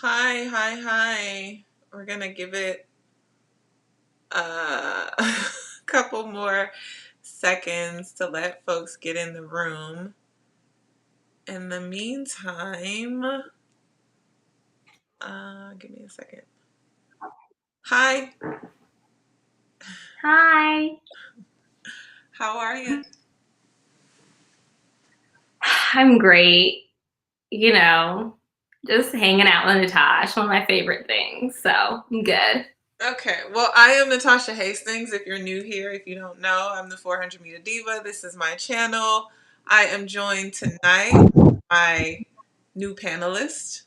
Hi. We're gonna give it a couple more seconds to let folks get in the room. In the meantime, give me a second. Hi. Hi. How are you? I'm great. You know, just hanging out with Natasha, one of my favorite things. So I'm good. Okay, well, I am Natasha Hastings. If you're new here, if you don't know, I'm the 400 Meter Diva. This is my channel. I am joined tonight by new panelist.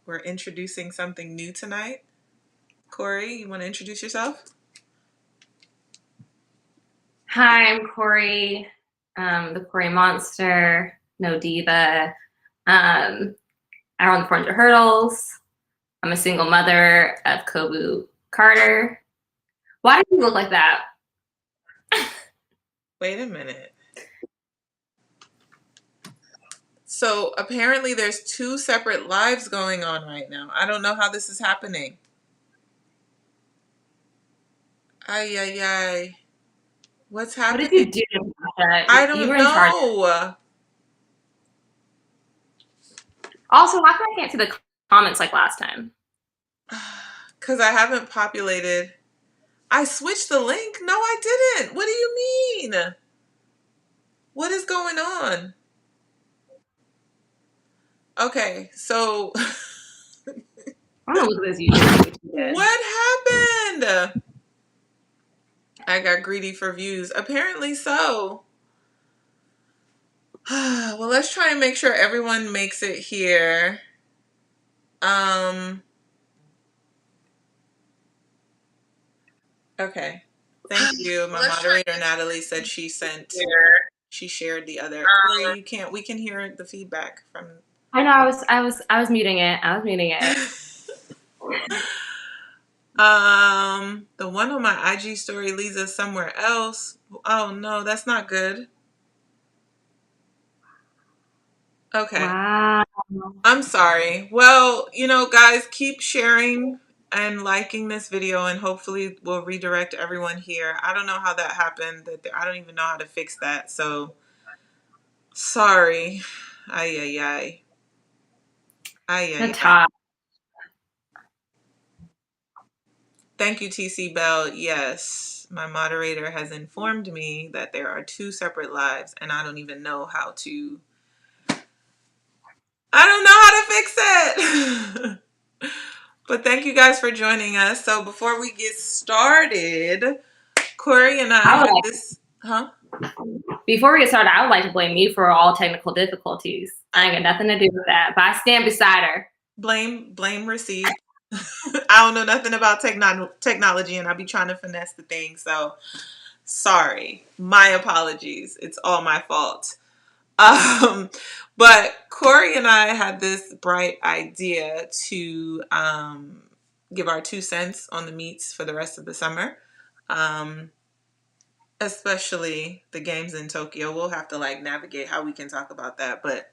We're introducing something new tonight. Corey, you want to introduce yourself? Hi, I'm Corey, the Corey Monster, no diva. I run the 400 hurdles. I'm a single mother of Kobu Carter. Why do you look like that? Wait a minute. So apparently there's two separate lives going on right now. I don't know how this is happening. Ay. What's What did happening? you do, Natasha? I You don't were in charge. know. Also, why come I can't see the comments like last time? Because I haven't populated. I switched the link. No, I didn't. What do you mean? What is going on? Okay, so I'm gonna look at this YouTube what you did. what happened? I got greedy for views. Apparently so. Well, let's try and make sure everyone makes it here. Okay. Thank you. My moderator Natalie said she shared the other. Corey, we can hear the feedback from I know. I was muting it. I was muting it. the one on my IG story leads us somewhere else. Oh no, that's not good. Okay. Wow. I'm sorry. Well, guys, keep sharing and liking this video, and hopefully we'll redirect everyone here. I don't know how that happened. I don't even know how to fix that. So sorry. Ay. Natasha. Thank you, TC Bell. Yes, my moderator has informed me that there are two separate lives, and I don't even know how to. I don't know how to fix it. But thank you guys for joining us. So before we get started, Corey and I had this. Huh? Before we get started, I would like to blame you for all technical difficulties. I ain't got nothing to do with that, but I stand beside her. Blame received. I don't know nothing about technology, and I be trying to finesse the thing. So sorry. My apologies. It's all my fault. But Corey and I had this bright idea to give our 2 cents on the meets for the rest of the summer. Especially the games in Tokyo. We'll have to navigate how we can talk about that, but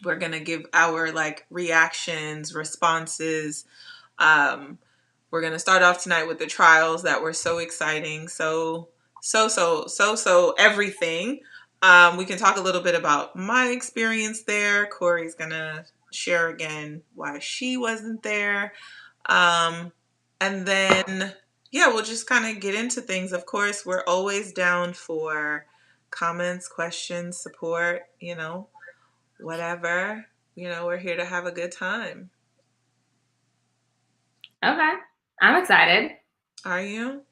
we're going to give our reactions, responses. We're going to start off tonight with the trials that were so exciting. So everything. We can talk a little bit about my experience there. Corey's going to share again why she wasn't there. And then, yeah, we'll just kind of get into things. Of course, we're always down for comments, questions, support, whatever. We're here to have a good time. Okay. I'm excited. Are you?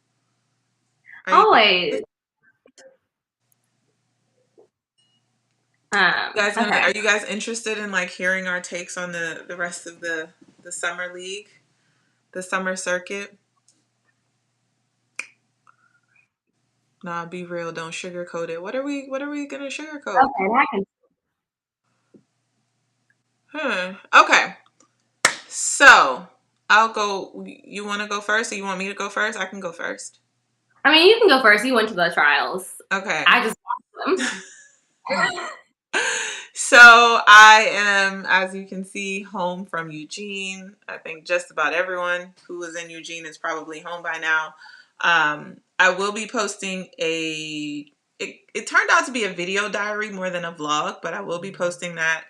Always. Are you guys interested in hearing our takes on the rest of the summer league, the summer circuit? Nah, be real. Don't sugarcoat it. What are we gonna sugarcoat? Okay. So I'll go. You want to go first, or you want me to go first? I can go first. I mean, you can go first. You went to the trials. Okay. I just watched them. So I am, as you can see, home from Eugene. I think just about everyone who was in Eugene is probably home by now. I will be posting it turned out to be a video diary more than a vlog, but I will be posting that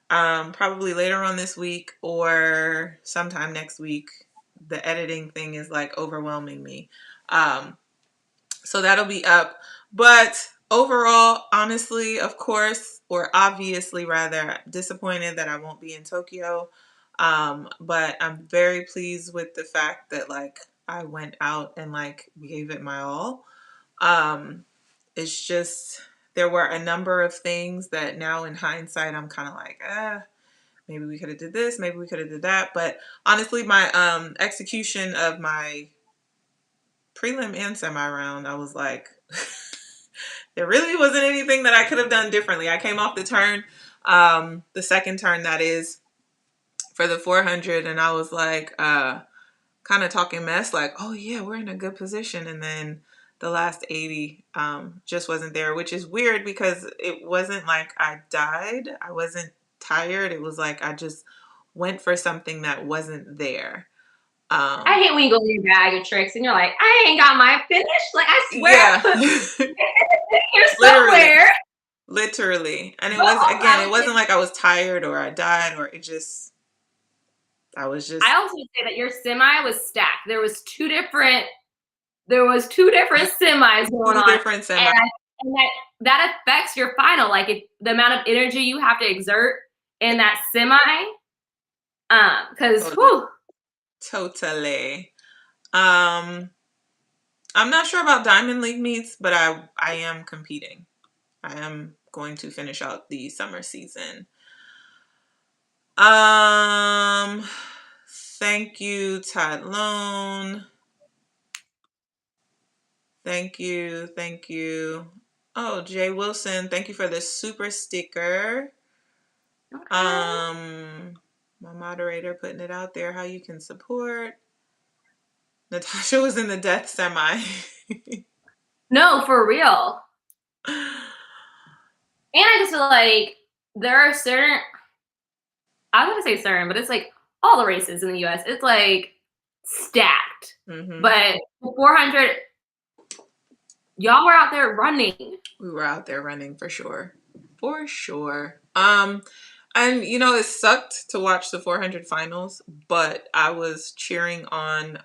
probably later on this week or sometime next week. The editing thing is like overwhelming me. Um, so that'll be up. But overall, honestly, of course, or obviously rather, disappointed that I won't be in Tokyo. But I'm very pleased with the fact that like I went out and like gave it my all. Um, it's just there were a number of things that now in hindsight I'm kind of like, maybe we could have did this, maybe we could have did that. But honestly, my execution of my prelim and semi round, I was like, there really wasn't anything that I could have done differently. I came off the turn, the second turn that is, for the 400, and I was like, kind of talking mess, like, oh yeah, we're in a good position. And then the last 80 just wasn't there, which is weird because it wasn't like I died. I wasn't tired. It was like I just went for something that wasn't there. I hate when you go in your bag of tricks and you're like, I ain't got my finish. Like, I swear I Yeah. put here Literally. somewhere. Literally. And it But was, also, again, it wasn't like I was tired or I died or it just, I was just I also would say that your semi was stacked. There was two different semis going two on, different semi. and that affects your final. Like the amount of energy you have to exert in that semi. Because Totally. I'm not sure about Diamond League meets, but I am competing. I am going to finish out the summer season. Thank you, Todd Lone. Thank you. Oh, Jay Wilson, thank you for the super sticker. My moderator putting it out there how you can support. Natasha was in the death semi. no, for real. And I just feel like there are certain, I'm gonna say certain, but it's like all the races in the US, it's like stacked. Mm-hmm. But 400, y'all were out there running. We were out there running for sure. For sure. And you know, it sucked to watch the 400 finals, but I was cheering on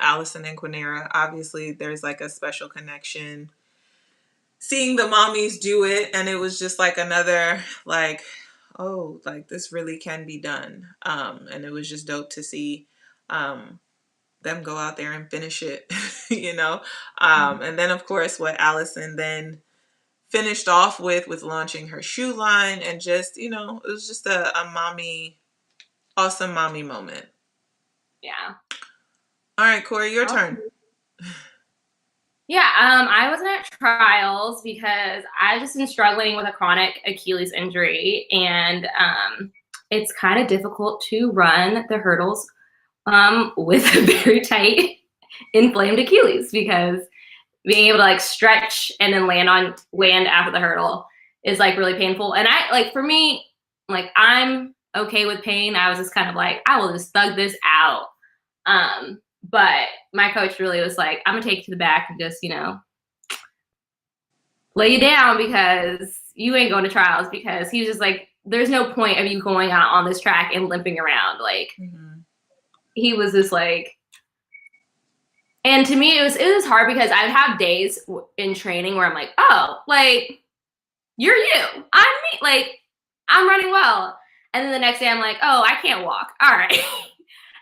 Allison and Quinera. Obviously, there's like a special connection. Seeing the mommies do it, and it was just like another like, oh, like this really can be done. And it was just dope to see them go out there and finish it, you know. And then of course what Allison then finished off with launching her shoe line, and just, you know, it was just a mommy, awesome mommy moment. Yeah. All right, Corey, your turn. Yeah, I wasn't at trials because I just been struggling with a chronic Achilles injury, and it's kind of difficult to run the hurdles with a very tight, inflamed Achilles, because being able to like stretch and then land after the hurdle is like really painful. And I like, for me, like I'm okay with pain. I was just kind of like, I will just thug this out. But my coach really was like, I'm gonna take you to the back and just, you know, lay you down because you ain't going to trials, because he was just like, there's no point of you going out on this track and limping around. Like he was just like, and to me it was hard because I'd have days in training where I'm like, oh, like you're you, I'm me, like I'm running well. And then the next day I'm like, oh, I can't walk. All right.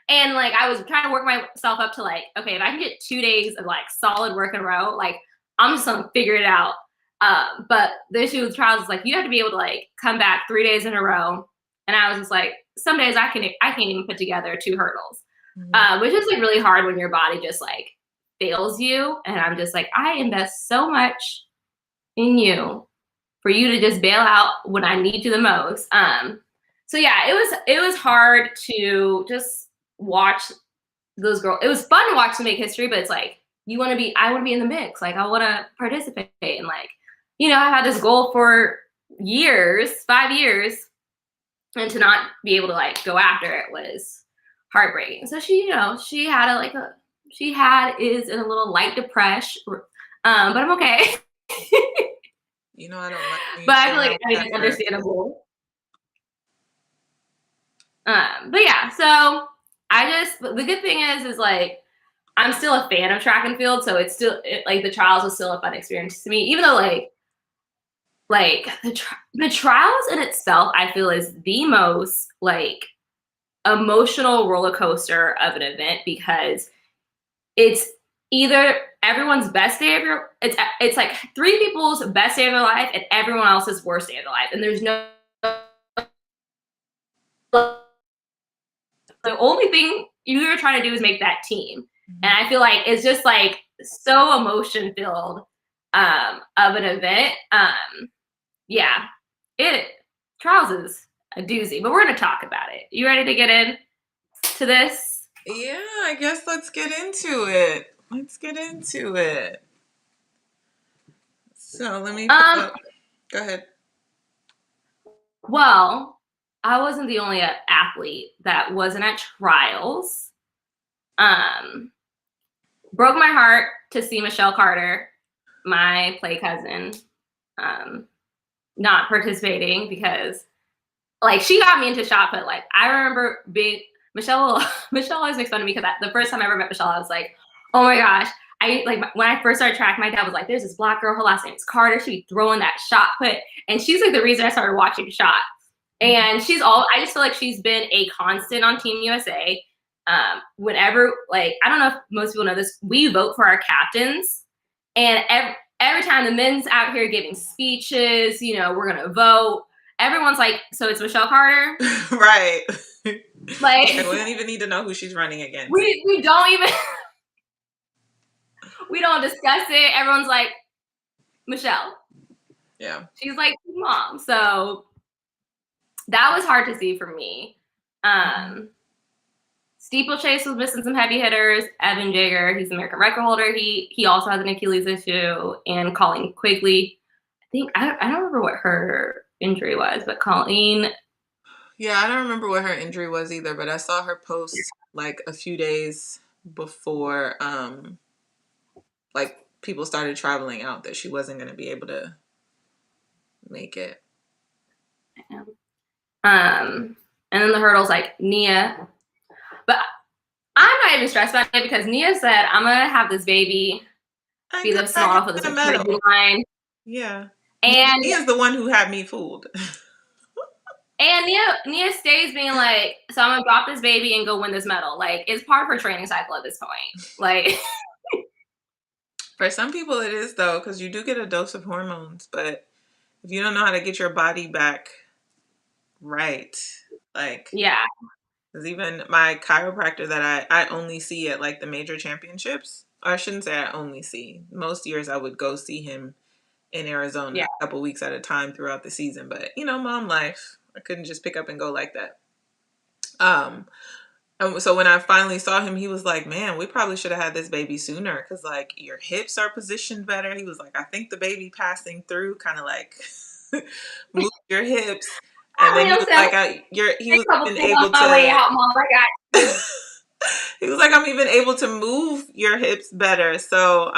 And like I was trying to work myself up to like, okay, if I can get 2 days of like solid work in a row, like I'm just gonna figure it out. But the issue with trials is like you have to be able to like come back 3 days in a row. And I was just like, some days I can't even put together 2 hurdles, which is like really hard when your body just like fails you. And I'm just like, I invest so much in you for you to just bail out when I need you the most. So yeah, it was hard to just watch those girls. It was fun to watch them make history, but it's like I want to be in the mix. Like I want to participate, and like, you know, I had this goal for years, 5 years, and to not be able to like go after it was heartbreaking. So she, she had is in a little light depression, but I'm okay. I don't like when you But I say feel how like that it's hurt. understandable. But yeah, so the good thing is like I'm still a fan of track and field, so it's still like the trials was still a fun experience to me, even though like the trials in itself, I feel is the most like emotional roller coaster of an event because it's either everyone's best day of your it's like three people's best day of their life and everyone else's worst day of their life, and there's no the only thing you're trying to do is make that team. Mm-hmm. And I feel like it's just like so emotion filled of an event. Yeah, it trials is a doozy, but we're gonna talk about it. You ready to get in to this? Yeah, I guess let's get into it. So let me pull up. Go ahead. Well, I wasn't the only athlete that wasn't at trials. Broke my heart to see Michelle Carter, my play cousin, not participating because like she got me into shot put. Like I remember being Michelle always makes fun of me because the first time I ever met Michelle, I was like, oh my gosh. I like when I first started track, my dad was like, there's this black girl, her last name is Carter. She be throwing that shot put. And she's like the reason I started watching shot. And I just feel like she's been a constant on Team USA. Whenever, like, I don't know if most people know this, we vote for our captains. And every time the men's out here giving speeches, we're going to vote. Everyone's like, so it's Michelle Carter? Right. Like, we don't even need to know who she's running against. We don't even, we don't discuss it. Everyone's like, Michelle. Yeah. She's like, mom. So that was hard to see for me. Steeplechase was missing some heavy hitters. Evan Jager, he's an American record holder. He also has an Achilles issue. And Colleen Quigley, I don't remember what her injury was, but Colleen. Yeah, I don't remember what her injury was either, but I saw her post like a few days before like people started traveling out that she wasn't going to be able to make it. And then the hurdles like Nia. But I'm not even stressed about it because Nia said, I'm going to have this baby be the small for the medal line. Yeah. And Nia's the one who had me fooled. And Nia stays being like, so I'm going to drop this baby and go win this medal. Like, it's part of her training cycle at this point. Like, for some people it is though, because you do get a dose of hormones, but if you don't know how to get your body back right, like, yeah. because even my chiropractor that I only see at like the major championships, or I shouldn't say I only see. Most years I would go see him in Arizona a couple weeks at a time throughout the season. But, mom life, I couldn't just pick up and go like that. So when I finally saw him, he was like, man, we probably should have had this baby sooner because, like, your hips are positioned better. He was like, I think the baby passing through kind of like move your hips. And then he was like, he was even able to. Way out, Mom. I got he was like, I'm even able to move your hips better. So,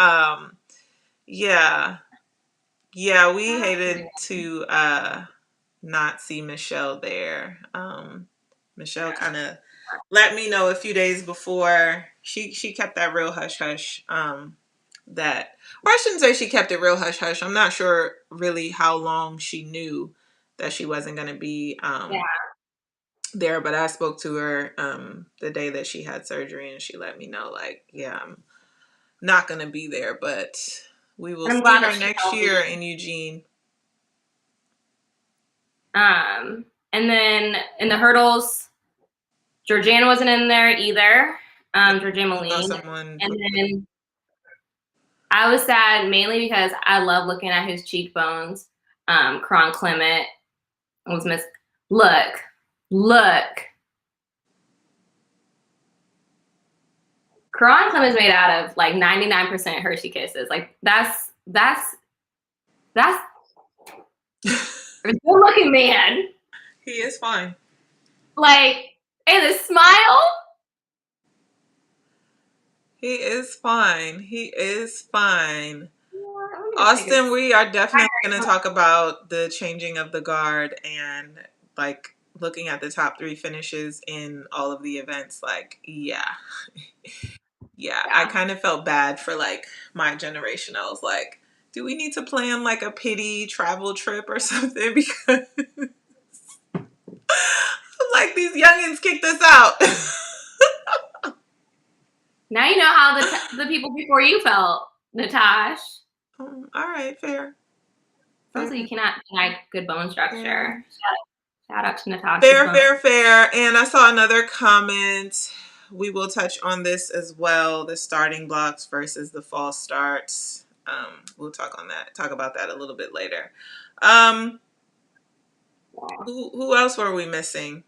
yeah, we hated to not see Michelle there. Michelle kind of let me know a few days before. She kept that real hush hush. That, or I shouldn't say she kept it real hush hush. I'm not sure really how long she knew that she wasn't going to be there, but I spoke to her the day that she had surgery, and she let me know, like, yeah, I'm not going to be there, but we will see her next year in Eugene. And then in the hurdles, Georgiana wasn't in there either. Georgiana Moline. And then I was sad mainly because I love looking at his cheekbones. Karan Clement was missed. Look. Karan Clement is made out of like 99% Hershey Kisses. Like that's A good-looking man. He is fine. Like, and a smile. He is fine. He is fine. Let me just take a. Austin, we are definitely going to talk about the changing of the guard and like looking at the top 3 finishes in all of the events. Like, yeah. Yeah, I Yeah. kind of felt bad for like my generation. I was like, do we need to plan like a pity travel trip or something? Because like these youngins kicked us out. Now you know how the people before you felt, Natasha. All right, fair. Also, you cannot deny good bone Fair. structure. Shout out to Natasha's Fair, bone. fair, fair. And I saw another comment. We will touch on this as well, the starting blocks versus the false starts. We'll talk about that a little bit later. Who else were we missing?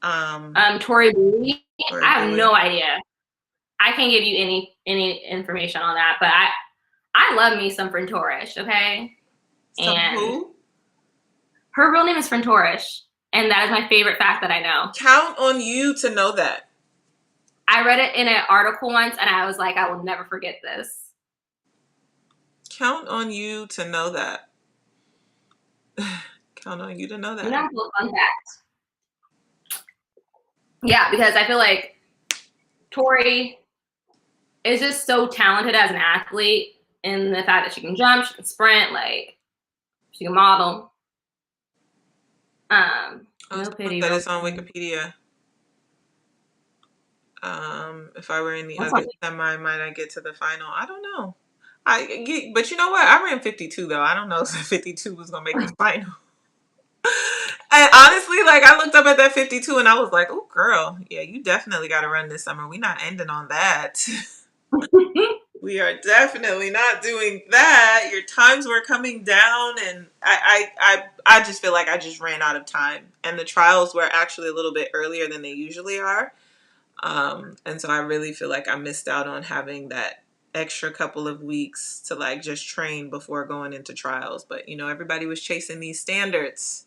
Tori Bowie. Tori I have Bowie. no idea. I can't give you any information on that, but I love me some Frentorish, okay? Some And who? her real name is Frentorish, and that is my favorite fact that I know. Count on you to know that. I read it in an article once, and I was like, I will never forget this. Count on you to know that. Count on you to know that. You know, a little fun fact. Yeah, because I feel like Tori is just so talented as an athlete in the fact that she can jump, she can sprint, like she can model. No pity. That is on Wikipedia. If I were in the other semi, might I get to the final? I don't know. But you know what? I ran 52 though. I don't know if 52 was gonna make the final. And honestly, like I looked up at that 52 and I was like, "Oh, girl, yeah, you definitely got to run this summer. We're not ending on that. We are definitely not doing that. Your times were coming down, and I just feel like I just ran out of time. And the trials were actually a little bit earlier than they usually are. And so I really feel like I missed out on having that extra couple of weeks to like just train before going into trials. But you know, everybody was chasing these standards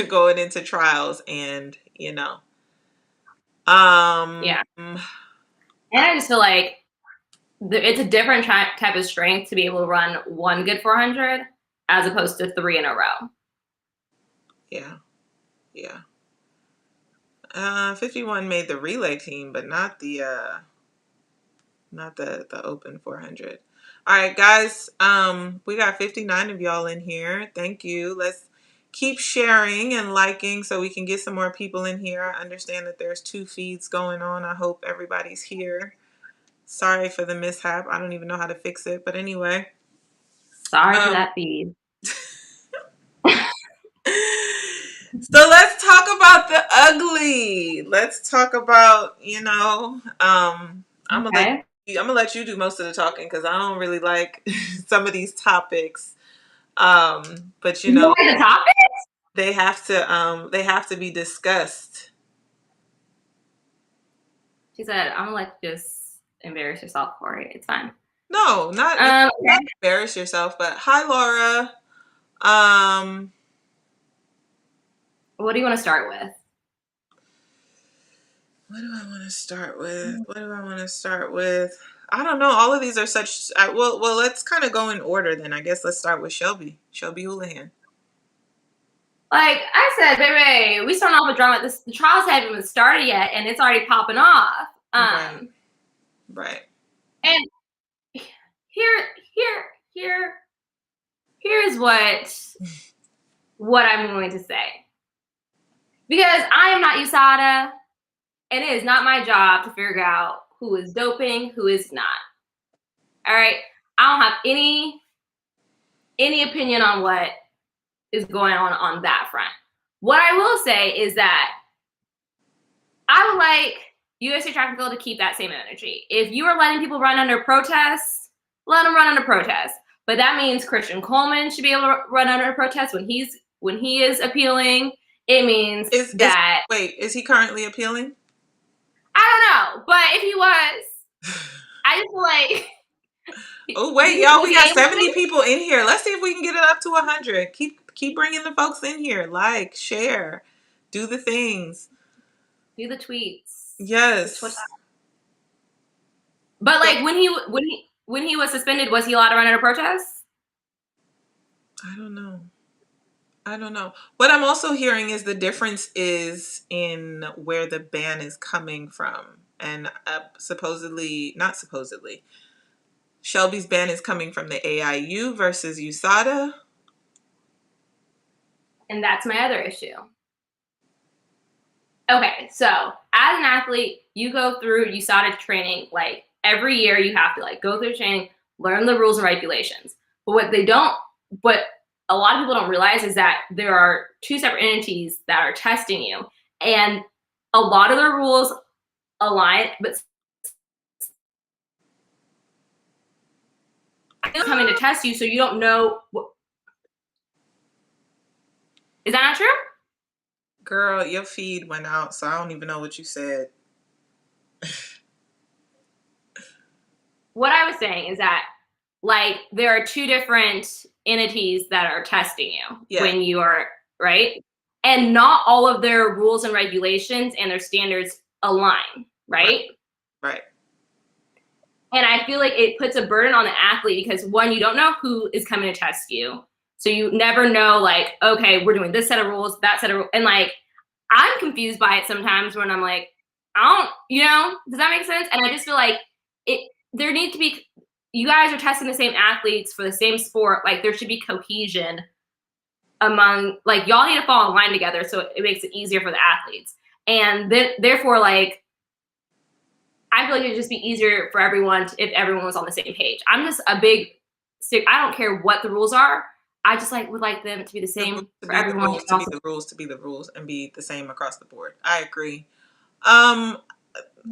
going into trials, and you know, Yeah. And I just feel like it's a different type of strength to be able to run one good 400 as opposed to 3 in a row. Yeah. 51 made the relay team, but not the open 400. All right, guys. We got 59 of y'all in here. Thank you. Let's keep sharing and liking so we can get some more people in here. I understand that there's 2 feeds going on. I hope everybody's here. Sorry for the mishap. I don't even know how to fix it, but anyway. Sorry for that feed. So let's talk about the ugly. Let's talk about, you know, I'm gonna let you do most of the talking because I don't really like some of these topics. But you know, the topics? they have to be discussed. She said, "I'm gonna let you just embarrass yourself, Corey. It's fine." No, not embarrass yourself. But hi, Laura. What do you want to start with? What do I want to start with? I don't know. All of these are such. Well, let's kind of go in order then. I guess let's start with Shelby Houlihan. Like I said, baby, we started off with drama. The trials haven't even started yet, and it's already popping off. Right. And here's what I'm going to say. Because I am not USADA, and it is not my job to figure out who is doping, who is not. All right? I don't have any opinion on what is going on that front. What I will say is that I would like USA Track and Field to keep that same energy. If you are letting people run under protest, let them run under protest. But that means Christian Coleman should be able to run under protest when he is appealing. It means is he currently appealing? I don't know, but if he was, I just feel like Oh wait, y'all, Was we he got able 70 to? people in here. Let's see if we can get it up to 100. Keep bringing the folks in here. Like, share, do the things. Do the tweets. The Twitter. Yes. But So, like when he was suspended, was he allowed to run at a protest? I don't know. I don't know. What I'm also hearing is the difference is in where the ban is coming from. And supposedly, not supposedly, Shelby's ban is coming from the AIU versus USADA. And that's my other issue. Okay, so as an athlete, you go through USADA training like every year. You have to like go through training, learn the rules and regulations. But what a lot of people don't realize is that there are two separate entities that are testing you, and a lot of the rules align, but still coming to test you, so you don't know. Is that not true? Girl, your feed went out, so I don't even know what you said. What I was saying is that like there are two different entities that are testing you Yeah. when you are right, and not all of their rules and regulations and their standards align, right? Right. And I feel like it puts a burden on the athlete because one, you don't know who is coming to test you, so you never know like, okay, we're doing this set of rules, that set of rules, and like I'm confused by it sometimes when I'm like, I don't, does that make sense? And I just feel like there needs to be, you guys are testing the same athletes for the same sport. Like there should be cohesion among, like y'all need to fall in line together so it makes it easier for the athletes. And then, therefore, like, I feel like it'd just be easier for everyone if everyone was on the same page. I'm just I don't care what the rules are. I just would like them to be the The rules same to for be the everyone. rules to be the rules to be the rules and be the same across the board. I agree.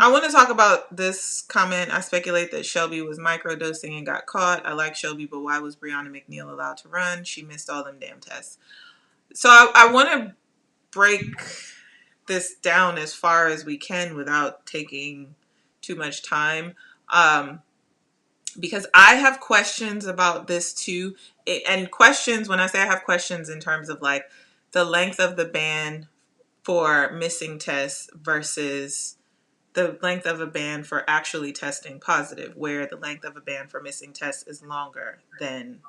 I want to talk about this comment. I speculate that Shelby was microdosing and got caught. I like Shelby, but why was Brianna McNeil allowed to run? She missed all them damn tests. So I want to break this down as far as we can without taking too much time. Because I have questions about this too. And questions, when I say I have questions in terms of like the length of the ban for missing tests versus the length of a ban for actually testing positive, where the length of a ban for missing tests is longer than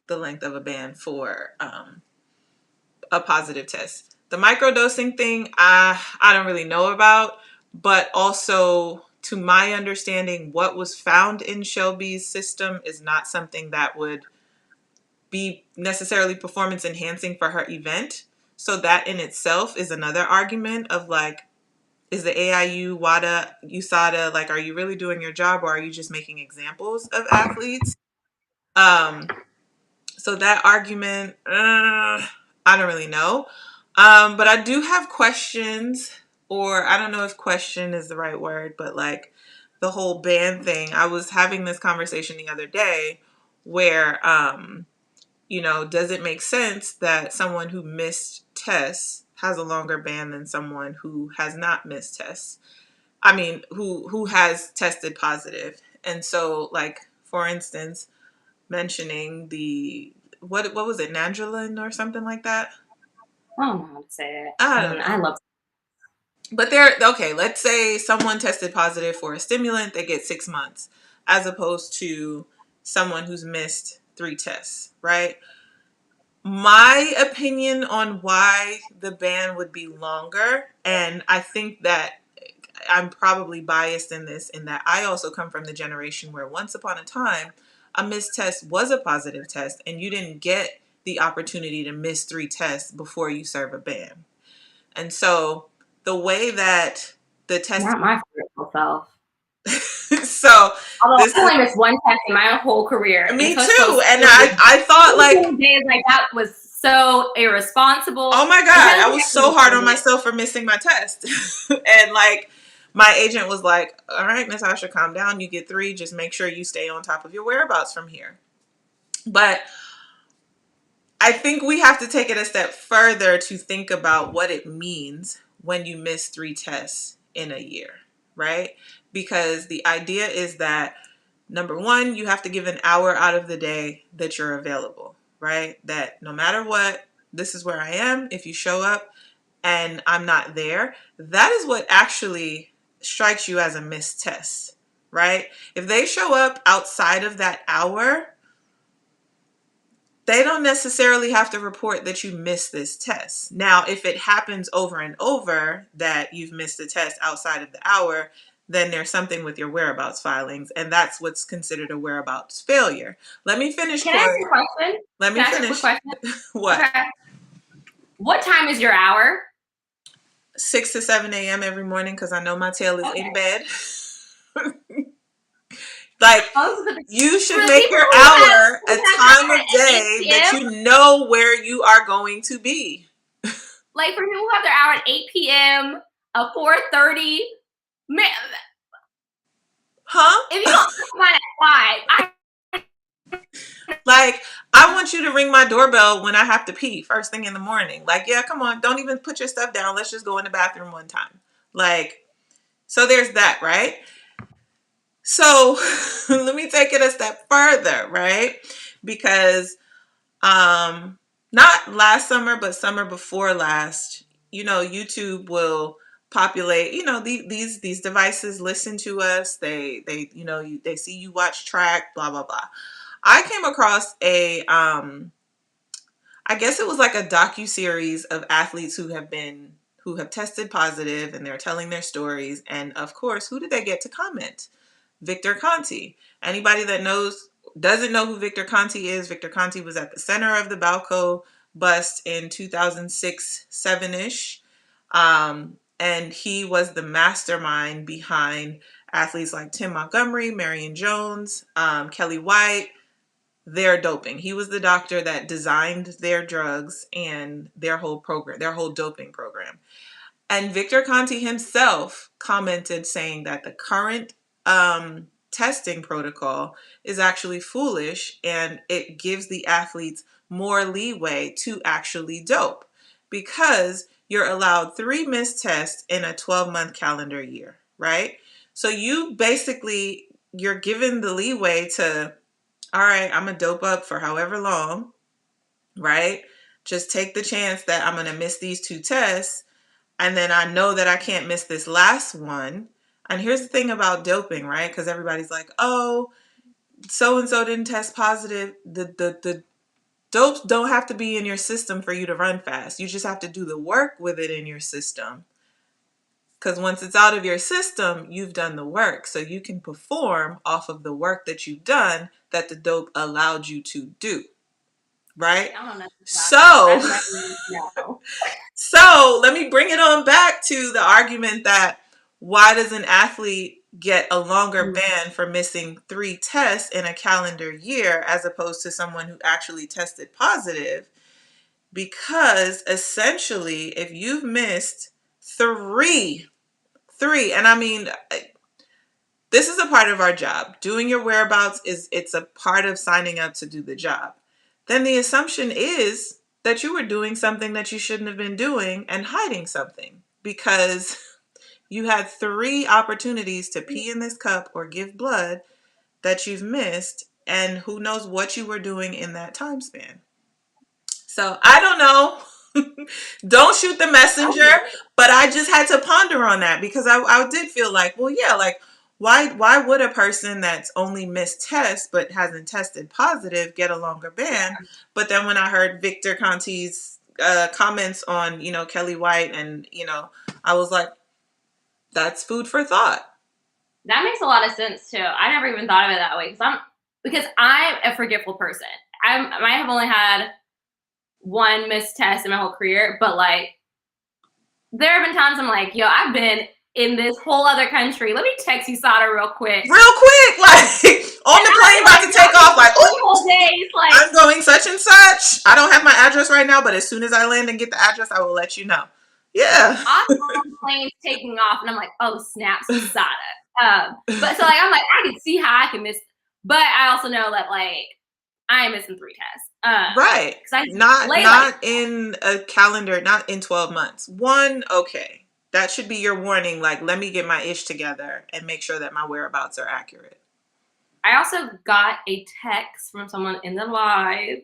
the length of a ban for a positive test. The microdosing thing, I don't really know about, but also to my understanding, what was found in Shelby's system is not something that would be necessarily performance enhancing for her event. So that in itself is another argument of like, is the AIU, WADA, USADA, like, are you really doing your job or are you just making examples of athletes? So that argument, I don't really know. But I do have questions, or I don't know if question is the right word, but like the whole ban thing. I was having this conversation the other day where, does it make sense that someone who missed tests has a longer ban than someone who has not missed tests? I mean, who has tested positive. And so, like, for instance, mentioning the what was it, Nandrolone or something like that? I don't know how to say it. I don't And I know. love. But okay, let's say someone tested positive for a stimulant, they get 6 months, as opposed to someone who's missed 3 tests, right? My opinion on why the ban would be longer, and I think that I'm probably biased in this, in that I also come from the generation where once upon a time, a missed test was a positive test, and you didn't get the opportunity to miss 3 tests before you serve a ban. And so the way that the test, Not my spiritual self. so Although this I is only missed one test in my whole career, and me coach was too. And I thought like, days like that was so irresponsible. oh my And God, I technically, was I shouldn't so have hard on done it. myself for missing my test. And like, my agent was like, all right, Natasha, calm down. You get 3. Just make sure you stay on top of your whereabouts from here. But I think we have to take it a step further to think about what it means when you miss 3 tests in a year, right? Because the idea is that Number one, you have to give an hour out of the day that you're available, right? That no matter what, this is where I am. If you show up and I'm not there, that is what actually strikes you as a missed test, right? If they show up outside of that hour, they don't necessarily have to report that you missed this test. Now, if it happens over and over that you've missed a test outside of the hour, then there's something with your whereabouts filings, and that's what's considered a whereabouts failure. Let me finish, Can I ask Corey. you a question? Let me Can I ask a quick finish. question? What? Okay. What time is your hour? 6 to 7 a.m. every morning because I know my tail is in bed. Like, you should make your hour a time of day that you know where you are going to be. Like, for people who have their hour at 8 p.m., 4:30, man. Huh? If you don't come on at 5, like, I want you to ring my doorbell when I have to pee first thing in the morning. Like, yeah, come on. Don't even put your stuff down. Let's just go in the bathroom one time. Like, so there's that, right? So let me take it a step further, right? Because not last summer, but summer before last, YouTube will populate, these devices listen to us. They see you watch track, blah, blah, blah. I came across I guess it was like a docu-series of athletes who have tested positive, and they're telling their stories. And of course, who did they get to comment? Victor Conti. Anybody that doesn't know who Victor Conti is, Victor Conti was at the center of the Balco bust in 2006, 7-ish. And he was the mastermind behind athletes like Tim Montgomery, Marion Jones, Kelly White, their doping. He was the doctor that designed their drugs and their whole program, their whole doping program. And Victor Conti himself commented saying that the current testing protocol is actually foolish, and it gives the athletes more leeway to actually dope because you're allowed 3 missed tests in a 12-month calendar year, right? So you're given the leeway to, all right, I'm going to dope up for however long, right? Just take the chance that I'm going to miss these 2 tests. And then I know that I can't miss this last one. And here's the thing about doping, right? Because everybody's like, oh, so-and-so didn't test positive. The dopes don't have to be in your system for you to run fast. You just have to do the work with it in your system. Because once it's out of your system, you've done the work. So you can perform off of the work that you've done that the dope allowed you to do. Right? I don't know. So let me bring it on back to the argument that why does an athlete get a longer ban for missing 3 tests in a calendar year as opposed to someone who actually tested positive? Because essentially, if you've missed three, and I mean, this is a part of our job. Doing your whereabouts it's a part of signing up to do the job. Then the assumption is that you were doing something that you shouldn't have been doing and hiding something because you had 3 opportunities to pee in this cup or give blood that you've missed, and who knows what you were doing in that time span. So I don't know. Don't shoot the messenger, but I just had to ponder on that because I did feel like, well, yeah, like why would a person that's only missed tests but hasn't tested positive get a longer ban? But then when I heard Victor Conti's comments on, Kelly White, and, I was like, that's food for thought. That makes a lot of sense too. I never even thought of it that way because I'm a forgetful person. I have only had 1 missed test in my whole career, but like there have been times I'm like, yo, I've been in this whole other country. Let me text you Sada real quick, like on the plane about to take off, like, oh, days, like I'm going such and such. I don't have my address right now, but as soon as I land and get the address, I will let you know. Yeah. I'm on the plane taking off, and I'm like, oh snap, Sada. But so like I'm like, I can see how I can miss, but I also know that like I am missing 3 tests. Right. Not in a calendar, not in 12 months. 1, okay. That should be your warning. Like, let me get my ish together and make sure that my whereabouts are accurate. I also got a text from someone in the live,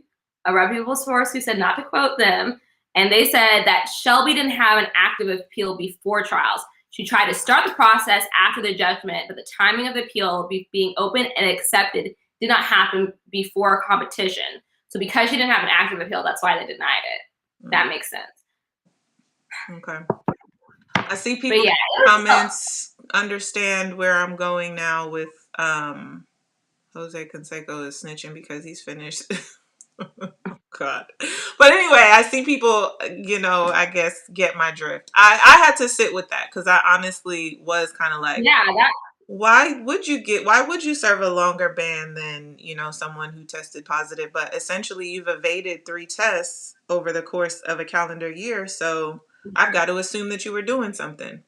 a reputable source who said not to quote them, and they said that Shelby didn't have an active appeal before trials. She tried to start the process after the judgment, but the timing of the appeal being open and accepted did not happen before competition. So because she didn't have an active appeal, that's why they denied it. That makes sense. Okay. I see people in the comments understand where I'm going now with Jose Canseco is snitching because he's finished. God. But anyway, I see people, I guess get my drift. I had to sit with that because I honestly was kind of like, why would you serve a longer ban than, someone who tested positive? But essentially you've evaded 3 tests over the course of a calendar year. So I've got to assume that you were doing something.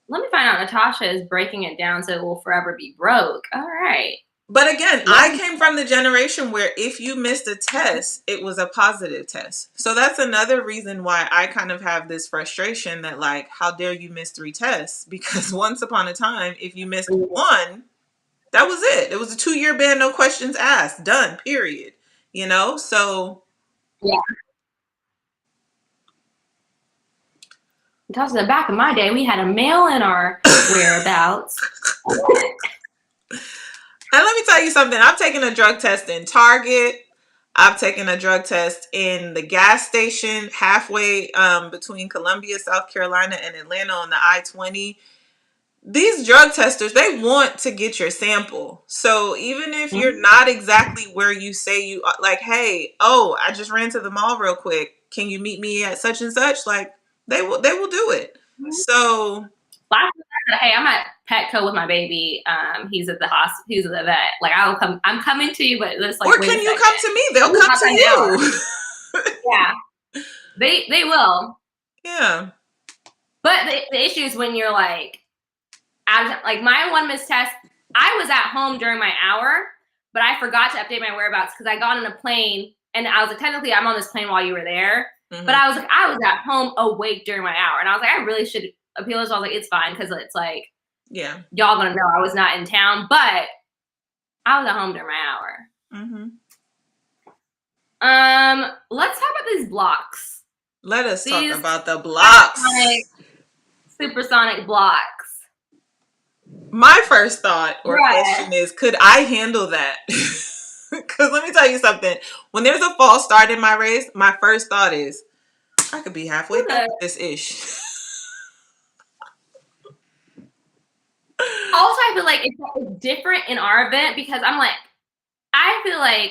Let me find out. Natasha is breaking it down so it will forever be broke. All right. But again, I came from the generation where if you missed a test, it was a positive test. So that's another reason why I kind of have this frustration that, like, how dare you miss 3 tests? Because once upon a time, if you missed one, that was it. It was a 2-year ban, no questions asked. Done, period. So... Yeah. Because in the back of my day, we had a mail in our whereabouts. And let me tell you something. I've taken a drug test in Target. I've taken a drug test in the gas station halfway between Columbia, South Carolina, and Atlanta on the I-20. These drug testers, they want to get your sample. So even if you're not exactly where you say you are, like, hey, I just ran to the mall real quick. Can you meet me at such and such? Like, they will do it. So... Hey, I'm at Petco with my baby. He's at the hospital. He's at the vet. Like, I'll come. I'm coming to you, but it's like, or can you come to me? They'll come to you. Yeah, they will. Yeah. But the issue is when you're like my one missed test. I was at home during my hour, but I forgot to update my whereabouts because I got on a plane, and I was like, technically, I'm on this plane while you were there. Mm-hmm. But I was at home awake during my hour, and I was like, I really should appeal this. I was like, it's fine because it's like, yeah, y'all gonna know I was not in town, but I was at home during my hour. Mm-hmm. Let's talk about these blocks. Let us talk about the blocks. Supersonic blocks. My first thought or question is, could I handle that? Because let me tell you something. When there's a false start in my race, my first thought is, I could be halfway through this ish. Also, I feel like it's different in our event because I feel like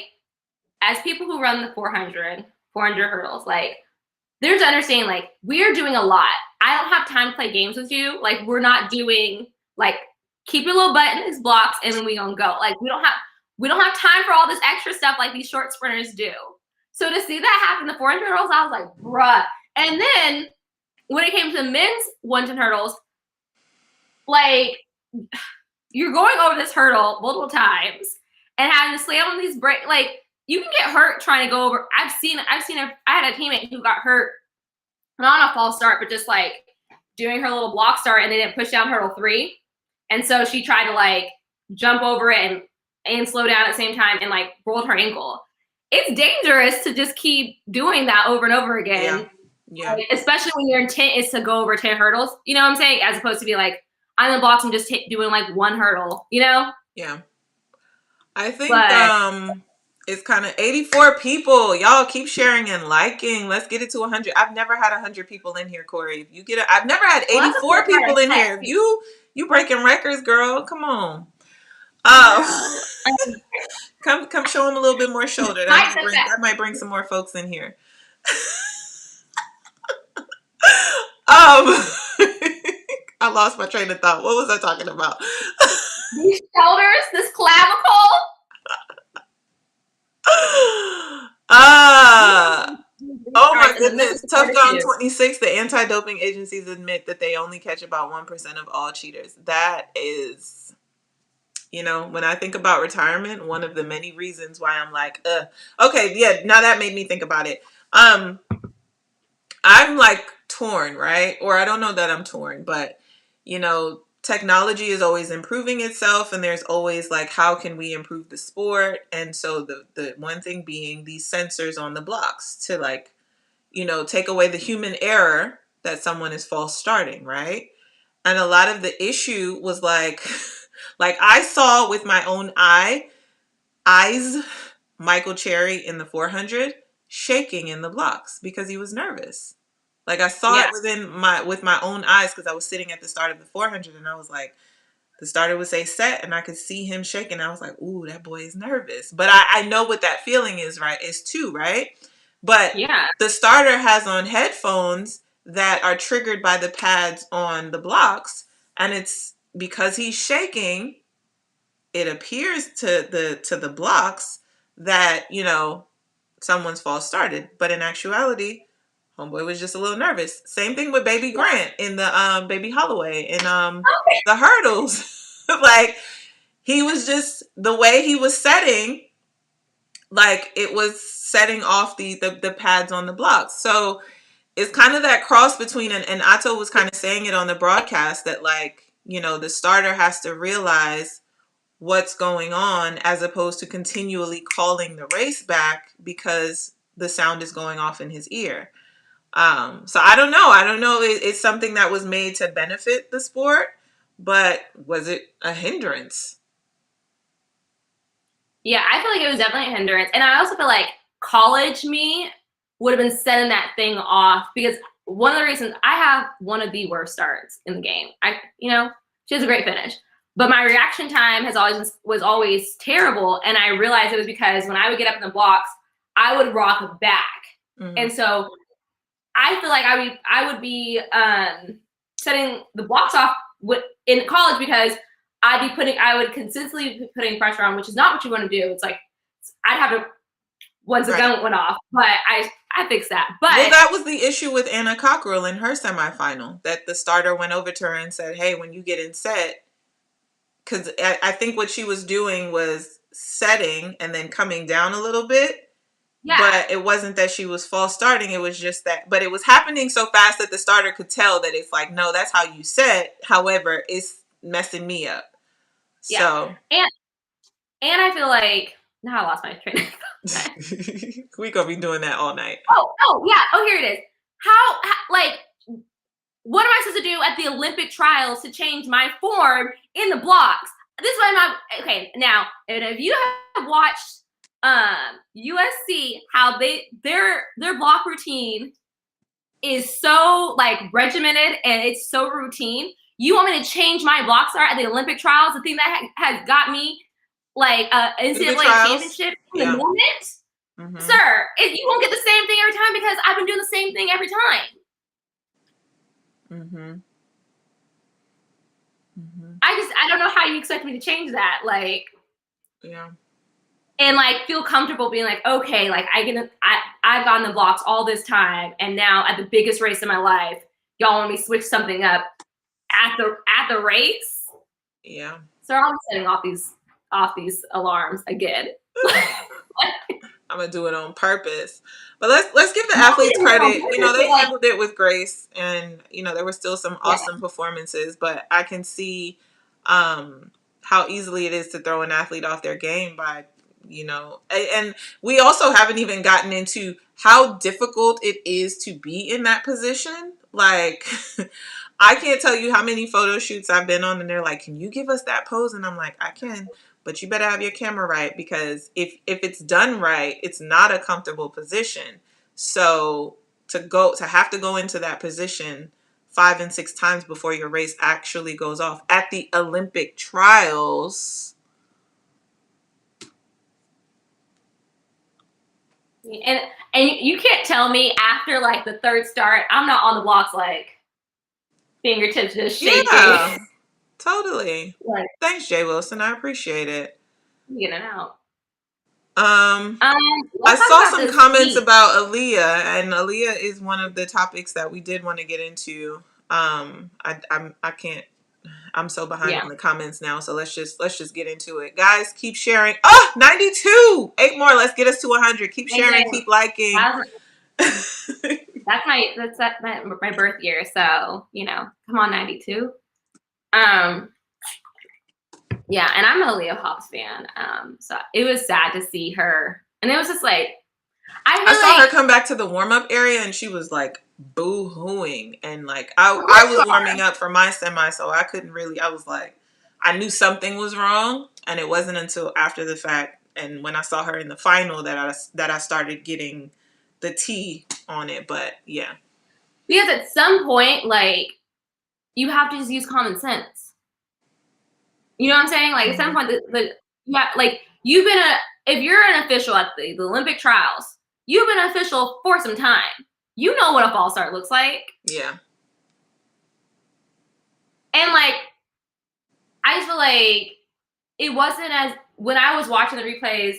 as people who run the 400 hurdles, like, there's understanding, like, we're doing a lot. I don't have time to play games with you. Like, we're not doing, like, keep your little butt in these blocks and then we gonna go. Like, we don't have time for all this extra stuff like these short sprinters do. So to see that happen in the 400 hurdles, I was like, bruh. And then when it came to the men's 110 hurdles, like, you're going over this hurdle multiple times and having to slam on these brakes. Like, you can get hurt trying to go over. I had a teammate who got hurt, not on a false start, but just like doing her little block start, and they didn't push down hurdle 3. And so she tried to like jump over it and slow down at the same time and like rolled her ankle. It's dangerous to just keep doing that over and over again. Yeah. Like, especially when your intent is to go over 10 hurdles, you know what I'm saying? As opposed to be like, I'm in the blocks and just doing like 1 hurdle, you know? Yeah. I think it's kind of 84 people. Y'all keep sharing and liking. Let's get it to 100. I've never had 100 people in here, Corey. If you get I've never had 84 people in here. You breaking records, girl. Come on. Come show them a little bit more shoulder. That might bring some more folks in here. I lost my train of thought. What was I talking about? These shoulders, this clavicle. Oh my goodness. Tough Gone 26, the anti-doping agencies admit that they only catch about 1% of all cheaters. That is, when I think about retirement, one of the many reasons why I'm like, okay, yeah, now that made me think about it. I'm like torn, right? Or I don't know that I'm torn, but technology is always improving itself, and there's always like, how can we improve the sport? And so the one thing being these sensors on the blocks to like, take away the human error that someone is false starting, right? And a lot of the issue was like like I saw with my own eyes Michael Cherry in the 400 shaking in the blocks because he was nervous. Like I saw Yeah. it with my own eyes because I was sitting at the start of the 400 and I was like, the starter would say set and I could see him shaking. I was like, ooh, that boy is nervous. But I know what that feeling is, right? Is too, right? But Yeah. the starter has on headphones that are triggered by the pads on the blocks, and it's because he's shaking, it appears to the blocks that, someone's false started. But in actuality, homeboy was just a little nervous. Same thing with Baby Yeah. Grant in the Baby Holloway in Okay. the hurdles. Like he was just the way he was setting, like it was setting off the pads on the blocks. So it's kind of that cross between, and Atto was kind of saying it on the broadcast that like, the starter has to realize what's going on as opposed to continually calling the race back because the sound is going off in his ear. So I don't know. I don't know. It's something that was made to benefit the sport, but was it a hindrance? Yeah, I feel like it was definitely a hindrance. And I also feel like college me would have been setting that thing off because one of the reasons I have one of the worst starts in the game. She has a great finish. But my reaction time was always terrible. And I realized it was because when I would get up in the blocks, I would rock back. Mm-hmm. And so I feel like I would be setting the blocks off in college because I would consistently be putting pressure on, which is not what you want to do. It's like I'd have to once the gun went off, but I fixed that. But well, that was the issue with Anna Cockrell in her semifinal, that the starter went over to her and said, "Hey, when you get in set," because I think what she was doing was setting and then coming down a little bit. yeah, But it wasn't that she was false starting. It was just that, but it was happening so fast that the starter could tell that it's like, no, that's how you set. However, it's messing me up. yeah, So, and I feel like now I lost my train of thought. we gonna be doing that all night. Oh yeah. Oh, here it is. How like what am I supposed to do at the Olympic trials to change my form in the blocks? This is why I'm okay. Now, and if you have watched USC, how their block routine is so like regimented and it's so routine. You want me to change my block start at the Olympic trials? The thing that has got me like NCAA championship in the moment, sir. You won't get the same thing every time because I've been doing the same thing every time. I don't know how you expect me to change that. Like, yeah. And like feel comfortable being like, okay, like I've gotten the blocks all this time, and now at the biggest race in my life, y'all want me to switch something up at the race. Yeah. So I'm setting off these alarms again. I'm gonna do it on purpose. But let's give the athletes credit. They handled it with grace, and there were still some awesome performances. But I can see how easily it is to throw an athlete off their game by and we also haven't even gotten into how difficult it is to be in that position. Like I can't tell you how many photo shoots I've been on and they're like, can you give us that pose? And I'm like, I can, but you better have your camera right, because if it's done right, it's not a comfortable position. So to have to go into that position 5 and 6 times before your race actually goes off at the Olympic trials. And you can't tell me after like the third start, I'm not on the blocks like fingertips just shaking. Yeah, totally. Like, thanks, Jay Wilson. I appreciate it. Getting out. I saw some comments about Aaliyah, and Aaliyah is one of the topics that we did want to get into. I can't. I'm so behind on the comments now, so let's just get into it. Guys, keep sharing. 92! 8 more. Let's get us to 100. Keep sharing, keep liking. That's my birth year, so come on, 92. Um, yeah, and I'm a Leo Hobbs fan. So it was sad to see her, and it was just like I I feel saw her like, come back to the warm up area and she was like boo-hooing. And like of I course you was are. warming up for my semi, so I couldn't really, I was like, I knew something was wrong. And it wasn't until after the fact and when I saw her in the final that I started getting the tea on it. But yeah. Because at some point, like, you have to just use common sense. You know what I'm saying? Like at some Hmm. point, yeah, like you've been if you're an official at the Olympic trials, you've been an official for some time. You know what a false start looks like, Yeah. and like I just feel like it wasn't as when I was watching the replays,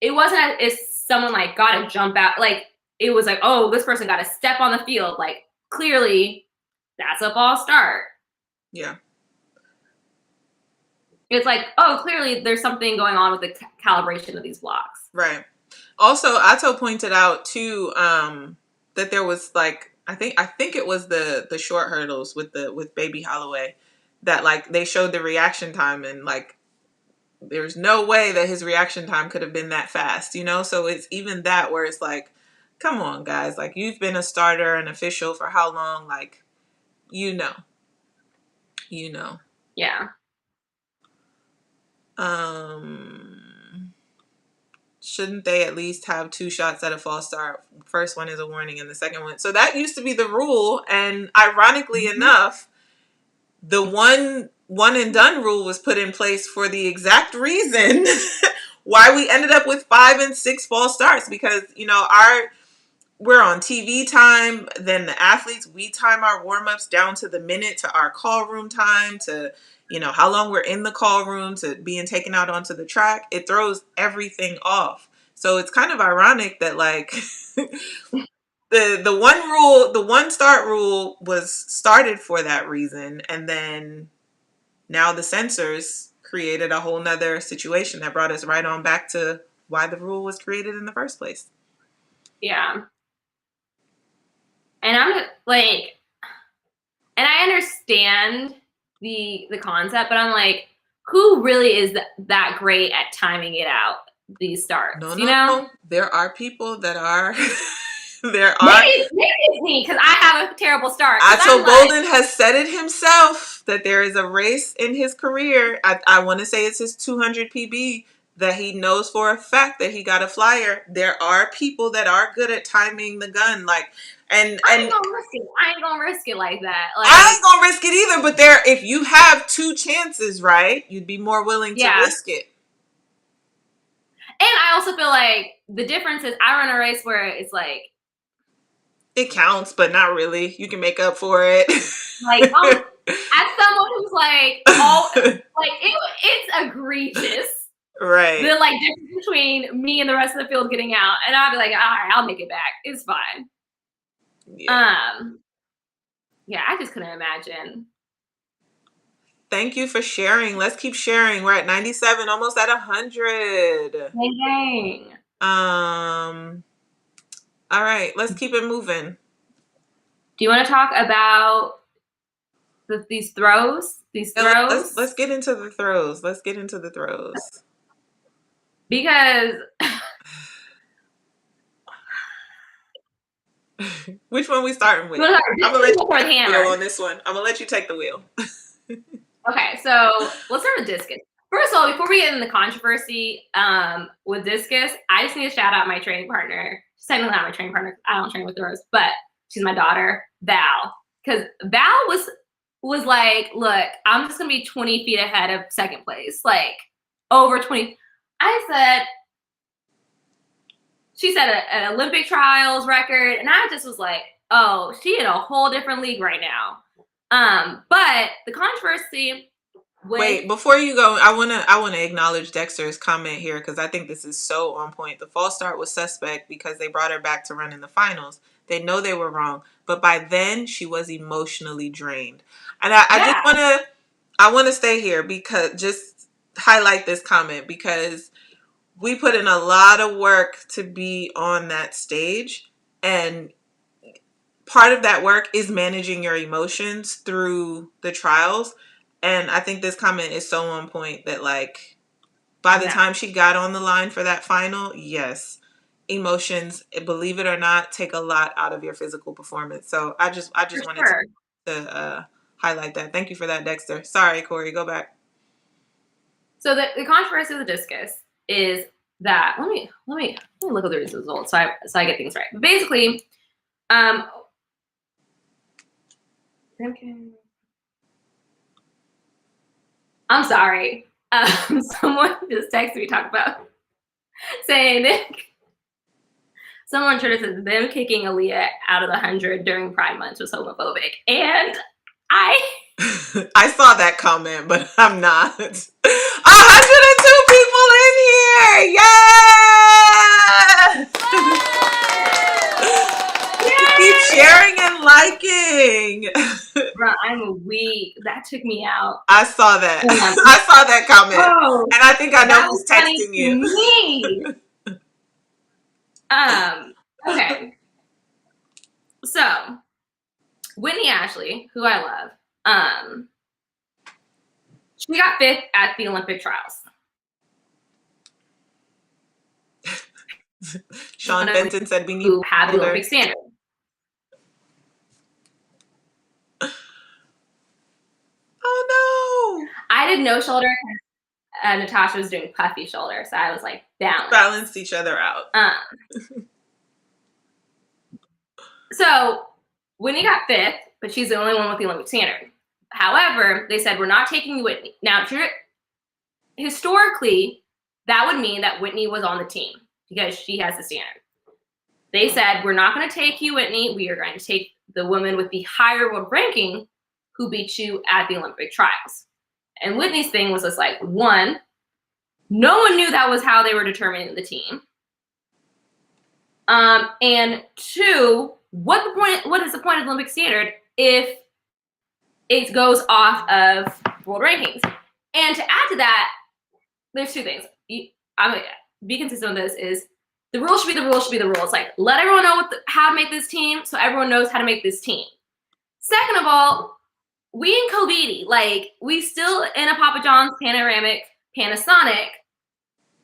it wasn't as if someone like got to jump out. Like it was like, oh, this person got to step on the field. Like clearly, that's a false start. Yeah. It's like, oh, clearly there's something going on with the calibration of these blocks. Right. Also, Atto pointed out too that there was like I think it was the short hurdles with Baby Holloway that like they showed the reaction time and like there's no way that his reaction time could have been that fast, you know? So it's even that where it's like, come on, guys, like you've been a starter, an official for how long? Like, you know, you know. Yeah. Shouldn't they at least have two shots at a false start? First one is a warning and the second one. So that used to be the rule. And ironically enough, the one and done rule was put in place for the exact reason why we ended up with 5 and 6 false starts, because you know we're on TV time. Then the athletes, we time our warm-ups down to the minute, to our call room time, to you know how long we're in the call room, to being taken out onto the track. It throws everything off. So it's kind of ironic that like the one rule, the one start rule was started for that reason, and then now the censors created a whole nother situation that brought us right on back to why the rule was created in the first place. Yeah. And I'm like, and I understand the concept, but I'm like, who really is that great at timing it out? These No, starts, you no, know? no. There are people that are. There are. Maybe it's me because I have a terrible start. Because I'm Atto like, Bolden has said it himself that there is a race in his career. I want to say it's his 200 PB that he knows for a fact that he got a flyer. There are people that are good at timing the gun, like I ain't and gonna risk it. I ain't gonna risk it like that. I Like, ain't gonna risk it either. But there, if you have two chances, right, you'd be more willing to yeah. risk it. And I also feel like the difference is I run a race where it's It counts, but not really. You can make up for it. as someone who's like, oh, like it's egregious. Right. The like difference between me and the rest of the field getting out, and I'll be like, all right, I'll make it back. It's fine. Yeah. Yeah, I just couldn't imagine. Thank you for sharing. Let's keep sharing. We're at 97, almost at 100. Dang, dang. All right, let's keep it moving. Do you want to talk about these throws? These Yeah, throws? let's get into the throws. Let's get into the throws. Because Which one we starting with? I'm I'm gonna let you with take the hammer. wheel on this one. I'm gonna let you take the wheel. Okay, so let's start with Discus. First of all, before we get into the controversy with Discus, I just need to shout out my training partner. She's technically not my training partner. I don't train with throws, but she's my daughter, Val. Because Val was like, look, I'm just gonna be 20 feet ahead of second place, like over 20. I said, she said an Olympic trials record, and I just was like, oh, she in a whole different league right now. But the controversy. Wait, before you go, I wanna acknowledge Dexter's comment here because I think this is so on point. The false start was suspect because they brought her back to run in the finals. They know they were wrong, but by then she was emotionally drained. And I just wanna stay here because just highlight this comment because we put in a lot of work to be on that stage, and part of that work is managing your emotions through the trials. And I think this comment is so on point that, like, by the Yeah. time she got on the line for that final, yes, emotions, believe it or not, take a lot out of your physical performance. So I just For wanted sure. to highlight that. Thank you for that, Dexter. Sorry, Corey, go back. So the controversy of the discus is that let me look at the results so I get things right. Basically, I'm sorry. Someone just texted me talking about saying someone on Twitter says them kicking Aaliyah out of the 100 during Pride Month was homophobic, and I I saw that comment, but I'm not. 102 people in here! Yeah! Keep sharing and liking. bro, I'm weak. That took me out. I saw that. I saw that comment. Oh, and I think I know that who's was funny texting to you. me. Okay. So, Whitney Ashley, who I love, she got 5th at the Olympic trials. Sean Benton said we need who have the shoulder. Olympic standard. Oh no! I did no shoulder. Natasha was doing puffy shoulder, so I was like balanced each other out. So Whitney got 5th, but she's the only one with the Olympic standard. However, they said we're not taking Whitney. Now, historically, that would mean that Whitney was on the team because she has the standard. They said we're not going to take you, Whitney. We are going to take the woman with the higher world ranking who beat you at the Olympic trials. And Whitney's thing was just like, one, no one knew that was how they were determining the team. And two, what is the point of the Olympic standard if it goes off of world rankings? And to add to that, there's two things. I'm gonna be consistent with this is the rules should be the rules should be the rules. Like, let everyone know how to make this team so everyone knows how to make this team. Second of all, we in Covidi, like, we still in a Papa John's panoramic Panasonic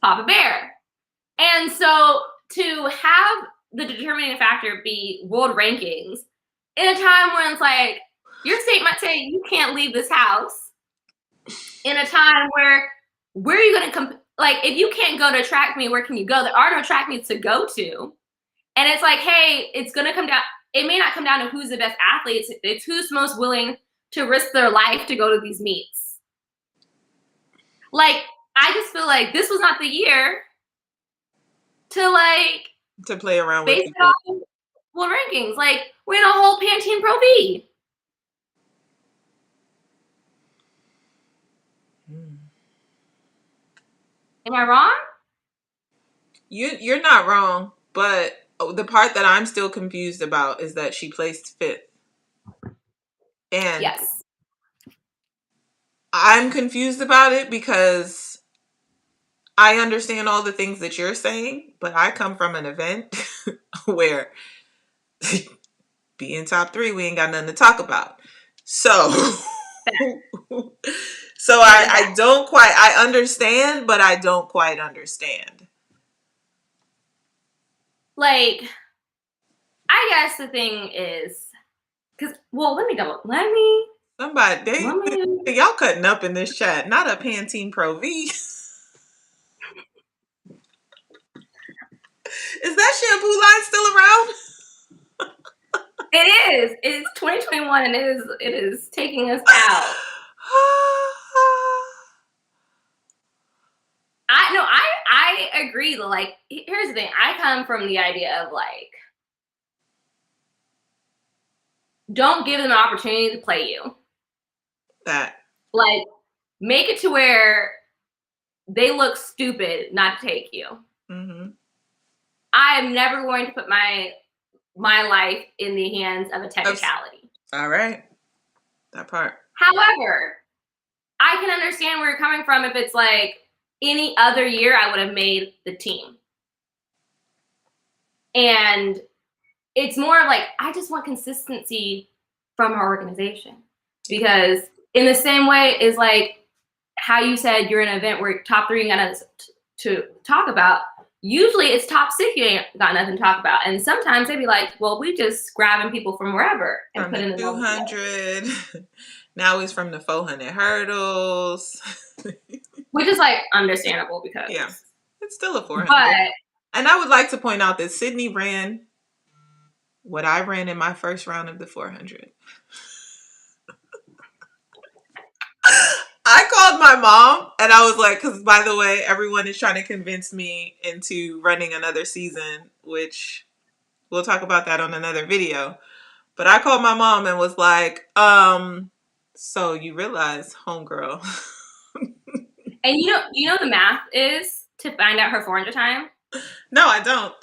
Papa Bear. And so to have the determining factor be world rankings in a time when it's like, your state might say you can't leave this house, in a time where are you going to like, if you can't go to track meet, where can you go? There are no track meets to go to. And it's like, hey, it's going to come down. It may not come down to who's the best athlete. It's who's most willing to risk their life to go to these meets. Like, I just feel like this was not the year to play around with it off of world rankings. Like, we're in a whole Pantene Pro V. Am I wrong? You're not wrong, but the part that I'm still confused about is that she placed 5th. And yes, I'm confused about it because I understand all the things that you're saying, but I come from an event where being top 3, we ain't got nothing to talk about. So I don't quite, I understand, but I don't quite understand. Like, I guess the thing is, because, well, y'all cutting up in this chat. Not a Pantene Pro V. Is that shampoo line still around? It is. It's 2021 and it is taking us out. I agree. Like, here's the thing. I come from the idea of, like, don't give them an opportunity to play you. That. Like, make it to where they look stupid not to take you. Mm-hmm. I am never going to put my life in the hands of a technicality. All right. That part. However, I can understand where you're coming from if it's like any other year I would have made the team. And it's more of like, I just want consistency from our organization. Because in the same way is like how you said you're in an event where top three you got to talk about. Usually it's top six you ain't got nothing to talk about. And sometimes they'd be like, well, we just grabbing people from wherever and From put the in the 200. Now he's from the 400 hurdles. which is like understandable Yeah, because. it's still a 400. But And I would like to point out that Sydney ran what I ran in my first round of the 400. I called my mom and I was like, because by the way, everyone is trying to convince me into running another season, which we'll talk about that on another video. But I called my mom and was like, so you realize, homegirl. and you know the math is to find out her 400 time? No, I don't.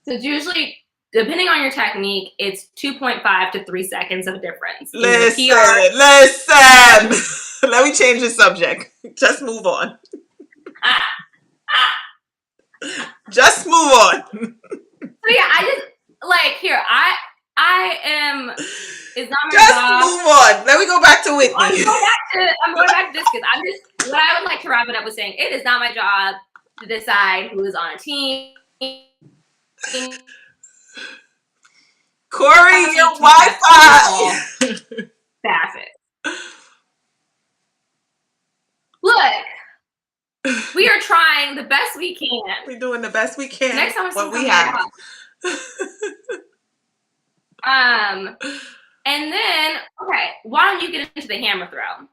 So it's usually, depending on your technique, it's 2.5 to 3 seconds of difference. Listen. Let me change the subject. Just move on. Just move on. So yeah, I just like here. I am. It's not my Just job. move on. Let me go back to Whitney. I'm going back to Discus. I'm just what I would like to wrap it up with saying it is not my job to decide who is on a team. Corey, your Wi-Fi. Facet. Look, we are trying the best we can. We're doing the best we can. Next time what we have. And then okay, why don't you get into the hammer throw?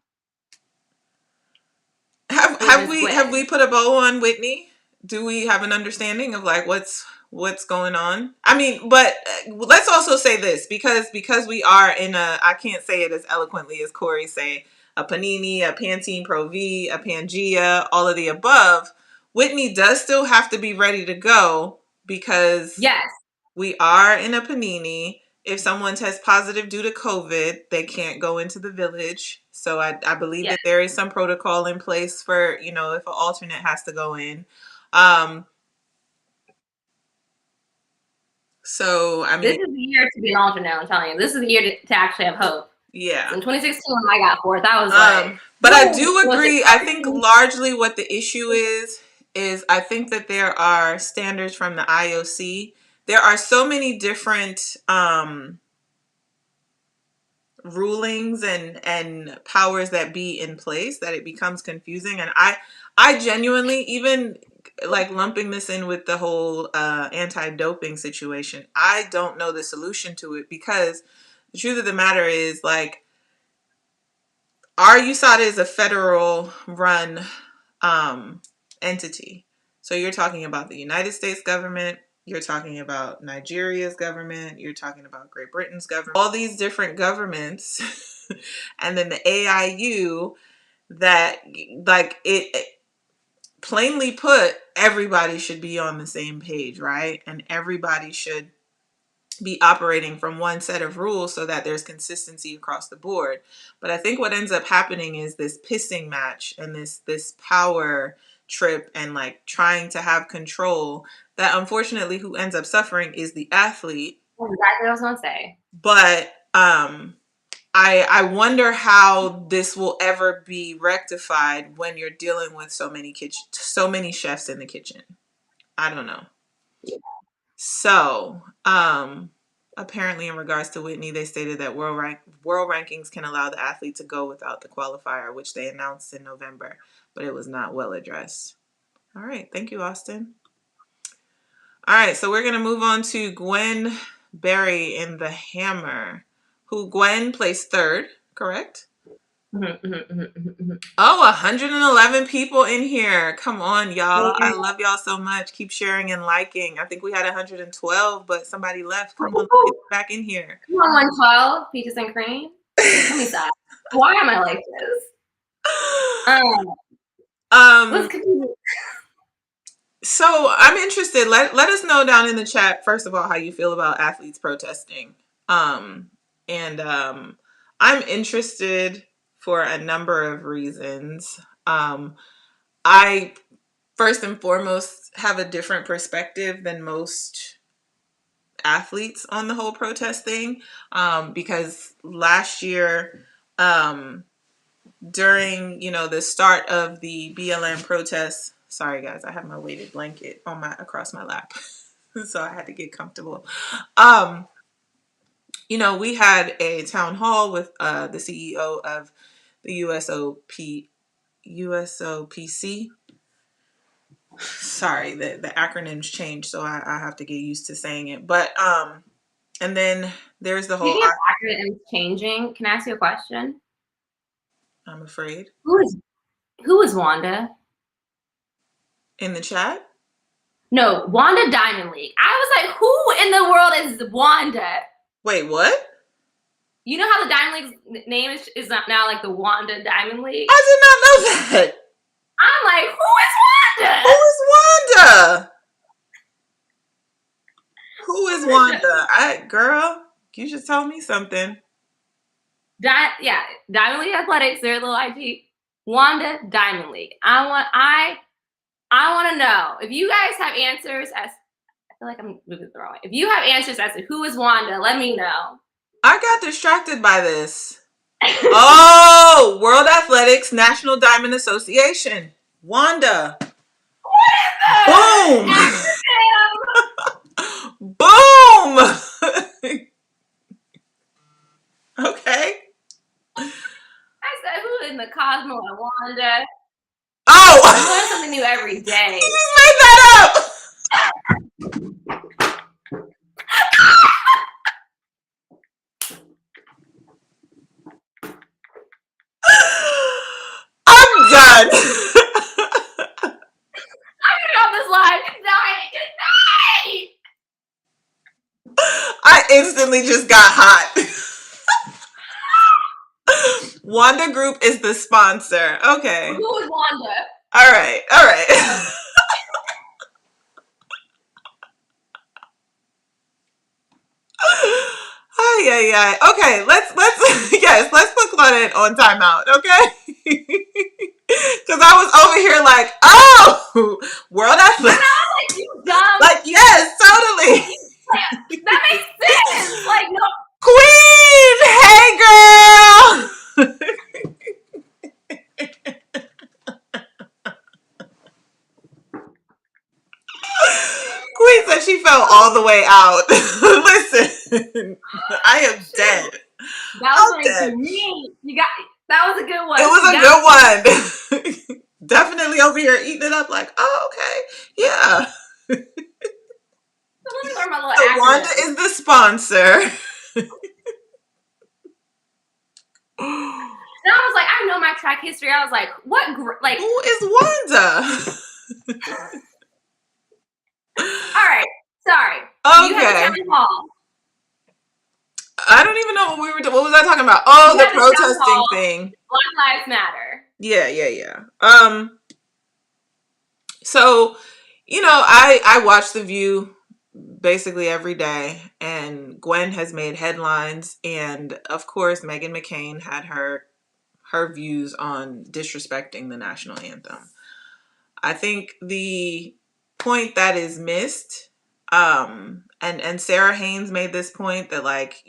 Have we put a bow on Whitney? Do we have an understanding of like what's going on? I mean, but let's also say this because we are in a, I can't say it as eloquently as Corey say, a Panini, a Pantene Pro V, a Pangea, all of the above. Whitney does still have to be ready to go because yes, we are in a Panini. If someone tests positive due to COVID, they can't go into the village. So I believe that there is some protocol in place for, if an alternate has to go in. So, I mean. This is the year to be an alternate, I'm telling you. This is the year to actually have hope. Yeah. So in 2016, when I got fourth, I was like. But I do agree. I think largely what the issue is I think that there are standards from the IOC. There are so many different rulings and powers that be in place that it becomes confusing. And I genuinely, even like lumping this in with the whole anti-doping situation, I don't know the solution to it because the truth of the matter is like our USADA is a federal run entity. So you're talking about the United States government, you're talking about Nigeria's government, you're talking about Great Britain's government, all these different governments, and then the AIU that, like, it plainly put, everybody should be on the same page, right? And everybody should be operating from one set of rules so that there's consistency across the board. But I think what ends up happening is this pissing match and this power trip and like trying to have control that unfortunately who ends up suffering is the athlete. Exactly what I was gonna say. But I wonder how this will ever be rectified when you're dealing with so many chefs in the kitchen. I don't know. Yeah. So, apparently in regards to Whitney, they stated that world rankings can allow the athlete to go without the qualifier, which they announced in November, but it was not well addressed. All right. Thank you, Austin. All right. So we're going to move on to Gwen Berry in the hammer, who Gwen placed third, correct? Oh, 111 people in here. Come on, y'all. I love y'all so much. Keep sharing and liking. I think we had 112, but somebody left. Come on, get back in here. 112, peaches and cream. Let me stop. Why am I like this? So I'm interested. Let us know down in the chat, first of all, how you feel about athletes protesting. I'm interested for a number of reasons. I first and foremost have a different perspective than most athletes on the whole protest thing, because last year during, the start of the BLM protests. Sorry guys, I have my weighted blanket on my across my lap. So I had to get comfortable. We had a town hall with the CEO of the USOPC. Sorry, the acronyms changed, so I have to get used to saying it. But and then there's the whole. Speaking of acronyms changing, can I ask you a question? I'm afraid. Who is Wanda? In the chat? No, Wanda Diamond League. I was like, who in the world is Wanda? Wait, what? You know how the Diamond League's name is now like the Wanda Diamond League? I did not know that. I'm like, who is Wanda? Who is Wanda? Who is Wanda? Girl, you should tell me something. Diamond League Athletics, their little IG. Wanda Diamond League. I want to know if you guys have answers as I feel like I'm moving the wrong way. If you have answers as to who is Wanda, let me know. I got distracted by this. Oh, World Athletics National Diamond Association. Wanda. What is that? Boom. Boom. Okay. I said, who in the cosmos are Wanda? Oh. I learn something new every day. You just made that up. I'm done. I'm gonna go this live. Good night. I instantly just got hot. Wanda Group is the sponsor. Okay. Who is Wanda? All right. Ay. Okay, let's let's put Claudette on timeout, okay? Because I was over here like, oh, World Athletics. Like, you dumb. Like, yes, totally. That makes sense. Like, no. Queen, hey girl. Queen said she fell all the way out. Listen, I am dead. That was like me. That was a good one. It was a good one. Definitely over here eating it up like, oh, okay. Yeah. So let me learn my little So Wanda is the sponsor. And I was like, I know my track history. I was like, what? Like, who is Wanda? All right, sorry. Okay. You had the town hall. I don't even know what we were doing. What was I talking about? Oh, the protesting thing. Black Lives Matter. Yeah. So, I watch The View basically every day, and Gwen has made headlines, and of course Meghan McCain had her views on disrespecting the national anthem. I think the point that is missed, and Sarah Haynes made this point that, like,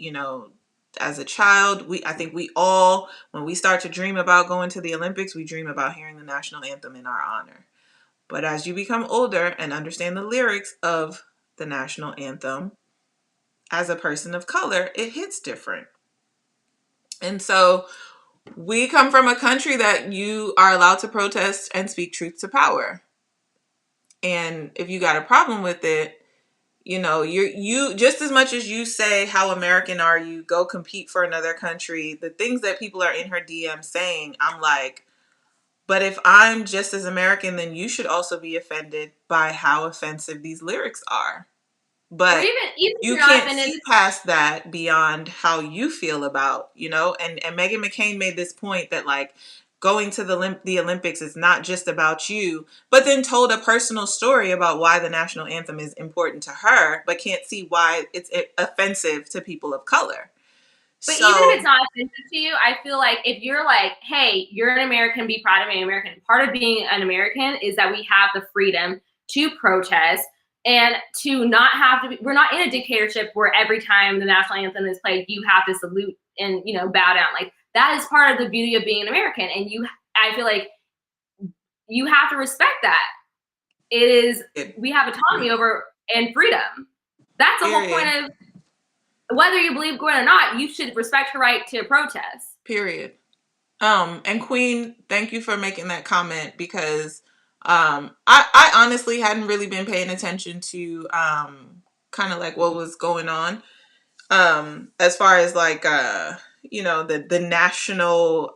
as a child, I think we all, when we start to dream about going to the Olympics, we dream about hearing the national anthem in our honor. But as you become older and understand the lyrics of the national anthem, as a person of color, it hits different. And so we come from a country that you are allowed to protest and speak truth to power. And if you got a problem with it, you just as much as you say, how American are you, go compete for another country, the things that people are in her DM saying, I'm like, but if I'm just as American, then you should also be offended by how offensive these lyrics are. But even you can't see past that beyond how you feel about, and Meghan McCain made this point that, like, going to the Olympics is not just about you, but then told a personal story about why the national anthem is important to her, but can't see why it's offensive to people of color. But even if it's not offensive to you, I feel like if you're like, hey, you're an American, be proud of being American. Part of being an American is that we have the freedom to protest and to not have to we're not in a dictatorship where every time the national anthem is played, you have to salute and, bow down. Like, that is part of the beauty of being an American. And I feel like you have to respect that. We have autonomy over and freedom. That's the whole point of, whether you believe Gwen or not, you should respect her right to protest. Period. And Queen, thank you for making that comment, because I honestly hadn't really been paying attention to kind of like what was going on as far as like the national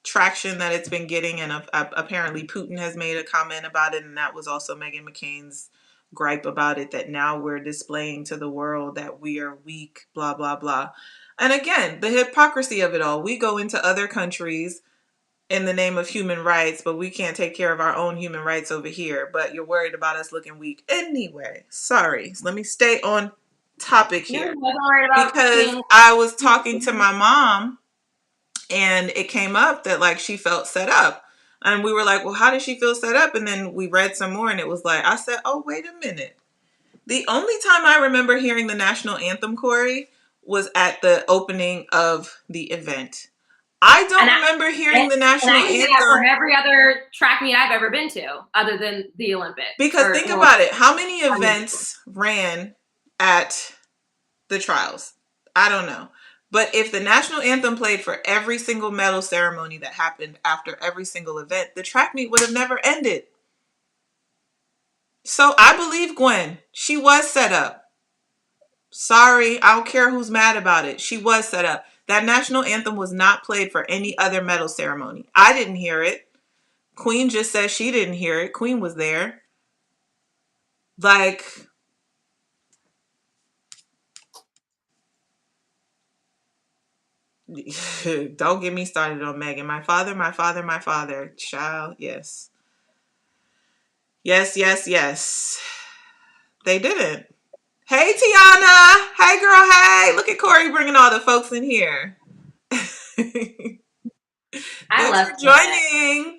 traction that it's been getting, and apparently Putin has made a comment about it, and that was also Meghan McCain's gripe about it, that now we're displaying to the world that we are weak, blah blah blah. And again, the hypocrisy of it all. We go into other countries in the name of human rights, but we can't take care of our own human rights over here, but you're worried about us looking weak anyway. Sorry, so let me stay on topic here, because I was talking to my mom and it came up that like she felt set up, and we were like, well, how did she feel set up? And then we read some more, and it was like, I said, oh, wait a minute. The only time I remember hearing the national anthem, Corey, was at the opening of the event. I don't remember hearing the national anthem for every other track meet I've ever been to, other than the Olympics. Because think about it. How many events ran at the trials? I don't know. But if the national anthem played for every single medal ceremony that happened after every single event, the track meet would have never ended. So I believe Gwen. She was set up. Sorry, I don't care who's mad about it. She was set up. That national anthem was not played for any other medal ceremony. I didn't hear it. Queen just said she didn't hear it. Queen was there. Like, don't get me started on Meghan. My father. Child, yes. Yes. They didn't. Hey, Tiana. Hey, girl. Hey. Look at Corey bringing all the folks in here. Thanks for joining.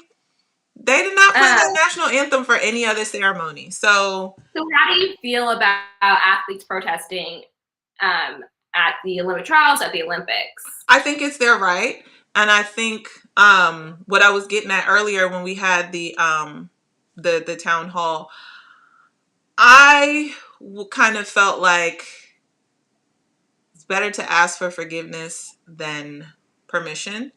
They did not play the national anthem for any other ceremony. So how do you feel about athletes protesting at the Olympic trials, at the Olympics? I think it's their right. And I think what I was getting at earlier when we had the town hall, I kind of felt like it's better to ask for forgiveness than permission.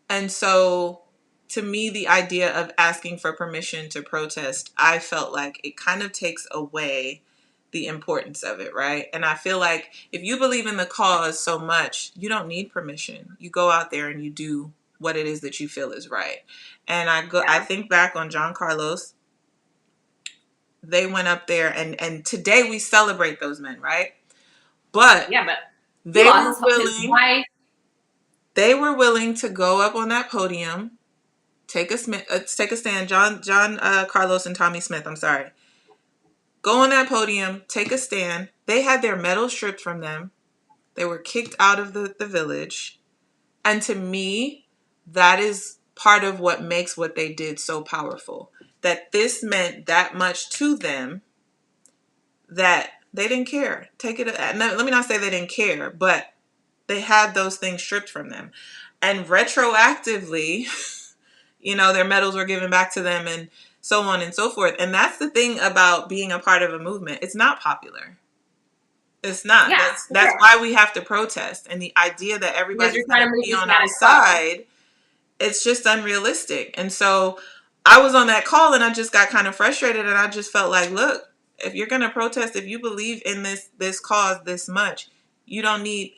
And so to me, the idea of asking for permission to protest, I felt like it kind of takes away the importance of it, right? And I feel like if you believe in the cause so much, you don't need permission. You go out there and you do what it is that you feel is right. And I think back on John Carlos. They went up there, and today we celebrate those men, right? But they were willing. They were willing to go up on that podium, take a stand. John Carlos and Tommy Smith. I'm sorry. Go on that podium, take a stand. They had their medals stripped from them. They were kicked out of the village. And to me, that is part of what makes what they did so powerful. That this meant that much to them that they didn't care. Let me not say they didn't care, but they had those things stripped from them. And retroactively, their medals were given back to them and so on and so forth. And that's the thing about being a part of a movement. It's not popular. It's not. Yeah, that's why we have to protest. And the idea that everybody's going to be on our side, it's just unrealistic. And so I was on that call and I just got kind of frustrated, and I just felt like, look, if you're going to protest, if you believe in this cause this much, you don't need,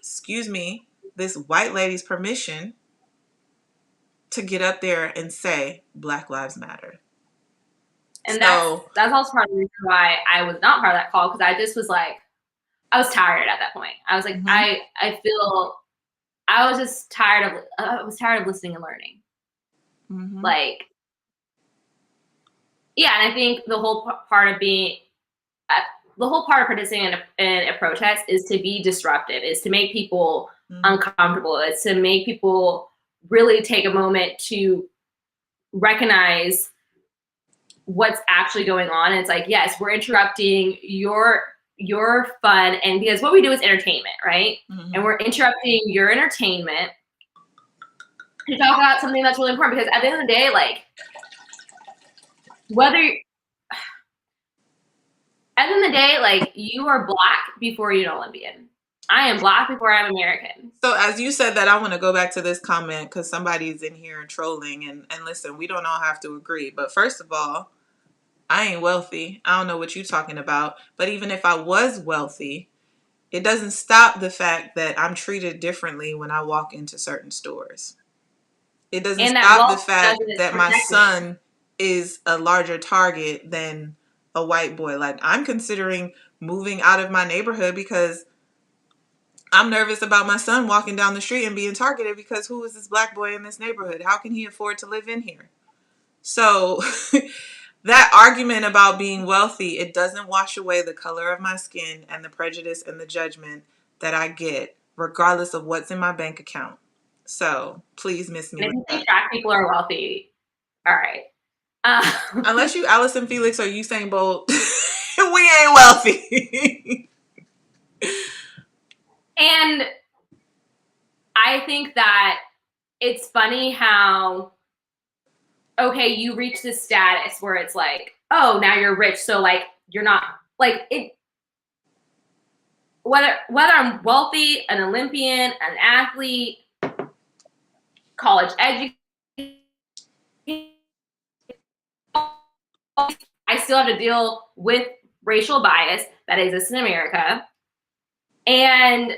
this white lady's permission to get up there and say Black Lives Matter. And that's also part of the reason why I was not part of that call, because I just was like, I was tired at that point. I was like, I was just tired of listening and learning. Mm-hmm. Like, yeah, and I think the whole part of participating in a protest is to be disruptive, is to make people uncomfortable, is to make people really take a moment to recognize what's actually going on. And it's like, yes, we're interrupting your fun, and because what we do is entertainment, right? Mm-hmm. And we're interrupting your entertainment to talk about something that's really important, because at the end of the day, like, whether at the end of the day, like, you are Black before you're an Olympian. I am Black before I'm American. So as you said that, I want to go back to this comment because somebody's in here trolling. And listen, we don't all have to agree. But first of all, I ain't wealthy. I don't know what you're talking about. But even if I was wealthy, it doesn't stop the fact that I'm treated differently when I walk into certain stores. It doesn't And that stop the wealth fact doesn't that my protect me. son is a larger target than a white boy. Like, I'm considering moving out of my neighborhood because I'm nervous about my son walking down the street and being targeted because who is this Black boy in this neighborhood? How can he afford to live in here? So that argument about being wealthy, it doesn't wash away the color of my skin and the prejudice and the judgment that I get, regardless of what's in my bank account. So please miss me And if with you think that. Black people are wealthy, all right. Unless you Allison Felix or Usain Bolt, we ain't wealthy. And I think that it's funny how, okay, you reach this status where it's like, oh, now you're rich, so like you're not like it. Whether I'm wealthy, an Olympian, an athlete, college educated, I still have to deal with racial bias that exists in America. And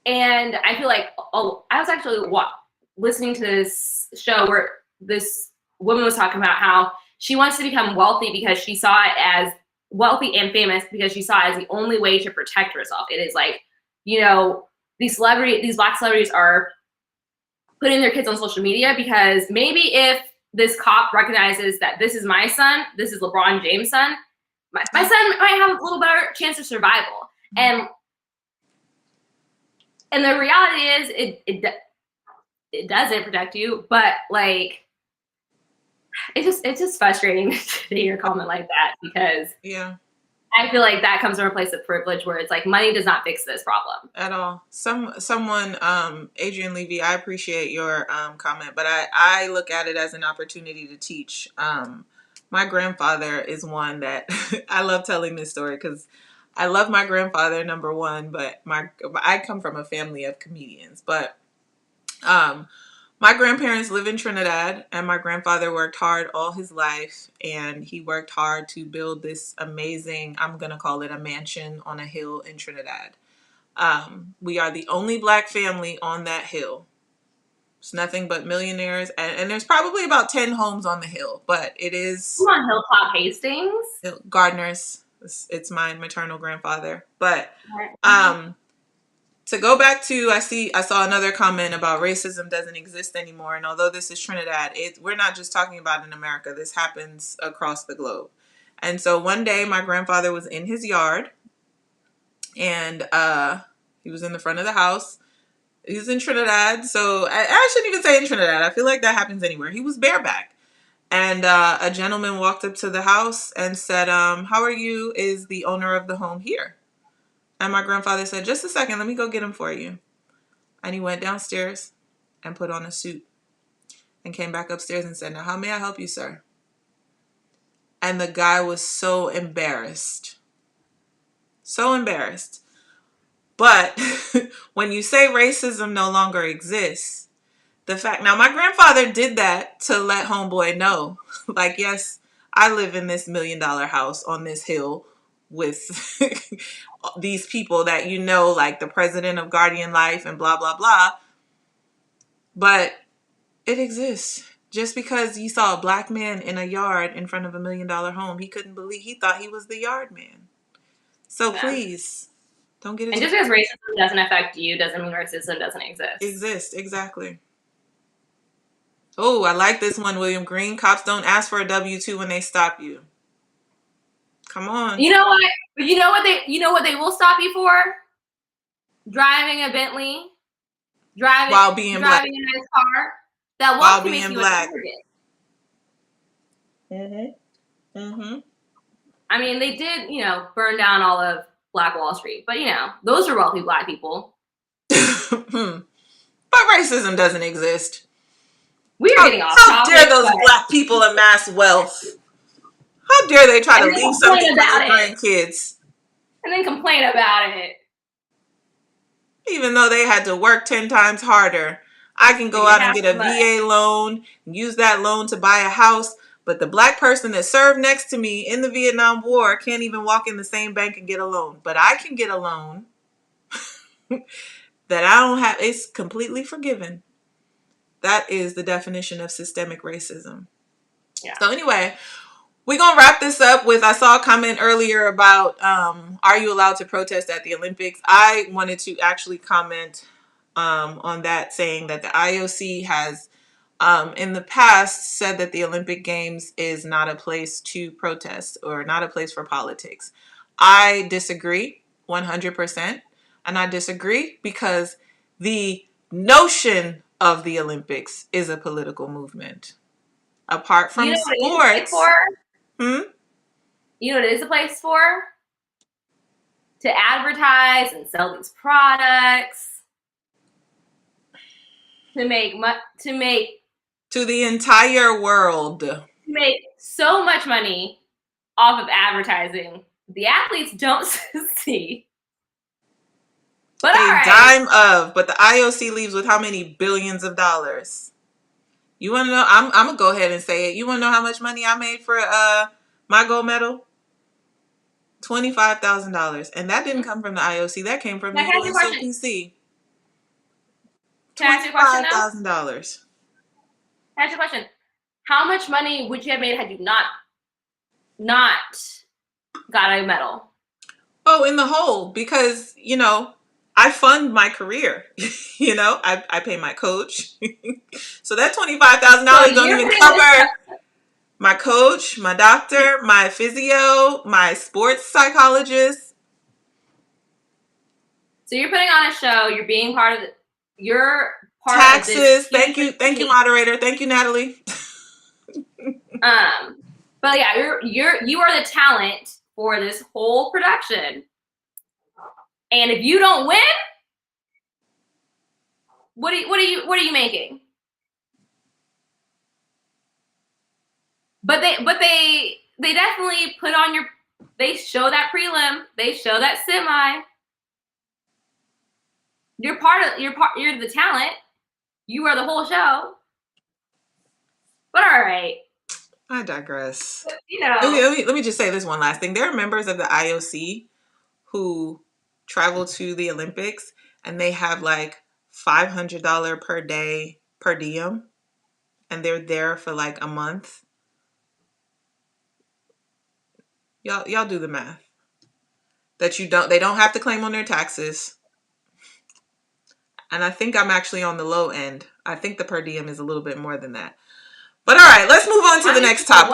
I feel like, oh, I was actually listening to this show where this woman was talking about how she wants to become wealthy because she saw it as wealthy and famous because she saw it as the only way to protect herself. It is like, you know, these Black celebrities are putting their kids on social media because maybe if this cop recognizes that this is my son, this is LeBron James' son, my son might have a little better chance of survival. And the reality is it doesn't protect you, but like it's just frustrating to hear a comment like that because Yeah. I feel like that comes from a place of privilege where it's like money does not fix this problem. At all. Someone, Adrian Levy, I appreciate your comment, but I look at it as an opportunity to teach. My grandfather is one that I love telling this story because I love my grandfather, number one, but I come from a family of comedians. But um, my grandparents live in Trinidad, and my grandfather worked hard all his life, and he worked hard to build this amazing, I'm going to call it a mansion on a hill in Trinidad. We are the only Black family on that hill. It's nothing but millionaires, and there's probably about 10 homes on the hill, but it Come is on, Hilltop Hastings. Gardner's. It's my maternal grandfather. But to go back to, I saw another comment about racism doesn't exist anymore, and although this is Trinidad, we're not just talking about in America. This happens across the globe. And so one day, my grandfather was in his yard, and he was in the front of the house. He's in Trinidad, so I shouldn't even say in Trinidad. I feel like that happens anywhere. He was bareback. And a gentleman walked up to the house and said, how are you? Is the owner of the home here? And my grandfather said, just a second, let me go get him for you. And he went downstairs and put on a suit and came back upstairs and said, now, how may I help you, sir? And the guy was so embarrassed. So embarrassed. But when you say racism no longer exists, the fact, now my grandfather did that to let homeboy know, like, yes, I live in this $1 million house on this hill with these people that you know, like the president of Guardian Life and blah, blah, blah. But it exists. Just because you saw a Black man in a yard in front of $1 million home, he couldn't believe, he thought he was the yard man. So please, don't get it. And just because racism doesn't affect you doesn't mean racism doesn't exist. Exactly. Oh, I like this one, William Green. Cops don't ask for a W-2 when they stop you. Come on. You know what? You know what they will stop you for? Driving a Bentley, While being Black. driving a nice car. That While wants to make being you Black. a target. Mm-hmm. I mean, they did, burn down all of Black Wall Street, but those are wealthy Black people. But racism doesn't exist. We are getting off How dare topic, but those black people amass wealth? How dare they try and to then leave something complain for their about it. grandkids? And then complain about it. Even though they had to work 10 times harder. I can To go get out and half get the a money. VA loan, use that loan to buy a house, but the black person that served next to me in the Vietnam War can't even walk in the same bank and get a loan. But I can get a loan that I don't have. It's completely forgiven. That is the definition of systemic racism. Yeah. So anyway, we're going to wrap this up with, I saw a comment earlier about, are you allowed to protest at the Olympics? I wanted to actually comment on that, saying that the IOC has, in the past, said that the Olympic Games is not a place to protest or not a place for politics. I disagree 100%. And I disagree because the notion of the Olympics is a political movement. Apart You from know what it is a place sports, for? hmm? You know what it is a place for? To advertise and sell these products. To make To the entire world. so much money off of advertising. The athletes don't see. But all A right. dime of, but the IOC leaves with how many billions of dollars? You want to know? I'm gonna go ahead and say it. You want to know how much money I made for my gold medal? $25,000, and that didn't come from the IOC. That came from Can the I ask you a question? UNSOPC. Can I ask you a question Twenty-five though? thousand dollars. Can I ask you a question? How much money would you have made had you not got a medal? Oh, in the hole, because I fund my career. I pay my coach, so that So $25,000 don't you're even putting this cover my coach, my doctor, my physio, my sports psychologist. So you're putting on a show. You're being part of you're part of this Taxes. huge Thank you, machine. moderator. Thank you, Natalie. But yeah, you are the talent for this whole production. And if you don't win, what are you making? But they definitely put on your. They show that prelim. They show that semi. You're You're the talent. You are the whole show. But all right, I digress. you Let me, know. let me, let me just say this one last thing. There are members of the IOC who travel to the Olympics and they have like $500 per day per diem, and they're there for like a month. Y'all do the math. They don't have to claim on their taxes. And I think I'm actually on the low end. I think the per diem is a little bit more than that. But all right, let's move on to the next topic.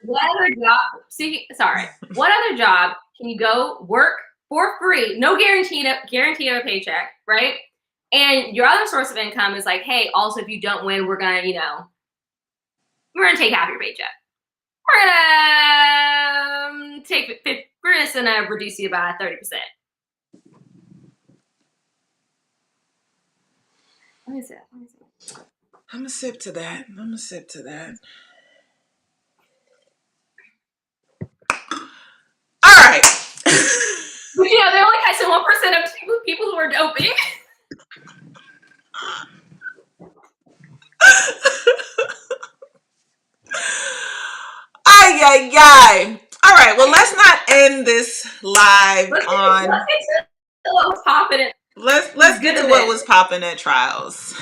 What other job? See, sorry. What other job can you go work for free? No guarantee of a paycheck, right? And your other source of income is like, hey, also if you don't win, we're gonna take half your paycheck. We're gonna reduce you by 30%. Let me see. I'm gonna sip to that. All right. But they're only catching 1% of people who are doping. Ay, ay, ay. All right. Well, let's not end this live on. Let's get to what was popping. Let's get to what was popping at trials.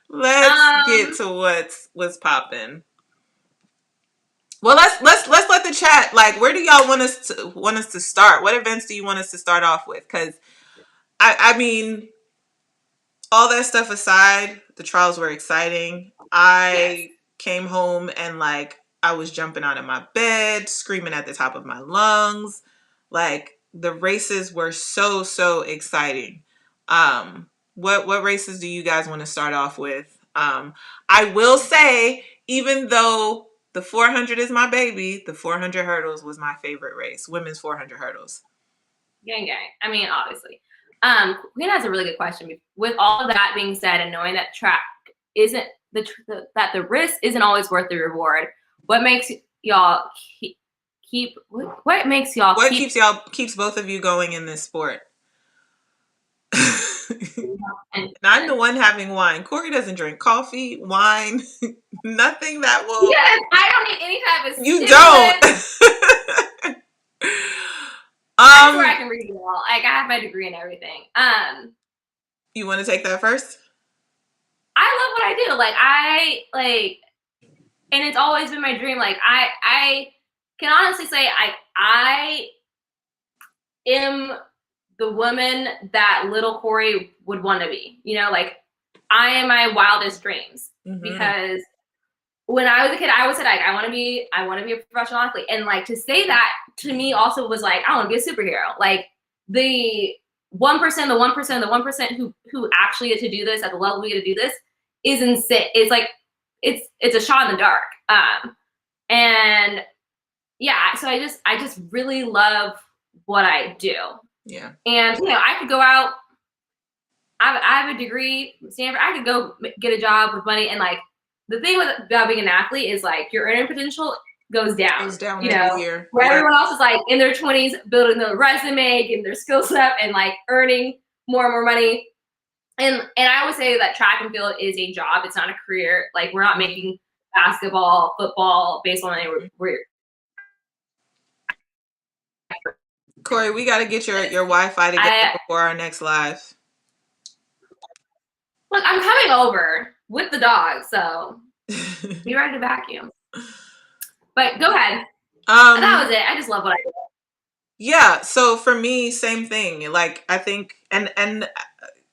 Let's get to what's popping. Well, let's let the chat, like, where do y'all want us to start? What events do you want us to start off with? Because I mean, all that stuff aside, the trials were exciting. I came home and like I was jumping out of my bed, screaming at the top of my lungs. Like the races were so exciting. What races do you guys want to start off with? I will say, even though the 400 is my baby, the 400 hurdles was my favorite race. Women's 400 hurdles. Gang. I mean, obviously. Queen has a really good question. With all of that being said, and knowing that track isn't that the risk isn't always worth the reward, what makes y'all keep what makes y'all What keep keeps both of you going in this sport? and And I'm the one having wine. Corey doesn't drink coffee, wine, nothing that will. yes, I don't need any type of You stimulant. don't. I swear I can read you all. Like I have my degree and everything. You want to take that first? I love what I do. Like and it's always been my dream. Like I can honestly say I am the woman that little Corey would want to be. You know, like I am my wildest dreams because when I was a kid, I always said like I want to be a professional athlete, and like to say that to me also was like I want to be a superhero. Like the 1%, the 1%, the 1% who actually get to do this at the level we get to do this is insane. It's like it's a shot in the dark. And yeah, so I just really love what I do. Yeah. And I could go out. I have a degree from Stanford. I could go get a job with money, and like the thing with being an athlete is like your earning potential goes down. Goes down every year. Where everyone else is like in their 20s building their resume, getting their skills up, and like earning more and more money. And I always say that track and field is a job. It's not a career. Like we're not making basketball, football, baseball money. We're Corey, we got to get your Wi-Fi together before our next live. Look, I'm coming over with the dog, so be ready to vacuum. But go ahead. That was it. I just love what I do. Yeah. So for me, same thing. Like I think, and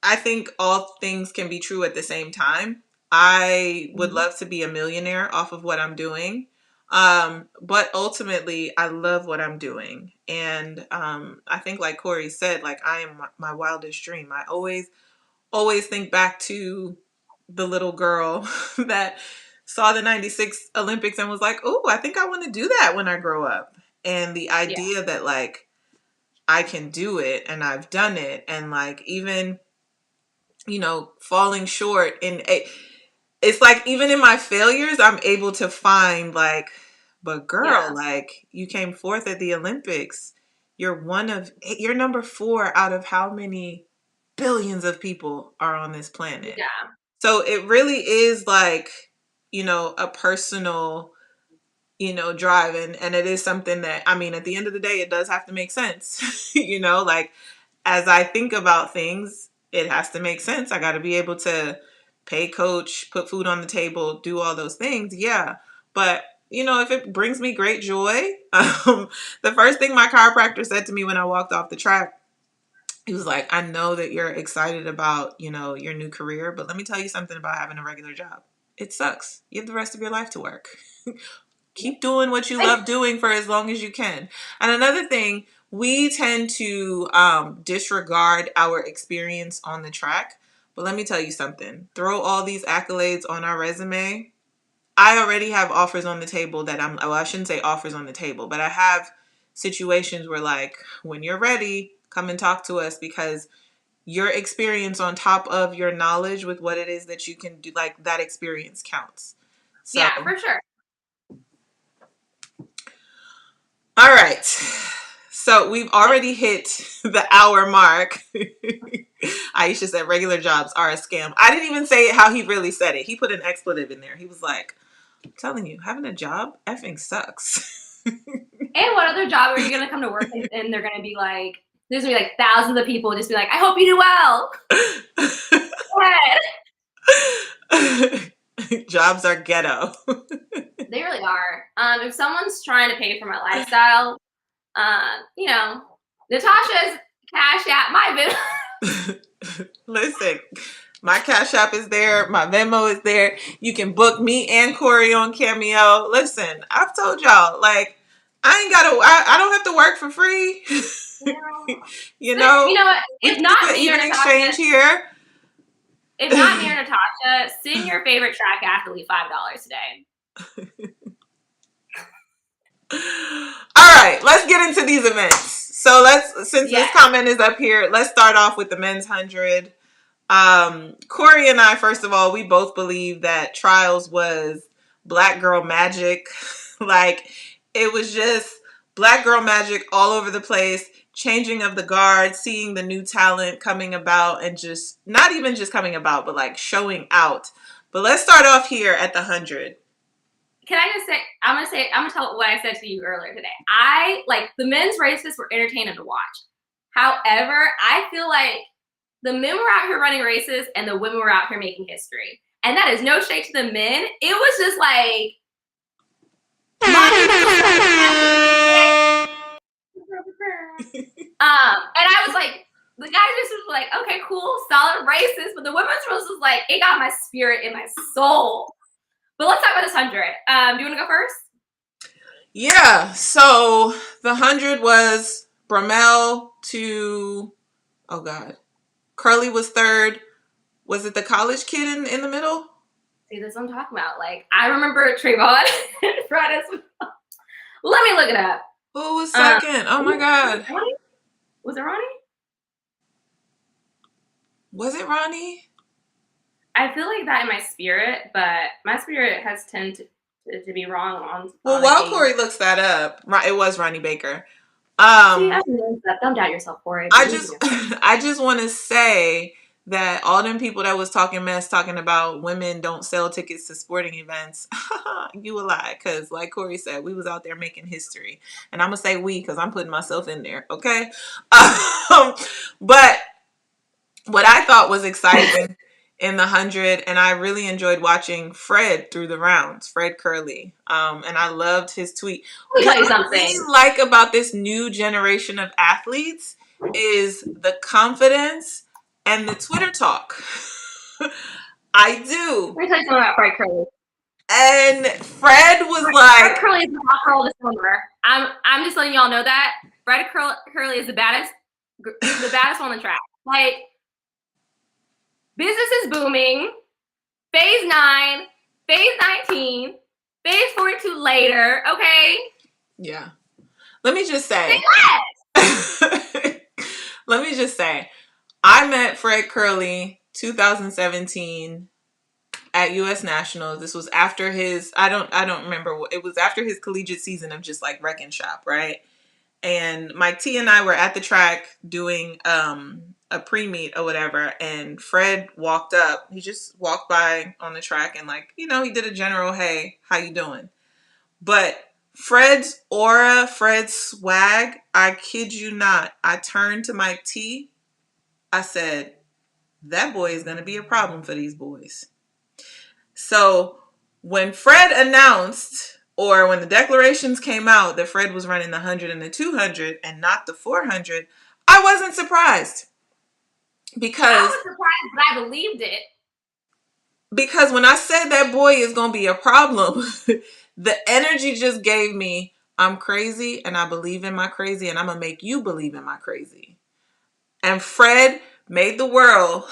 I think all things can be true at the same time. I would love to be a millionaire off of what I'm doing. But ultimately I love what I'm doing. And I think like Corey said, like I am my wildest dream. I always think back to the little girl that saw the 96 Olympics and was like, oh, I think I want to do that when I grow up. And the idea that like I can do it and I've done it, and like even falling short it's like even in my failures I'm able to find like, but girl, like you came fourth at the Olympics. You're number 4 out of how many billions of people are on this planet. Yeah. So it really is like, a personal, drive. And it is something that, I mean, at the end of the day, it does have to make sense. Like as I think about things, it has to make sense. I got to be able to pay coach, put food on the table, do all those things. Yeah. But, if it brings me great joy, the first thing my chiropractor said to me when I walked off the track, he was like, I know that you're excited about, your new career, but let me tell you something about having a regular job. It sucks. You have the rest of your life to work. Keep doing what you love doing for as long as you can. And another thing, we tend to disregard our experience on the track. But let me tell you something. Throw all these accolades on our resume. I already have offers on the table that I shouldn't say offers on the table, but I have situations where like, when you're ready, come and talk to us, because your experience on top of your knowledge with what it is that you can do, like that experience counts. So, yeah, for sure. All right. So we've already hit the hour mark. Aisha said regular jobs are a scam. I didn't even say it how he really said it. He put an expletive in there. He was like, I'm telling you, having a job effing sucks. And what other job are you going to come to work and they're going to be like, there's going to be like thousands of people just be like, I hope you do well. Jobs are ghetto. They really are. If someone's trying to pay for my lifestyle, Natasha's CashApp, my business. Listen, my CashApp is there. My Venmo is there. You can book me and Corey on Cameo. Listen, I've told y'all, like, I don't have to work for free. You know what? If not me or even Natasha, exchange here. If not me or Natasha, send your favorite track athlete $5 today. All right, let's get into these events. So So since this Yes. comment is up here, let's start off with the men's 100. Corey and I, first of all, we both believe that Trials was black girl magic. Like, it was just black girl magic all over the place, changing of the guard, seeing the new talent coming about, and just not even just coming about, but like showing out. But let's start off here at the 100. Can I just say, I'm gonna tell what I said to you earlier today. I like the men's races were entertaining to watch. However, I feel like the men were out here running races and the women were out here making history. And that is no shade to the men. It was just like and I was like, the guys just was like, okay, cool, solid races, but the women's race was like, it got my spirit in my soul. But let's talk about this 100. Do you want to go first? Yeah, so the 100 was Bramel to, oh God, Curly was third. Was it the college kid in the middle? See, this is what I'm talking about. Like, I remember Trayvon and Fred as well. Let me look it up. Who was second? Oh my God. Was it Ronnie? Was it Ronnie? I feel like that in my spirit, but my spirit has tended to be wrong on. Well, while Corey looks that up, it was Ronnie Baker. See, I know that. Don't doubt yourself, Corey. I just want to say that all them people that was talking mess, talking about women don't sell tickets to sporting events, you a lie. Because like Corey said, we was out there making history. And I'm going to say we because I'm putting myself in there, okay? But what I thought was exciting in the 100, and I really enjoyed watching Fred through the rounds, Fred Curly. And I loved his tweet. Let me tell you something. What I really like about this new generation of athletes is the confidence and the Twitter talk. I do. Let me tell you something about Fred Curly. And Fred was like, Fred Curly is the hot girl this summer. I'm just letting y'all know that Fred Curly is the baddest on the track. Like, business is booming. Phase 9, phase 19, phase 42 later. Okay. Yeah. Let me just say. Let me just say, I met Fred Curly 2017 at US Nationals. This was after his, I don't remember, it was after his collegiate season of just like wreck and shop, right? And Mike T and I were at the track doing a pre-meet or whatever, and Fred walked up. He just walked by on the track and like, he did a general, hey, how you doing? But Fred's aura, Fred's swag, I kid you not, I turned to Mike T. I said, that boy is going to be a problem for these boys. So when Fred announced, or when the declarations came out that Fred was running the 100 and the 200 and not the 400, I wasn't surprised. Because I was surprised, but I believed it. Because when I said that boy is going to be a problem, the energy just gave me, I'm crazy and I believe in my crazy and I'm going to make you believe in my crazy. And Fred made the world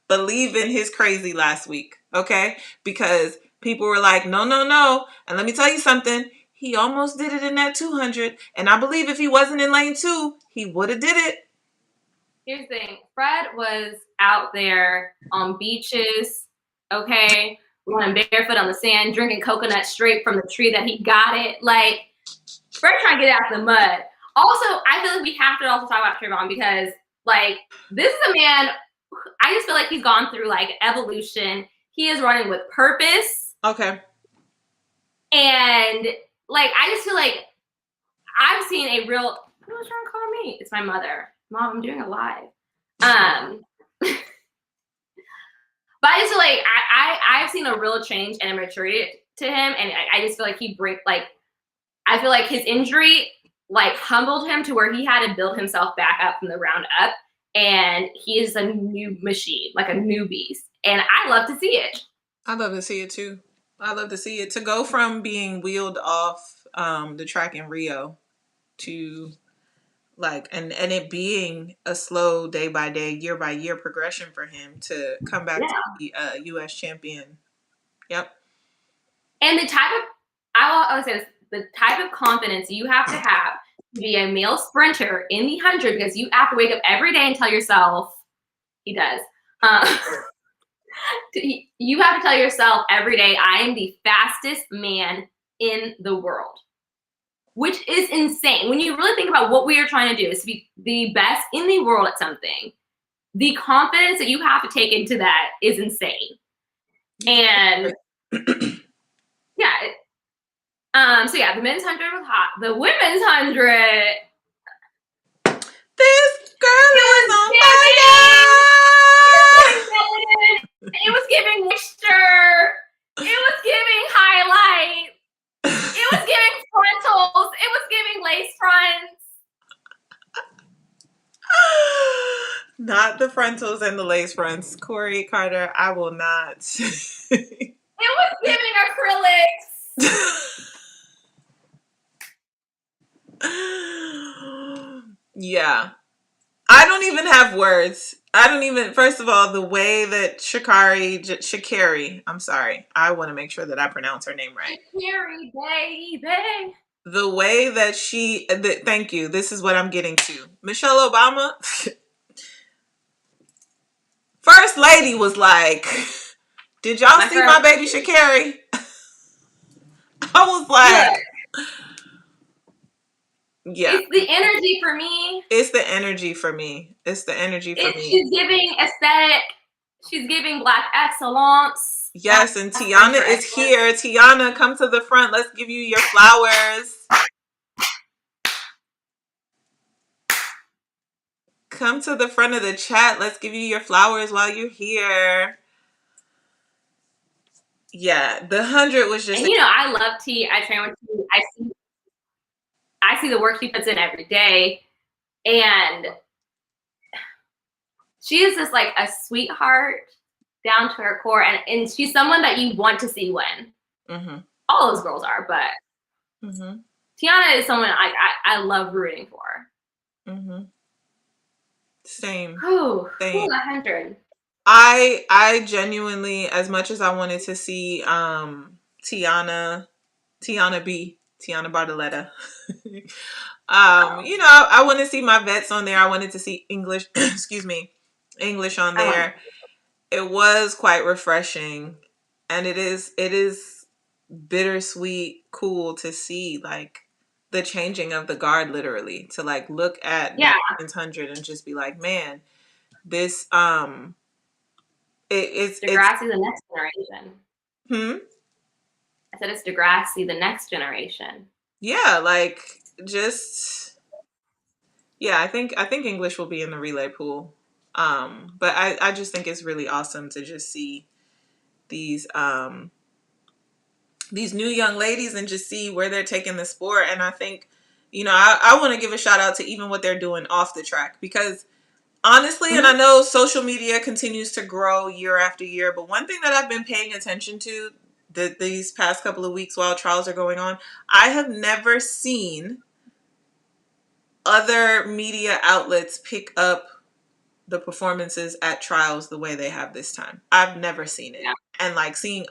believe in his crazy last week, okay? Because people were like, no. And let me tell you something. He almost did it in that 200. And I believe if he wasn't in lane 2, he would have did it. Here's the thing. Fred was out there on beaches, okay, running barefoot on the sand, drinking coconut straight from the tree that he got it. Like, Fred trying to get out of the mud. Also, I feel like we have to also talk about Trayvon because, like, this is a man, I just feel like he's gone through, like, evolution. He is running with purpose. Okay. And, like, I just feel like I've seen a real, who was trying to call me? It's my mother. Mom, I'm doing a live. But I just feel like I've seen a real change and a maturity to him. And I just feel like I feel like his injury, like, humbled him to where he had to build himself back up from the ground up. And he is a new machine, like a new beast. And I love to see it. I love to see it too. I love to see it. To go from being wheeled off the track in Rio to like, and it being a slow day by day, year by year progression for him to come back to be a U.S. champion. Yep. And the type of, I will say this, the type of confidence you have to have to be a male sprinter in the 100 because you have to wake up every day and tell yourself, he does. You have to tell yourself every day, I am the fastest man in the world, which is insane. When you really think about what we are trying to do is to be the best in the world at something, the confidence that you have to take into that is insane. And yeah. So yeah, the men's 100 was hot. The women's 100. This girl is on fire. It was giving moisture. It was giving highlight. It was giving frontals. It was giving lace fronts. Not the frontals and the lace fronts. Corey Carter, I will not. It was giving acrylics. Yeah. I don't even have words. First of all, the way that Sha'Carri, I'm sorry. I want to make sure that I pronounce her name right. Sha'Carri, baby. The way that thank you. This is what I'm getting to. Michelle Obama, First Lady, was like, did y'all see my baby Sha'Carri? I was like, yeah. It's the energy for me. It's the energy for me. She's giving aesthetic. She's giving Black excellence. Yes, and Tiana is here. Tiana, come to the front. Let's give you your flowers. Come to the front of the chat. Let's give you your flowers while you're here. Yeah, the 100 was just... And I love T. I train with T. I see the work she puts in every day. And she is just like a sweetheart down to her core. And she's someone that you want to see win. Mm-hmm. All those girls are, but Tiana is someone I love rooting for. Mm-hmm. Same. Same. 100. I genuinely, as much as I wanted to see Tiana Bartoletta, I want to see my vets on there. I wanted to see English on there. It was quite refreshing, and it is bittersweet cool to see like the changing of the guard, literally, to like look at the 100 and just be like, man, this it's Degrassi the next generation. I said it's Degrassi the next generation. Yeah, like just I think English will be in the relay pool. But I just think it's really awesome to just see these new young ladies and just see where they're taking the sport. And I think, I want to give a shout out to even what they're doing off the track, because honestly, and I know social media continues to grow year after year, but one thing that I've been paying attention to these past couple of weeks while trials are going on, I have never seen other media outlets pick up the performances at trials the way they have this time. I've never seen it. Yeah. And like seeing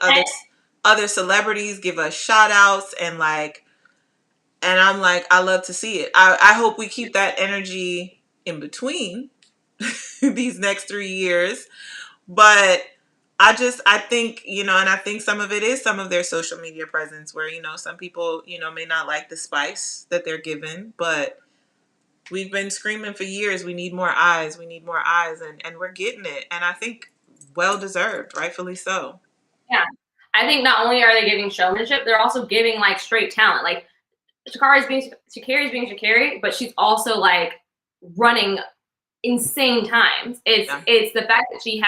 other celebrities give us shout outs and I'm like, I love to see it. I hope we keep that energy in between these next 3 years. But I think, and I think some of it is some of their social media presence where, some people, may not like the spice that they're given, but we've been screaming for years, we need more eyes, and we're getting it. And I think well-deserved, rightfully so. Yeah. I think not only are they giving showmanship, they're also giving like straight talent. Like Sha'Carri's being Sha'Carri, but she's also like running insane times. It's the fact that she's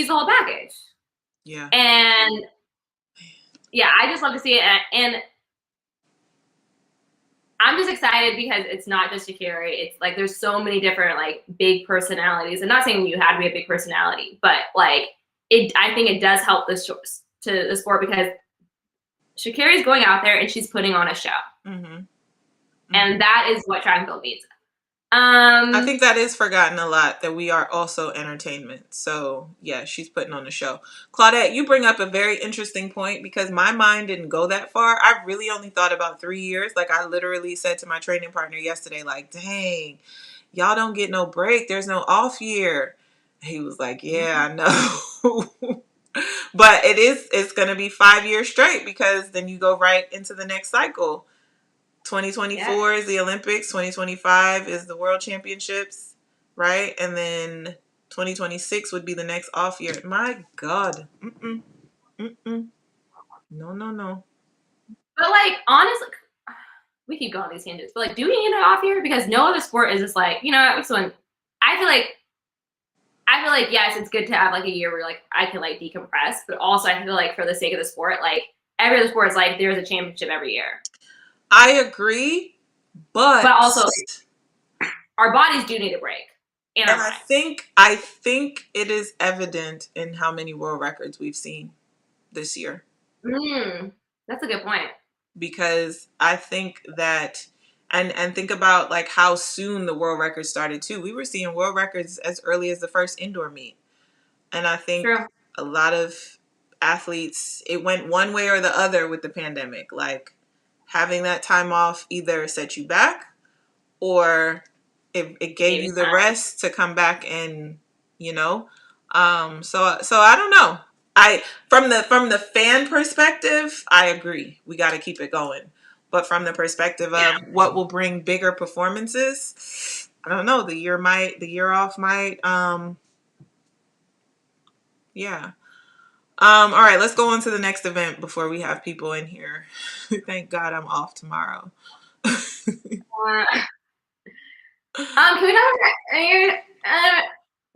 the whole package. Yeah. And I just love to see it. And I'm just excited because it's not just Sha'Carri. It's like there's so many different like big personalities. I'm not saying you had to be a big personality, but like I think it does help the sport because Sha'Carri's going out there and she's putting on a show. Mm-hmm. And that is what track and field needs. I Um, think that is forgotten a lot, that we are also entertainment. So, yeah, she's putting on a show. Claudette, you bring up a very interesting point because my mind didn't go that far. I really only thought about 3 years. Like, I literally said to my training partner yesterday, like, dang, y'all don't get no break. There's no off year. He was like, yeah, I know. But it's going to be 5 years straight because then you go right into the next cycle. yeah. 2024 is the Olympics, 2025 is the World Championships, right? And then 2026 would be the next off year. My God. Mm-mm. Mm-mm. No, no, no. But like honestly, we keep going on these tangents. But like, do we need an off year? Because no other sport is just like, you know, so I feel like yes, it's good to have like a year where like I can like decompress, but also I feel like for the sake of the sport, like every other sport is like there's a championship every year. I agree, but But also our bodies do need a break in our and minds. I think it is evident in how many world records we've seen this year. That's a good point. Because I think that and think about like how soon the world records started too. We were seeing world records as early as the first indoor meet. And I think True. a lot of athletes, it went one way or the other with the pandemic. Like having that time off either set you back or it gave Maybe you the not. rest to come back and, you know. So I don't know. I from the fan perspective, I agree. We got to keep it going. But from the perspective Yeah. of what will bring bigger performances, I don't know. The year off might yeah. All right, let's go on to the next event before we have people in here. Thank God I'm off tomorrow. Uh, can we talk about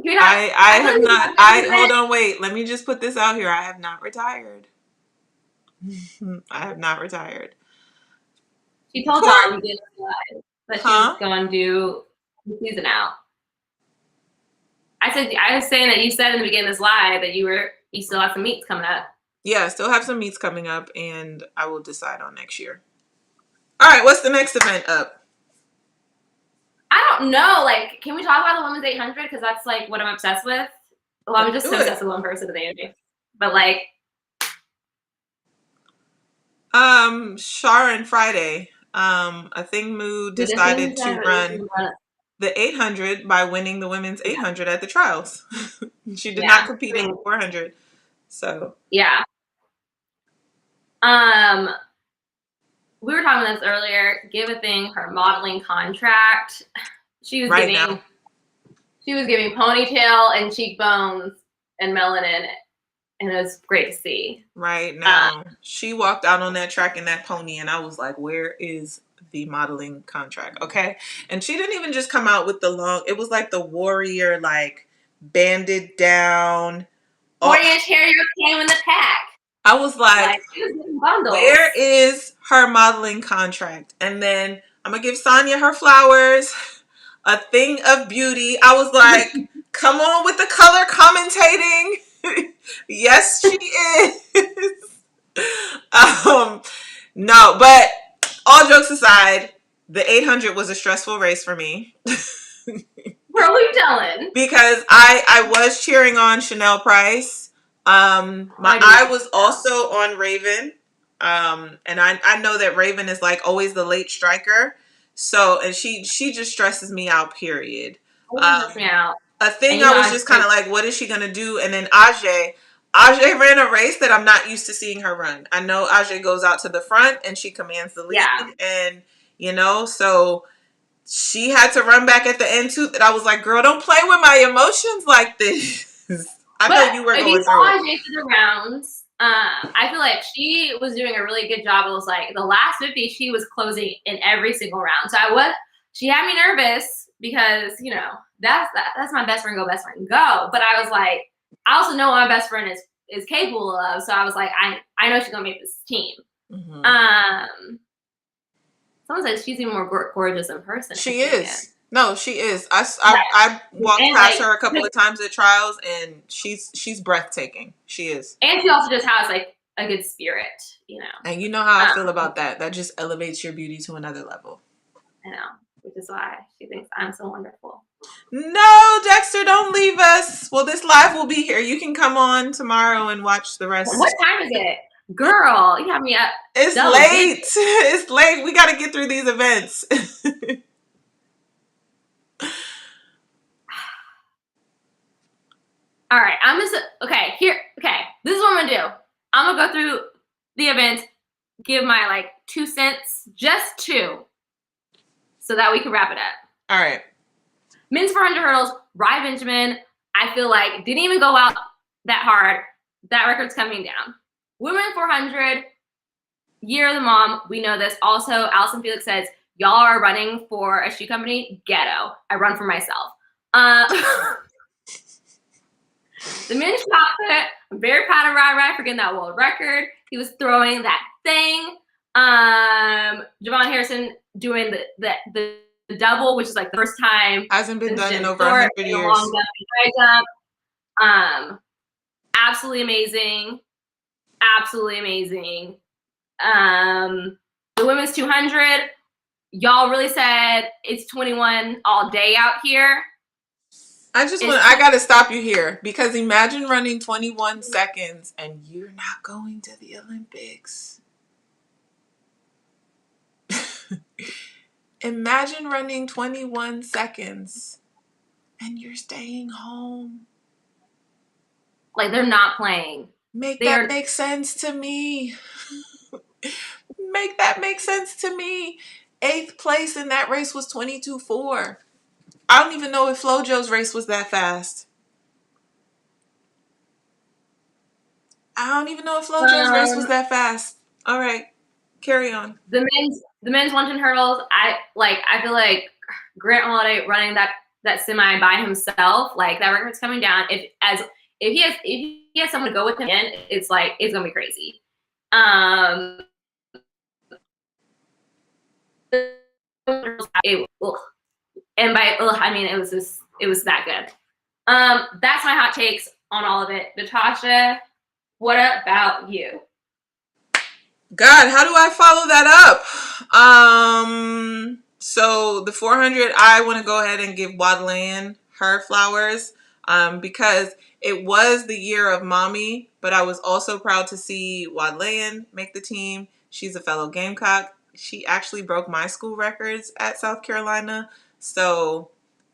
can we talk I I feel have like we not talked about I this hold event. on, wait. Let me just put this out here. I have not retired. I have not retired. She told Court, y'all that she was huh? going to do the season out. I was saying that you said in the beginning of this live that you still have some meets coming up. Yeah, I still have some meets coming up and I will decide on next year. All right, what's the next event up? I don't know. Like, can we talk about the women's 800? Because that's like what I'm obsessed with. Well, I'm Let's just do so it. obsessed with one person today. But like, Shar and Friday. I think Moo who this decided means to that run the 800 by winning the women's yeah, 800 at the trials. She did not yeah, compete in the 400. So, yeah. Um, we were talking about this earlier. Give a thing her modeling contract. She was right giving now, ponytail and cheekbones and melanin, and it was great to see. right Uh, now, she walked out on that track in that pony, and I was like, where is the modeling contract? Okay. And she didn't even just come out with the long, it was like the warrior, like banded down. Oh, 40-inch hair came in the pack. I was like, Like she was getting bundles. where is her modeling contract? And then I'm gonna give Sonya her flowers, a thing of beauty. I was like, come on with the color commentating. Yes, she is. um, no, but all jokes aside, the 800 was a stressful race for me. Where are we telling? Because I was cheering on Chanel Price. My I do eye like was that. also on Raven. And I know that Raven is like always the late striker. So and she just stresses me out, period. Always stress me Um, out. a And thing you I know, was just kind of like, what is she gonna do? And then Ajay ran a race that I'm not used to seeing her run. I know Ajay goes out to the front and she commands the lead, yeah. and so she had to run back at the end too. That I was like, girl, don't play with my emotions like this. I But know you were if you going through it. saw Jake through the rounds, I feel like she was doing a really good job. It was like the last 50, she was closing in every single round. So she had me nervous because, you know, that's my best friend, go best friend, go. But I was like, I also know what my best friend is capable of. So I was like, I know she's gonna make this team. Mm-hmm. Someone says she's even more gorgeous in person. I She take it. is. No, she is. Yeah. I walked And past like, her a couple of times at trials, and she's breathtaking. She is. and she also just has like a good spirit, you know. And you know how I feel about that. That just elevates your beauty to another level. I know. which is why she thinks I'm so wonderful. No, Dexter, don't leave us. Well, this live will be here. You can come on tomorrow and watch the rest. What time is it? Girl, you have me up. It's late. It's late. We got to get through these events. All right, okay, this is what I'm gonna do. I'm gonna go through the event, give my like 2 cents, just 2, so that we can wrap it up. All right. Men's 400 hurdles, Rye Benjamin, I feel like didn't even go out that hard. That record's coming down. Women 400, year of the mom, we know this. Also, Allison Felix says, y'all are running for a shoe company, ghetto. I run for myself. The men's shot put, I'm very proud of Rye for getting that world record. He was throwing that thing. Javon Harrison doing the double, which is like the first time. Hasn't been done in over 100 years. Long jump. Absolutely amazing. Absolutely amazing. The women's 200, y'all really said it's 21 all day out here. I got to stop you here, because imagine running 21 seconds and you're not going to the Olympics. Imagine running 21 seconds and you're staying home. Like, they're not playing. Make that make sense to me. Make that make sense to me. 8th place in that race was 22.4. I don't even know if FloJo's race was that fast. I don't even know if FloJo's race was that fast. All right, carry on. The men's 110 hurdles. I feel like Grant Holiday running that semi by himself. Like, that record's coming down. If he has someone to go with him in, it's gonna be crazy. It was that good. That's my hot takes on all of it. Natasha, what about you? God, how do I follow that up? So the 400, I want to go ahead and give Wadland her flowers, because it was the year of mommy, but I was also proud to see Wadland make the team. She's a fellow Gamecock. She actually broke my school records at South Carolina. So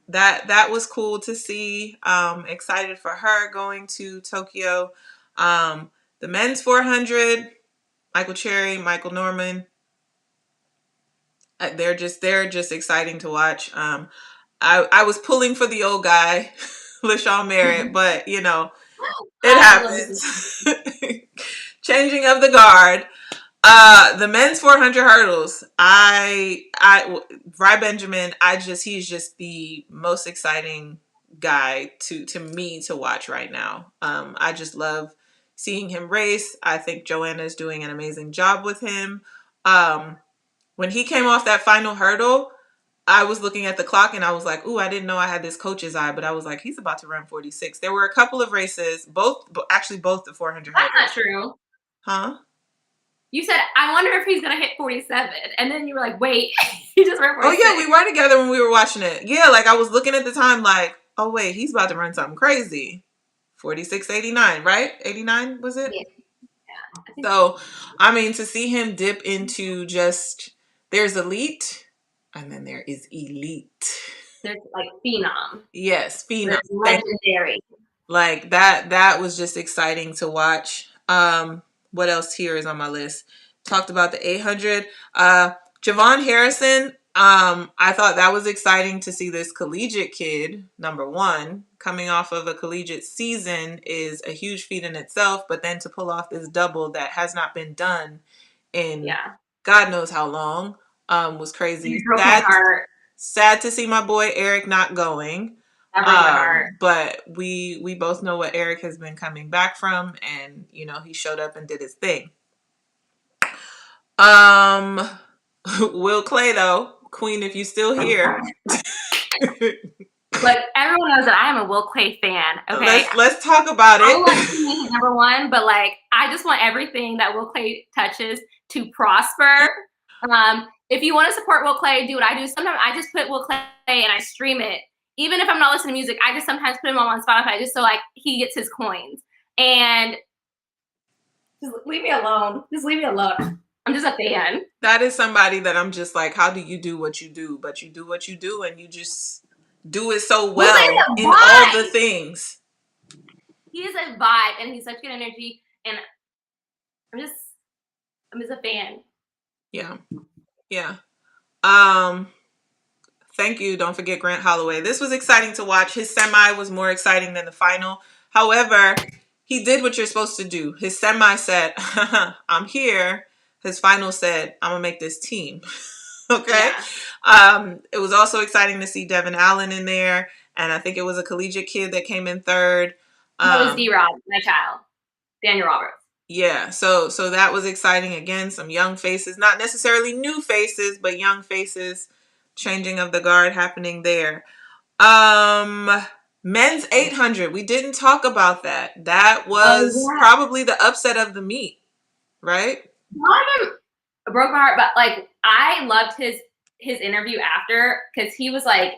that was cool to see. Excited for her going to Tokyo. The men's 400, Michael Cherry, Michael Norman. They're just exciting to watch. I was pulling for the old guy, LaShawn Merritt, but it happens. Changing of the guard. The men's 400 hurdles. Rye Benjamin. He's just the most exciting guy to me to watch right now. I just love seeing him race. I think Joanna's doing an amazing job with him. When he came off that final hurdle, I was looking at the clock and I was like, ooh, I didn't know I had this coach's eye, but I was like, he's about to run 46. There were a couple of races, both the 400 hurdles. That's not true. Huh? You said, I wonder if he's going to hit 47. And then you were like, wait, he just ran 46. Oh, yeah, we were together when we were watching it. Yeah, like I was looking at the time like, oh, wait, he's about to run something crazy. 46.89, right? 89, was it? Yeah. So, I mean, to see him dip into there's elite, and then there is elite. There's like phenom. Yes, phenom. There's legendary. Like that was just exciting to watch. What else here is on my list? Talked about the 800. Javon Harrison. I thought that was exciting to see this collegiate kid, number one, coming off of a collegiate season is a huge feat in itself. But then to pull off this double that has not been done in God knows how long was crazy. Sad to see my boy Eric not going. But we both know what Eric has been coming back from, and he showed up and did his thing. Will Clay though, Queen, if you still here. Look, everyone knows that I am a Will Clay fan. Okay, let's talk about it. I want to be number one, but I just want everything that Will Clay touches to prosper. if you want to support Will Clay, do what I do. Sometimes I just put Will Clay and I stream it. Even if I'm not listening to music, I just sometimes put him on Spotify just so like he gets his coins. And just leave me alone. Just leave me alone. I'm just a fan. That is somebody that I'm just like, how do you do what you do? But you do what you do, and you just do it so well in all the things. He is a vibe, and he's such good energy, and I'm just a fan. Yeah. Yeah. Thank you. Don't forget Grant Holloway. This was exciting to watch. His semi was more exciting than the final. However, he did what you're supposed to do. His semi said, I'm here. His final said, I'm going to make this team. Okay. Yeah. It was also exciting to see Devin Allen in there. And I think it was a collegiate kid that came in third. That was D-Rob, my child. Daniel Roberts. Yeah, so that was exciting. Again, some young faces, not necessarily new faces, but young faces, changing of the guard happening there. Men's 800, we didn't talk about that. That was probably the upset of the meet, right? It broke my heart, but like I loved his interview after, because he was like,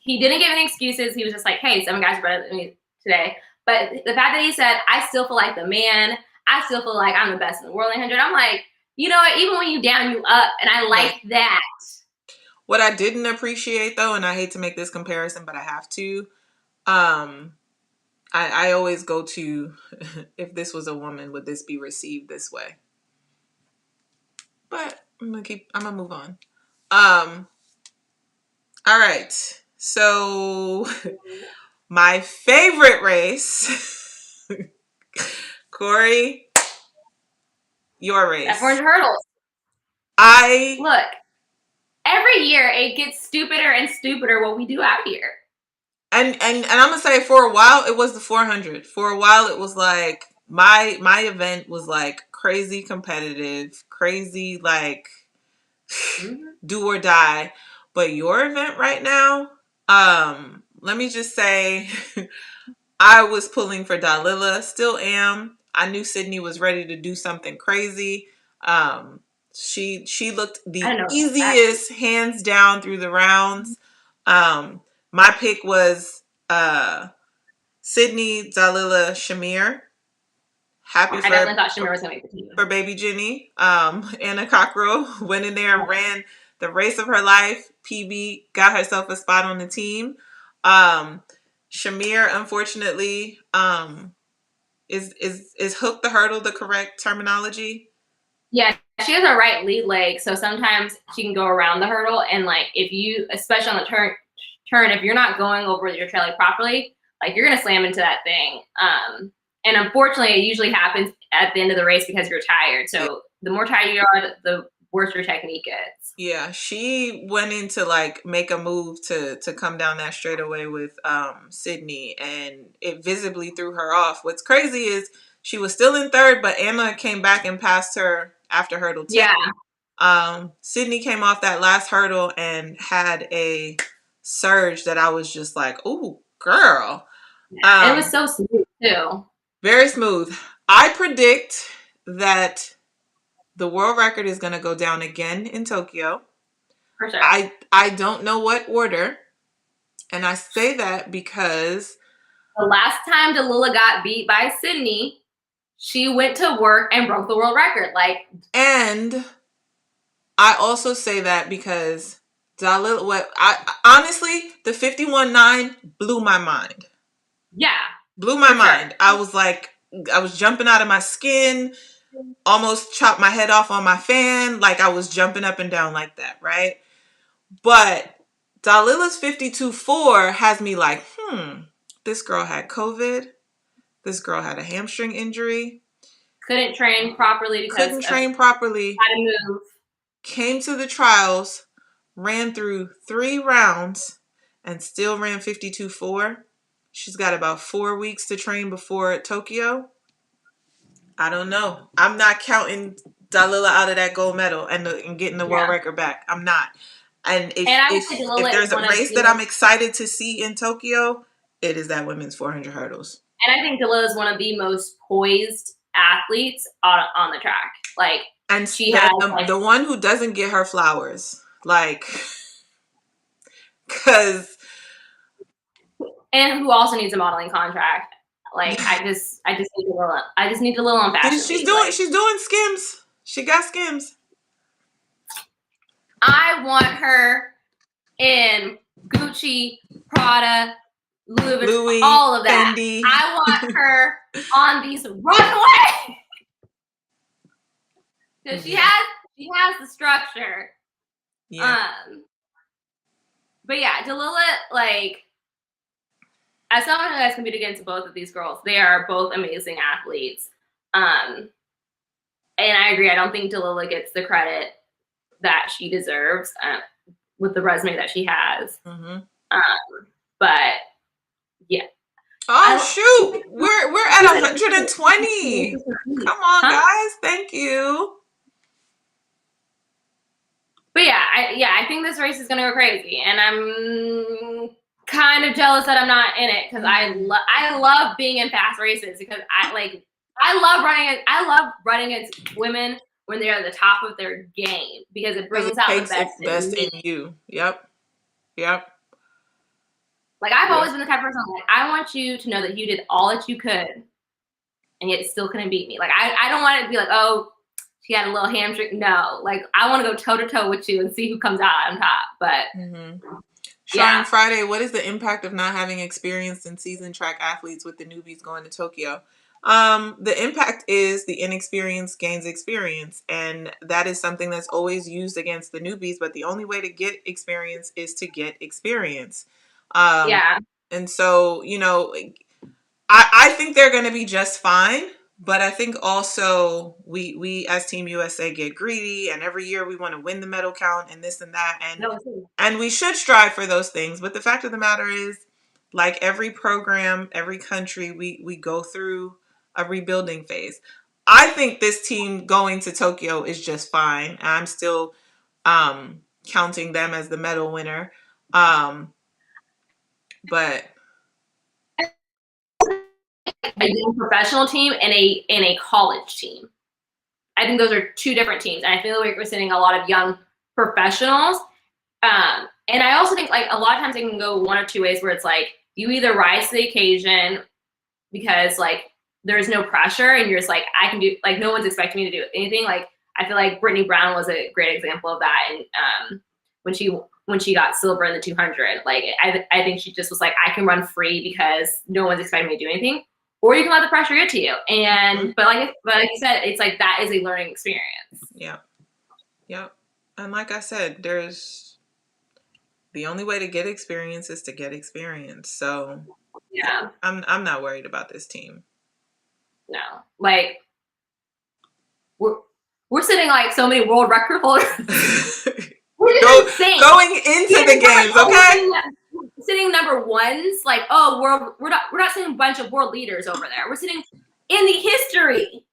he didn't give any excuses. He was just like, hey, 7 guys are better than me today. But the fact that he said, I still feel like the man, I still feel like I'm the best in the world 800. I'm like, you know what? Even when you down, you up. And I like that. What I didn't appreciate, though, and I hate to make this comparison, but I have to, I always go to, if this was a woman, would this be received this way? But I'm gonna move on. All right. So my favorite race, Corey, your race. That 400 hurdles. Look, every year it gets stupider and stupider what we do out here. And I'm gonna say, for a while it was the 400. For a while it was like my event was like crazy competitive, crazy like do or die. But your event right now, let me just say, I was pulling for Dalila, still am. I knew Sydney was ready to do something crazy. She looked the easiest, hands down, through the rounds. My pick was Sydney, Dalila, Shamir. Happy I definitely thought Shamir was going to make the team. For baby Jenny. Anna Cockrell went in there and ran the race of her life. PB got herself a spot on the team. Shamir, unfortunately, is hook the hurdle the correct terminology? Yeah, she has a right lead leg, so sometimes she can go around the hurdle, and like if you, especially on the turn, if you're not going over your trail properly, like you're gonna slam into that thing. And unfortunately, it usually happens at the end of the race because you're tired. So the more tired you are, the worse your technique gets. Yeah, she went in to like make a move to come down that straightaway with Sydney, and it visibly threw her off. What's crazy is she was still in third, but Anna came back and passed her after hurdle 10. Yeah. Sydney came off that last hurdle and had a surge that I was just like, "Ooh, girl!" It was so smooth too. Very smooth. I predict that the world record is going to go down again in Tokyo. For sure. I don't know what order. And I say that because the last time Dalila got beat by Sydney, she went to work and broke the world record. And I also say that because Dalila, honestly, the 51.9 blew my mind. Yeah. Blew my mind. Sure. I was like, I was jumping out of my skin, almost chopped my head off on my fan. Like I was jumping up and down like that, right? But Dalila's 52.4 has me like, this girl had COVID. This girl had a hamstring injury. Couldn't train properly How to move. Came to the trials, ran through 3 rounds, and still ran 52.4. She's got about 4 weeks to train before Tokyo. I don't know. I'm not counting Dalila out of that gold medal and getting the world record back. I'm not. And if there's a race that I'm excited to see in Tokyo, it is that women's 400 hurdles. And I think Dalila is one of the most poised athletes on the track. Like And she then has like, the one who doesn't get her flowers, like, because and who also needs a modeling contract. Like I just need a little on Fashion Week. Like she's doing skims. She got skims. I want her in Gucci, Prada, Louis Vuitton, Louis, all of that. Fendi. I want her on these runways because Yeah. she has the structure. Yeah. But yeah, Delilah, like, as someone who has competed against both of these girls, they are both amazing athletes. And I agree. I don't think Delilah gets the credit that she deserves with the resume that she has. Mm-hmm. But yeah. Oh shoot, we're at 120. Come on, guys. Thank you. But yeah, I think this race is gonna go crazy, and I'm kind of jealous that I'm not in it because I love being in fast races because I love running against women when they're at the top of their game because it brings out the best in me. You. Yep. Like I've always been the type of person like I want you to know that you did all that you could, and yet still couldn't beat me. Like I don't want it to be like, oh, she had a little hamstring. No, like I want to go toe to toe with you and see who comes out on top. But Shrine Friday, what is the impact of not having experienced and seasoned track athletes with the newbies going to Tokyo? The impact is the inexperience gains experience, and that is something that's always used against the newbies, but the only way to get experience is to get experience. And so, you know, I think they're going to be just fine. But I think also we as Team USA get greedy, and every year we want to win the medal count and this and that, and we should strive for those things. But the fact of the matter is, like every program, every country, we go through a rebuilding phase. I think this team going to Tokyo is just fine. I'm still counting them as the medal winner, but. A young professional team and a college team. I think those are two different teams, and I feel like we're seeing a lot of young professionals. And I also think like a lot of times it can go one or two ways where it's like you either rise to the occasion because like there's no pressure and you're just like I can do like no one's expecting me to do anything. Like I feel like Brittany Brown was a great example of that, and when she got silver in the 200, like I think she just was like I can run free because no one's expecting me to do anything. Or you can let the pressure get to you, and but like you said, it's like that is a learning experience. Yeah, and like I said, there's the only way to get experience is to get experience. So yeah, I'm not worried about this team. No, like we're sitting like so many world record holders. Going into the games, okay? Sitting number ones, like we're not sitting a bunch of world leaders over there. We're sitting in the history.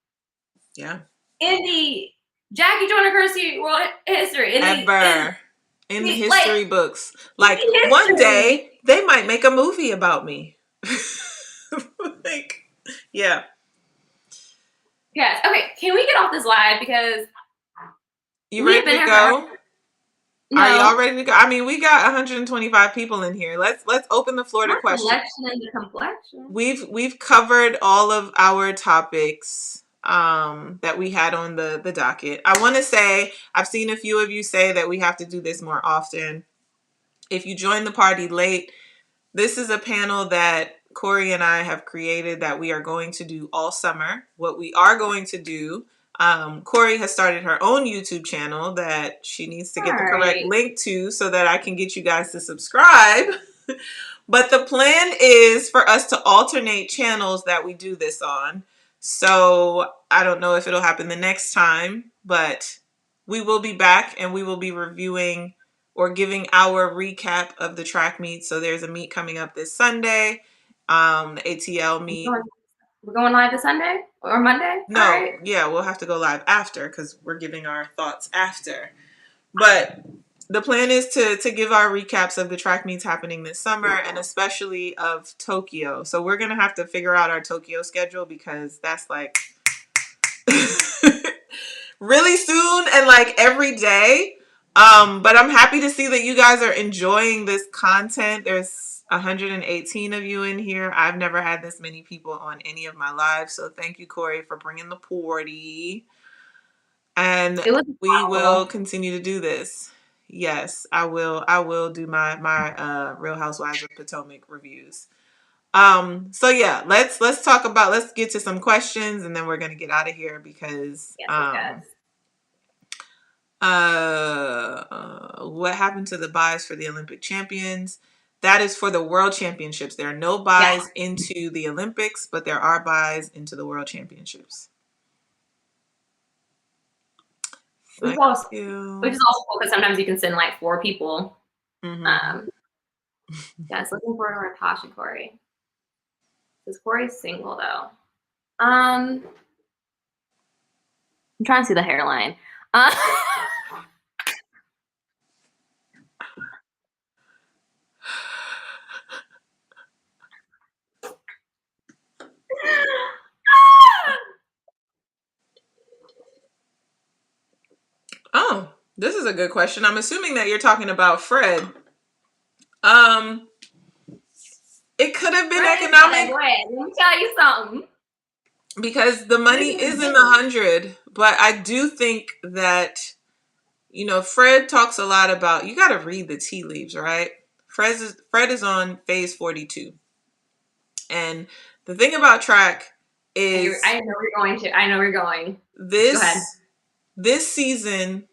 Yeah. In the Jackie Joyner Kersey world history. In the history books. Like one day they might make a movie about me. Like, yeah. Yes. Okay. Can we get off this live because you ready to go? No. Are y'all ready to go? I mean, we got 125 people in here. Let's open the floor to questions. We've covered all of our topics that we had on the docket. I want to say I've seen a few of you say that we have to do this more often. If you join the party late, this is a panel that Corey and I have created that we are going to do all summer. What we are going to do, Corey has started her own YouTube channel that she needs to get the correct link to so that I can get you guys to subscribe. But the plan is for us to alternate channels that we do this on. So I don't know if it'll happen the next time, but we will be back and we will be reviewing or giving our recap of the track meet. So there's a meet coming up this Sunday, the ATL meet. We're going live this Sunday or Monday? No, yeah, we'll have to go live after because we're giving our thoughts after. But the plan is to give our recaps of the track meets happening this summer and especially of Tokyo. So we're going to have to figure out our Tokyo schedule because that's like really soon and like every day. But I'm happy to see that you guys are enjoying this content. There's 118 of you in here. I've never had this many people on any of my lives. So thank you, Corey, for bringing the party. And It was we will awful. continue to do this. Yes, I will. I will do my Real Housewives of Potomac reviews. So yeah, let's talk about, let's get to some questions and then we're gonna get out of here because Yes, yes. what happened to the buys for the Olympic champions? That is for the world championships. There are no Yeah. buys into the Olympics, but there are buys into the world championships. Which is Thank also you. cool because sometimes you can send like 4 people. Mm-hmm. Um, yes, looking forward to our Tosh and Corey. Is Corey single though? I'm trying to see the hairline. Oh, this is a good question. I'm assuming that you're talking about Fred. Um, it could have been Fred is not that economic good. Let me tell you something. because the This money is is in the big. 100, but I do think that, you know, Fred talks a lot about, you got to read the tea leaves, right? Fred is on phase 42. And the thing about track is I know we're going to. I know we're going. Go ahead. this this season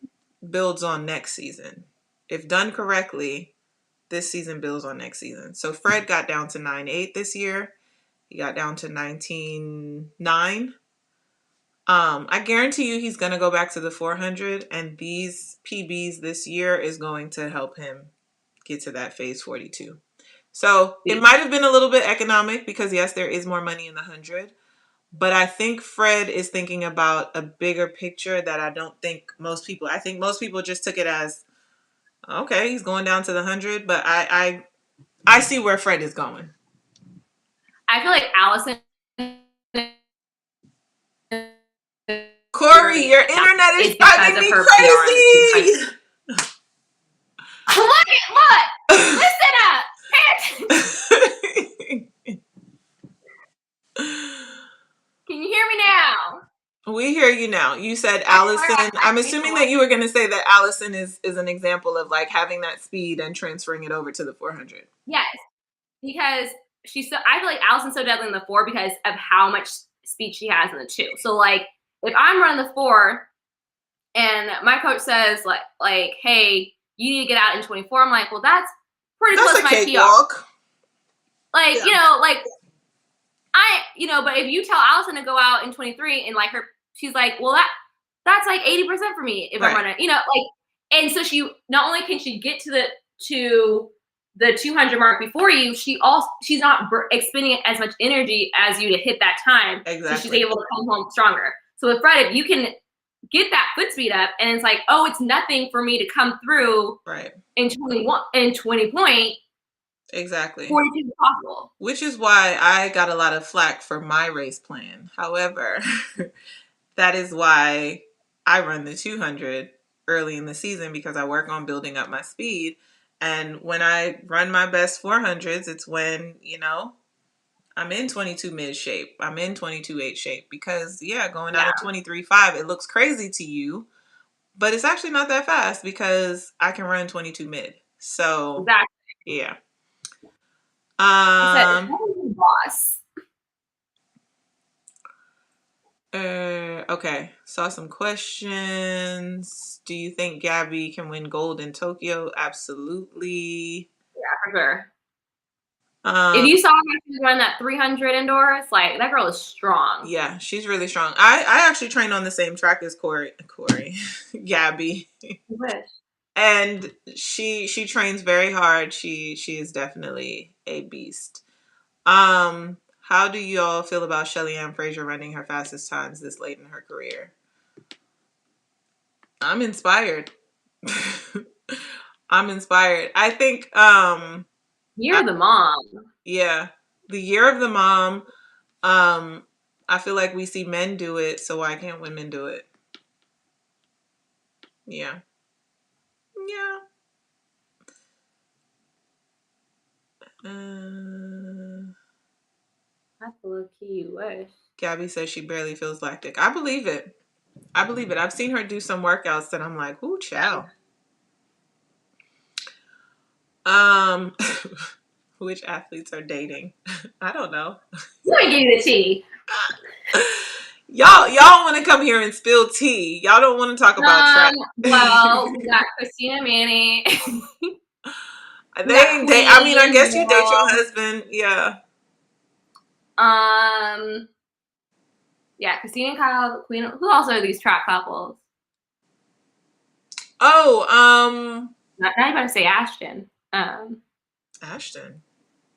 builds on next season. If done correctly, this season builds on next season. So Fred got down to 9.8 this year. He got down to 19.9. I guarantee you he's going to go back to the 400, and these PBs this year is going to help him get to that phase 42. So it might have been a little bit economic because, yes, there is more money in the 100. But I think Fred is thinking about a bigger picture that I don't think most people, I think most people just took it as, okay, he's going down to the 100. But I see where Fred is going. I feel like Allison Corey, your internet is is because driving of me her PR in the 200. crazy. Look! Listen up! Pay attention. Can you hear me now? We hear you now. You said I swear Allison. I I'm changed the assuming that light. you were going to say that Allison is an example of like having that speed and transferring it over to the 400. Yes, because she's so. I feel like Allison's so deadly in the 4 because of how much speed she has in the 2. So like, if I'm running the 4 and my coach says like, hey, you need to get out in 24, I'm like, well, that's pretty That's close a to my PR. cakewalk. Like, Yeah. you know, like but if you tell Allison to go out in 23 and like she's like, well, that's like 80% for me if Right. I'm running, like, and so she not only can she get to the 200 mark before you, she's not expending as much energy as you to hit that time. Exactly. So she's able to come home stronger. So with Fred, if you can get that foot speed up, and it's like, oh, it's nothing for me to come through right in 20 point. Exactly. 42 is possible. Which is why I got a lot of flack for my race plan. However, that is why I run the 200 early in the season, because I work on building up my speed. And when I run my best 400s, it's when, I'm in 22 mid shape. I'm in 22.8 shape because, going out of 23.5, it looks crazy to you, but it's actually not that fast because I can run 22 mid. So, exactly. Yeah. Boss. Okay. Saw some questions. Do you think Gabby can win gold in Tokyo? Absolutely. Yeah, for sure. If you saw her she was running that 300 indoors, like that girl is strong. Yeah, she's really strong. I actually train on the same track as Corey, Gabby. Wish. And she trains very hard. She is definitely a beast. How do you all feel about Shelly Ann Fraser running her fastest times this late in her career? I'm inspired. I'm inspired. I think Year of the Mom. Yeah. The Year of the Mom. I feel like we see men do it, so why can't women do it? Yeah. Yeah. That's a low key wish. Gabby says she barely feels lactic. I believe it. I believe it. I've seen her do some workouts that I'm like, ooh, chow. Um, which athletes are dating? I don't know. Let me give you the tea. Y'all want to come here and spill tea. Y'all don't want to talk about track. Well, we got Christina Manny. They ain't date. I mean, I guess you date your husband. Yeah. Yeah, Christina and Kyle, Queen. Who else are these track couples? Oh, Not you better say Ashton. Ashton.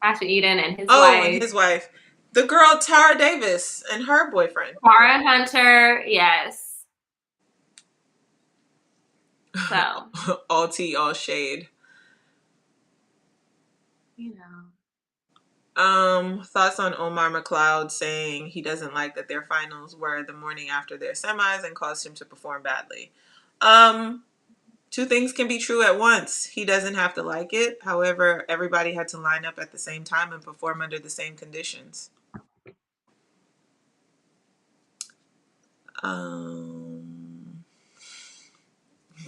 Ashton Eden and his Oh, wife. and his wife. The girl Tara Davis and her boyfriend. Tara Hunter, yes. So. All tea, all shade. You know. Thoughts on Omar McLeod saying he doesn't like that their finals were the morning after their semis and caused him to perform badly. Two things can be true at once. He doesn't have to like it. However, everybody had to line up at the same time and perform under the same conditions.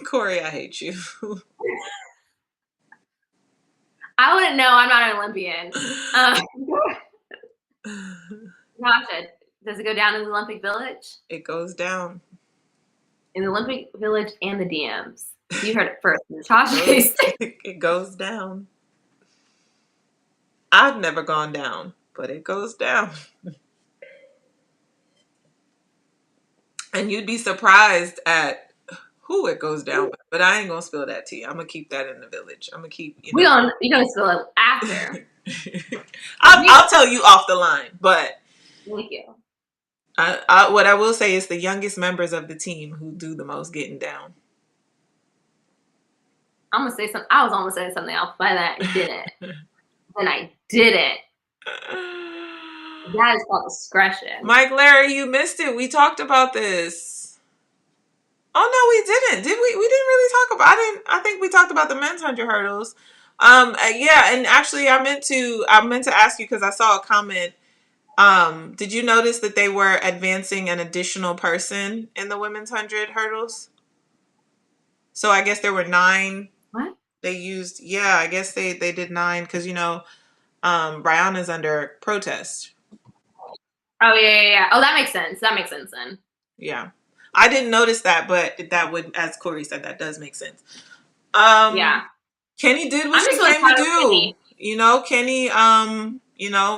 Corey, I hate you. I wouldn't know. I'm not an Olympian. Natasha, does it go down in the Olympic Village? It goes down. In the Olympic Village and the DMs. You heard it first. Natasha. It goes down. I've never gone down, but it goes down. And you'd be surprised at who it goes down with. But I ain't gonna spill that tea. I'm gonna keep that in the village. I'm gonna keep. You're gonna spill it after. I'll tell you off the line, but thank you. What I will say is the youngest members of the team who do the most getting down. I'm gonna say something. I was almost saying something else, but I didn't. And I didn't. That is called discretion. Mike Larry, you missed it. We talked about this. Oh no, we didn't. Did we? We didn't really talk about. I think we talked about the men's 100 hurdles. Yeah, and actually, I meant to ask you because I saw a comment. Did you notice that they were advancing an additional person in the women's 100 hurdles? So I guess there were 9. What? They used, yeah, I guess they did 9 because, Brianna's under protest. Oh, yeah. Oh, that makes sense. That makes sense then. Yeah. I didn't notice that, but that would, as Corey said, that does make sense. Yeah. Kenny did what she came to do. Kenny,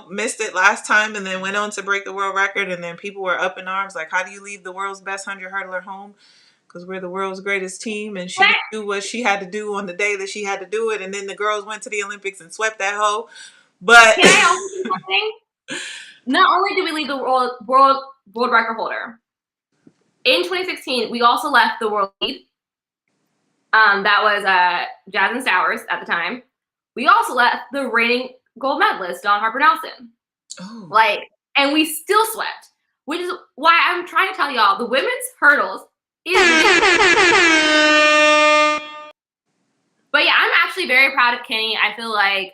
missed it last time and then went on to break the world record. And then people were up in arms like, how do you leave the world's best 100 hurdler home? Because we're the world's greatest team. And she didn't do what she had to do on the day that she had to do it. And then the girls went to the Olympics and swept that hoe. But can I also do something? Not only did we leave the world record holder, in 2016, we also left the world lead. That was Jasmine Stowers at the time. We also left the reigning gold medalist, Dawn Harper Nelson. Oh. And we still swept, which is why I'm trying to tell y'all the women's hurdles is. But yeah, I'm actually very proud of Kenny. I feel like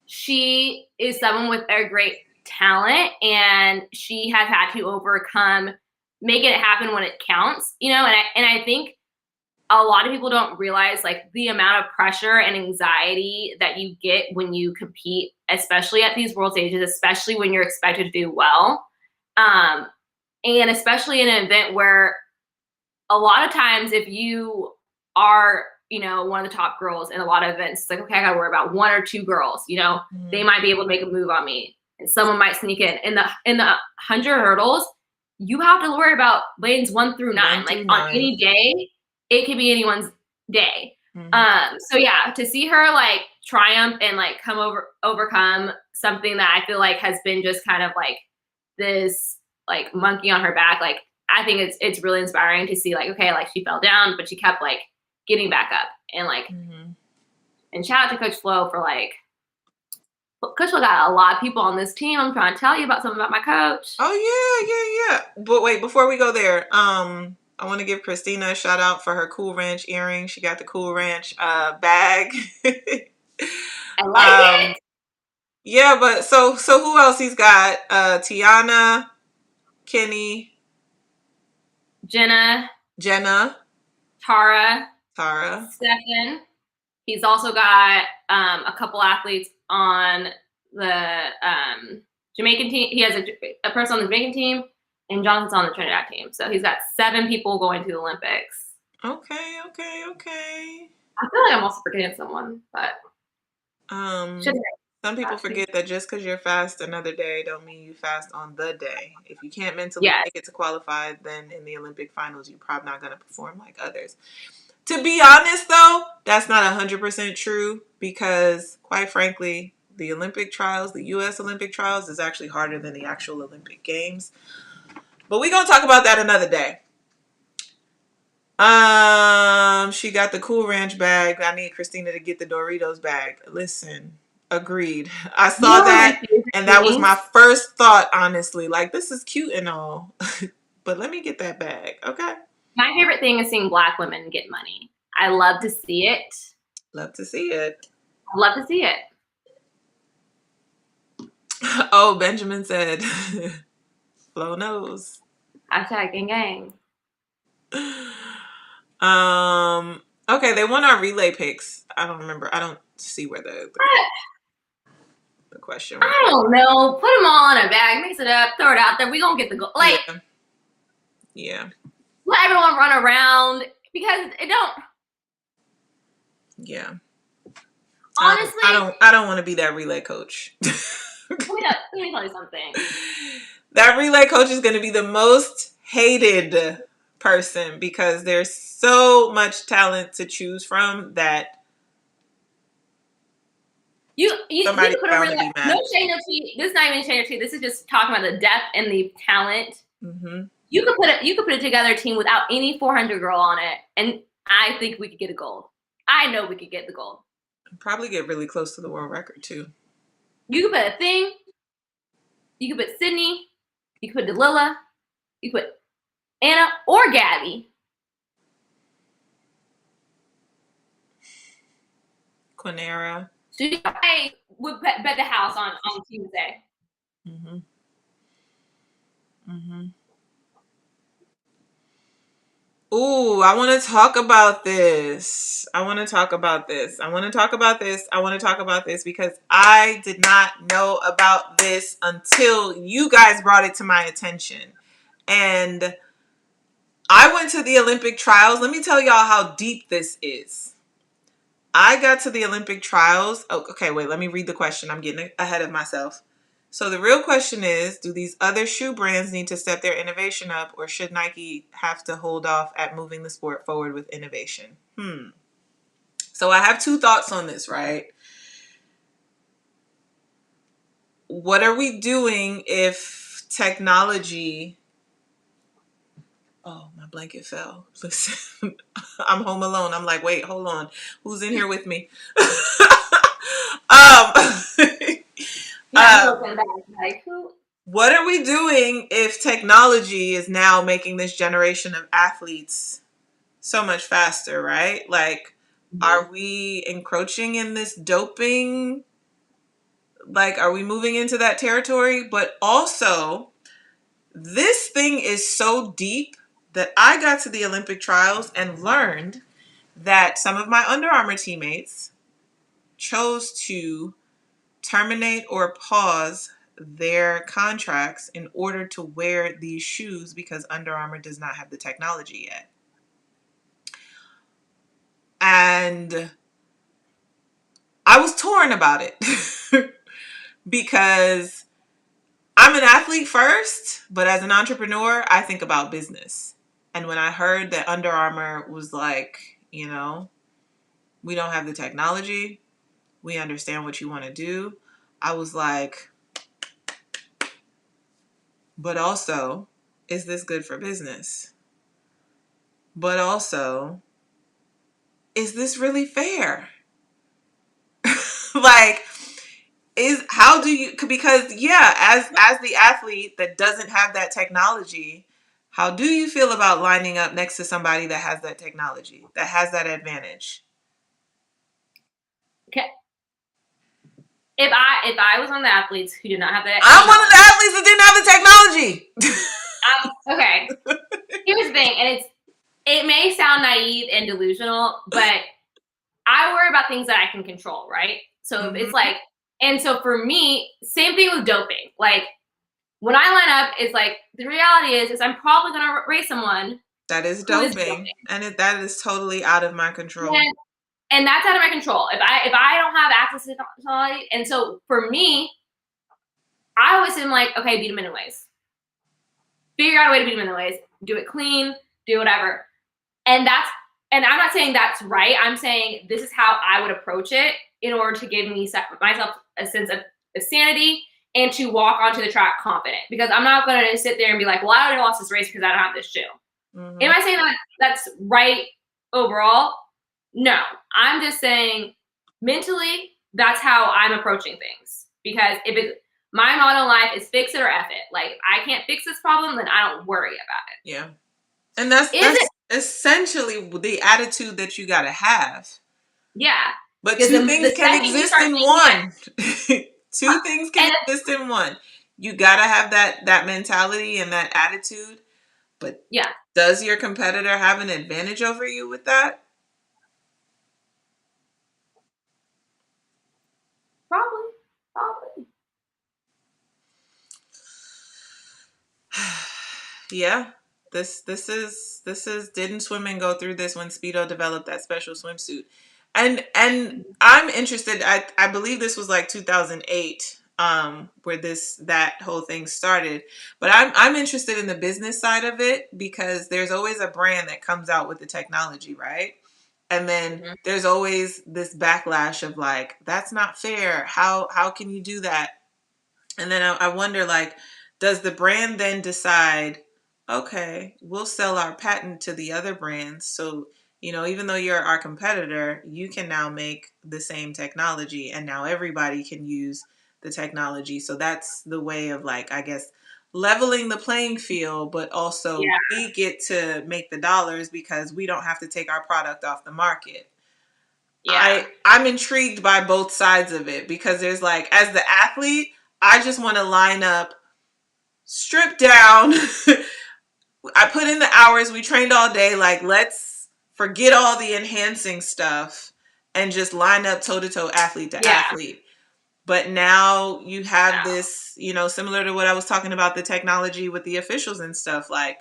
she is someone with a great talent, and she has had to make it happen when it counts, and I think a lot of people don't realize the amount of pressure and anxiety that you get when you compete, especially at these world stages, especially when you're expected to do well. And especially in an event where a lot of times if you are, one of the top girls in a lot of events, it's like, okay, I gotta worry about 1 or 2 girls, Mm-hmm. They might be able to make a move on me and someone might sneak in. In the 100 hurdles, you have to worry about lanes 1 through 9. On any day, it could be anyone's day. Mm-hmm. So yeah, to see her triumph and overcome something that I feel like has been just kind of this monkey on her back. I think it's really inspiring to see she fell down, but she kept getting back up and mm-hmm. And shout out to Coach Flo for Coach Flo got a lot of people on this team. I'm trying to tell you about something about my coach. Oh yeah. But wait, before we go there, I want to give Christina a shout out for her Cool Ranch earring. She got the Cool Ranch bag. I like um, it. yeah, but so who else he's got? Tiana, Kenny, Jenna, Jenna, Tara, Tara. Stefan. He's also got a couple athletes on the Jamaican team. He has a person on the Jamaican team, and Jonathan's on the Trinidad team. So he's got 7 people going to the Olympics. Okay, okay, okay. I feel like I'm also forgetting someone, but shouldn't Some people have. forget that just because you're fast another day don't mean you fast on the day. If you can't mentally Yes. make it to qualify, then in the Olympic finals, you're probably not going to perform like others. To be honest, though, that's not 100% true because, quite frankly, the Olympic trials, the U.S. Olympic trials, is actually harder than the actual Olympic Games. But we're going to talk about that another day. She got the Cool Ranch bag. I need Christina to get the Doritos bag. Listen, agreed. I You saw know, one of my that, favorite and that was my things. first thought, honestly. Like, this is cute and all, but let me get that bag, okay? My favorite thing is seeing Black women get money. I love to see it. Love to see it. I love to see it. Oh, Benjamin said, Flo knows. Hashtag gang gang. Okay, they want our relay picks. I don't remember. I don't see where the question was. I don't know. Put them all in a bag, mix it up, throw it out there. We gonna get the goal. Like, Yeah. let everyone run around because it don't. Yeah. Honestly, I don't want to be that relay coach. let me tell you something. That relay coach is going to be the most hated person because there's so much talent to choose from that You somebody's put a bound to relay. be No mad. shade, no tea. This is not even shade or tea. This is just talking about the depth and the talent. Mm-hmm. You could put together a team without any 400 girl on it, and I think we could get a gold. I know we could get the gold. Probably get really close to the world record too. You could put a thing. You could put Sydney. You could put Delila. You could put Anna or Gabby. Quinera. So I would bet the house on Tuesday. Mm-hmm. Mm-hmm. Ooh, I want to talk about this. I want to talk about this because I did not know about this until you guys brought it to my attention. And I went to the Olympic trials. Let me tell y'all how deep this is. I got to the Olympic trials. Oh, okay, wait, let me read the question. I'm getting ahead of myself. So the real question is, do these other shoe brands need to step their innovation up, or should Nike have to hold off at moving the sport forward with innovation? So I have 2 thoughts on this, right? What are we doing if technology... Oh, my blanket fell. Listen, I'm home alone. I'm like, wait, hold on. Who's in here with me? um, Like who? What are we doing if technology is now making this generation of athletes so much faster, right? Like, are we encroaching in this doping? Like, are we moving into that territory? But also, this thing is so deep that I got to the Olympic trials and learned that some of my Under Armour teammates chose to terminate or pause their contracts in order to wear these shoes because Under Armour does not have the technology yet. And I was torn about it because I'm an athlete first, but as an entrepreneur, I think about business. And when I heard that Under Armour was like, we don't have the technology, we understand what you want to do, I was like, but also, is this good for business? But also, is this really fair? Like, because as the athlete that doesn't have that technology, How do you feel about lining up next to somebody that has that technology, that has that advantage? Okay. If I was one of the athletes who did not have that, I'm one of the athletes that didn't have the technology. Okay. Here's the thing, and it may sound naive and delusional, but I worry about things that I can control, right? So if it's like, and so for me, same thing with doping. Like when I line up, it's like the reality is I'm probably gonna race someone that is who is doping, and that is totally out of my control. And that's out of my control. If I don't have access to technology, and so for me, I always am like, okay, beat them anyways. Figure out a way to beat them anyways. Do it clean. Do whatever. And I'm not saying that's right. I'm saying this is how I would approach it in order to give myself a sense of sanity and to walk onto the track confident. Because I'm not going to sit there and be like, well, I already lost this race because I don't have this shoe. Am I saying that that's right overall? No. I'm just saying mentally, that's how I'm approaching things. Because if it's my motto in life is fix it or F it. Like, if I can't fix this problem, then I don't worry about it. Yeah. And that's essentially the attitude that you got to have. Yeah. But two things can exist in one. Two things can exist in one. You got to have that mentality and that attitude. But yeah, does your competitor have an advantage over you with that? Probably. Yeah. This is didn't swim and go through this when Speedo developed that special swimsuit. And I'm interested. I believe this was like 2008 where that whole thing started. But I'm interested in the business side of it because there's always a brand that comes out with the technology, right? And then there's always this backlash of like, that's not fair. How can you do that? And then I wonder, like, does the brand then decide, okay, we'll sell our patent to the other brands. So, even though you're our competitor, you can now make the same technology and now everybody can use the technology. So that's the way of, like, I guess, leveling the playing field, but also we get to make the dollars because we don't have to take our product off the market. Yeah. I'm intrigued by both sides of it because there's like, as the athlete, I just want to line up, strip down. I put in the hours. We trained all day. Like, let's forget all the enhancing stuff and just line up toe to toe, athlete to athlete. But now you have this, similar to what I was talking about, the technology with the officials and stuff. Like,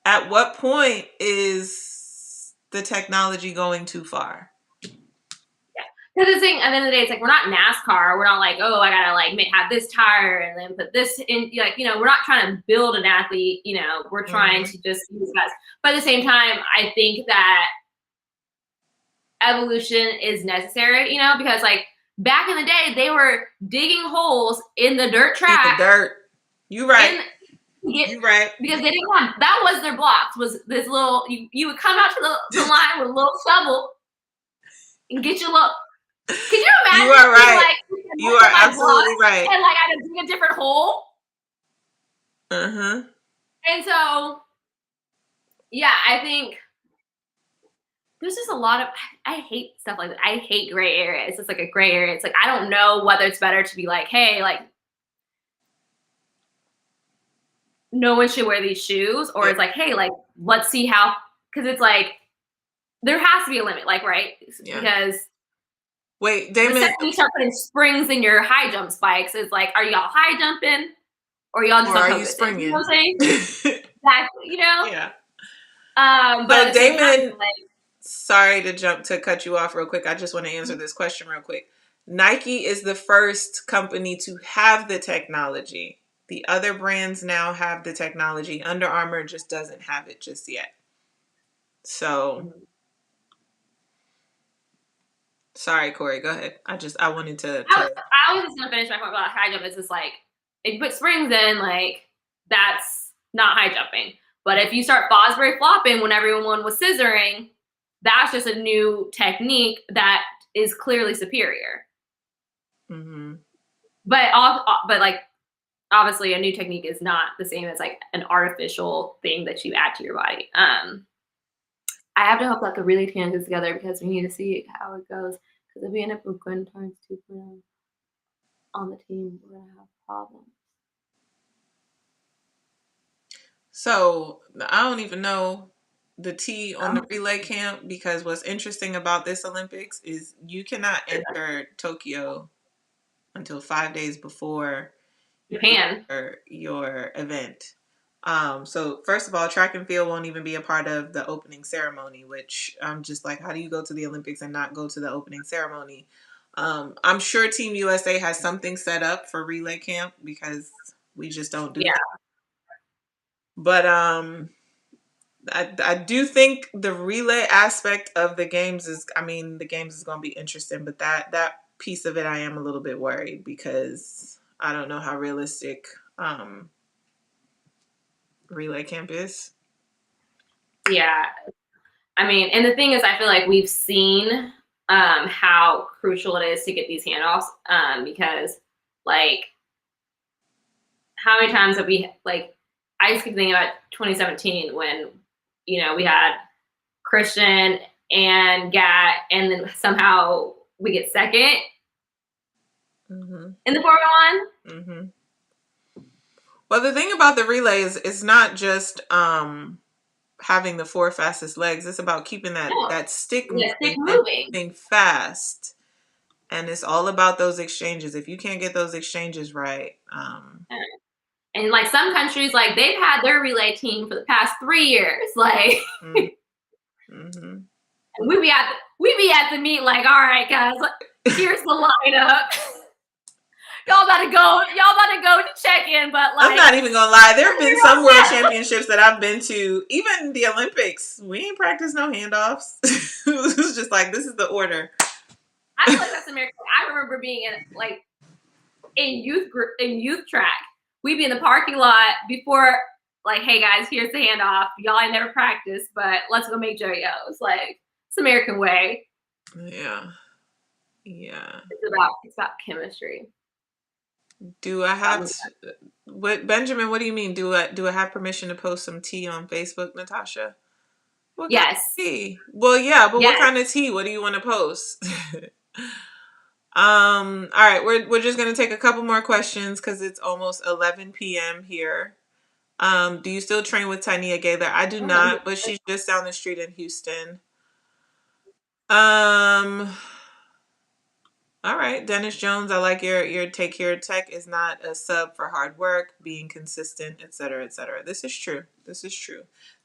at what point is the technology going too far? Because the thing, at the end of the day, it's like we're not NASCAR. We're not like, oh, I gotta like have this tire and then put this in. Like, we're not trying to build an athlete. We're trying to just use that. But at the same time, I think that evolution is necessary. Because like back in the day, they were digging holes in the dirt track. In the dirt. You right. You right. Because they didn't have, that was their blocks. Was this little? You would come out to the line with a little shovel and get your little. Can you imagine? You are right. You are absolutely right. And like I had to dig a different hole. And so, yeah, I think there's just a lot of. I hate stuff like that. I hate gray area. It's just like a gray area. It's like I don't know whether it's better to be like, hey, like no one should wear these shoes, or it's like, hey, like let's see how. Because it's like there has to be a limit, like right? Because. Wait, Damon. The second you start putting springs in your high jump spikes, it's like, are y'all high jumping, or y'all just are you springing? You know what I'm saying? Exactly. Yeah. But Damon, sorry to cut you off real quick. I just want to answer this question real quick. Nike is the first company to have the technology. The other brands now have the technology. Under Armour just doesn't have it just yet. So. Sorry, Corey, go ahead. I wanted to. I was just gonna finish my point about high jump. It's just like if you put springs in, like that's not high jumping. But if you start Fosbury flopping when everyone was scissoring, that's just a new technique that is clearly superior. But like obviously a new technique is not the same as like an artificial thing that you add to your body. I have to hope that the relay team gets together because we need to see how it goes. Because if we end up with Gwen times 2.0 on the team, we're gonna have problems. So I don't even know the T on the relay camp, because what's interesting about this Olympics is you cannot enter Tokyo until 5 days before Japan. your event. So first of all, track and field won't even be a part of the opening ceremony, which I'm just like, how do you go to the Olympics and not go to the opening ceremony? I'm sure Team USA has something set up for relay camp because we just don't do that. But I do think the relay aspect of the games is, I mean, the games is going to be interesting, but that piece of it, I am a little bit worried because I don't know how realistic relay camp is. Yeah. I mean, and the thing is, I feel like we've seen how crucial it is to get these handoffs because, like, how many times have we, like, I just keep thinking about 2017 when, you know, we had Christian and Gat, and then somehow we get second in the 4x1. Mm-hmm. Well, the thing about the relay is it's not just having the 4 fastest legs. It's about keeping that stick moving fast. And it's all about those exchanges. If you can't get those exchanges right. And like some countries, like they've had their relay team for the past 3 years. Like mm-hmm. we be at the meet like, all right, guys, here's the lineup. Y'all about to go to check in, but like, I'm not even gonna lie. There have been some world championships that I've been to, even the Olympics. We ain't practiced no handoffs. It was just like, this is the order. I feel like that's American. I remember being in youth track. We'd be in the parking lot before, like, hey guys, here's the handoff. Y'all ain't never practiced, but let's go make JOs. Like, it's American way. Yeah. It's about chemistry. Do I have what, Benjamin? What do you mean? Do I have permission to post some tea on Facebook, Natasha? What yes. Kind of tea? Well, yeah, but yes. What kind of tea? What do you want to post? All right, we're just gonna take a couple more questions because it's almost 11 p.m. here. Do you still train with Tania Gaylor? I do not, but she's just down the street in Houston. All right, Dennis Jones, I like your take here. Tech is not a sub for hard work, being consistent, etc., etc. This is true. The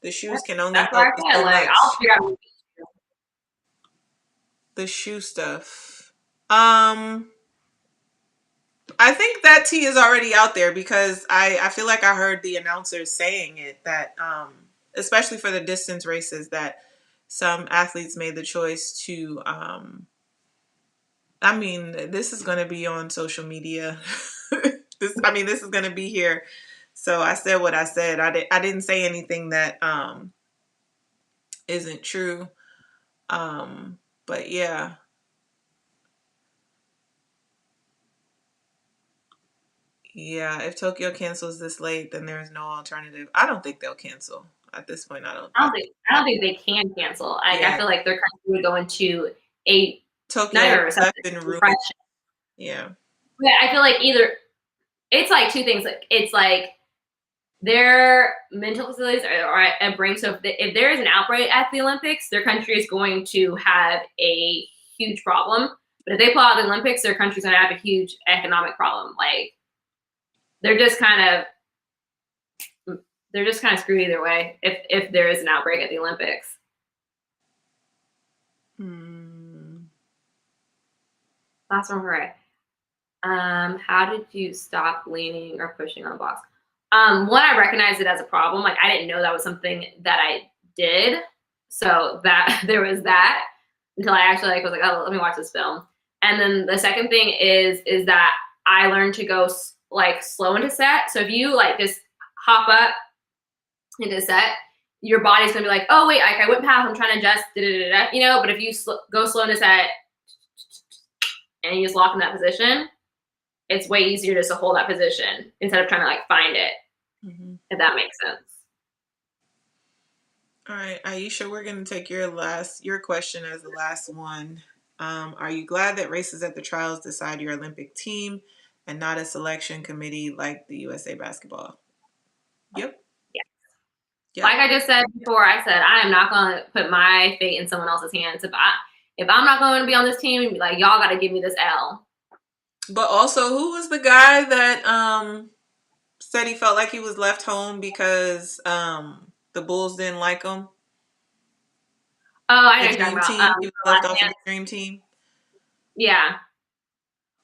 shoes can only help you so much. The shoe stuff. I think that tea is already out there because I feel like I heard the announcers saying it, that especially for the distance races, that some athletes made the choice to I mean, this is going to be on social media. This is going to be here. So I said what I said. I didn't say anything that isn't true. But yeah. Yeah, if Tokyo cancels this late, then there's no alternative. I don't think they'll cancel. At this point, I don't think they can cancel. Like, yeah. I feel like their country would go into a Tokyo left in ruin. Yeah. Yeah, I feel like either it's like two things. Like, it's like their mental facilities are at a brink. So if there is an outbreak at the Olympics, their country is going to have a huge problem. But if they pull out the Olympics, their country's going to have a huge economic problem. Like, they're just kind of screwed either way if there is an outbreak at the Olympics. Last one, right? How did you stop leaning or pushing on the box? One, I recognized it as a problem. Like, I didn't know that was something that I did. So that there was that until I actually was like, oh, let me watch this film. And then the second thing is that I learned to go slow into set. So if you just hop up into set, your body's gonna be like, oh wait, I went past, I'm trying to adjust, But if you go slow into set and you just lock in that position, it's way easier just to hold that position instead of trying to like find it. Mm-hmm. If that makes sense. All right, Aisha, we're going to take your question as the last one. Are you glad that races at the trials decide your Olympic team and not a selection committee like the USA basketball? Yep. Yeah. Yep. Like I just said before, I said I am not going to put my fate in someone else's hands. If I'm not going to be on this team, like y'all got to give me this L. But also, who was the guy that said he felt like he was left home because the Bulls didn't like him? Oh, I know what you're talking about. He was left off of the Dream Team. Yeah.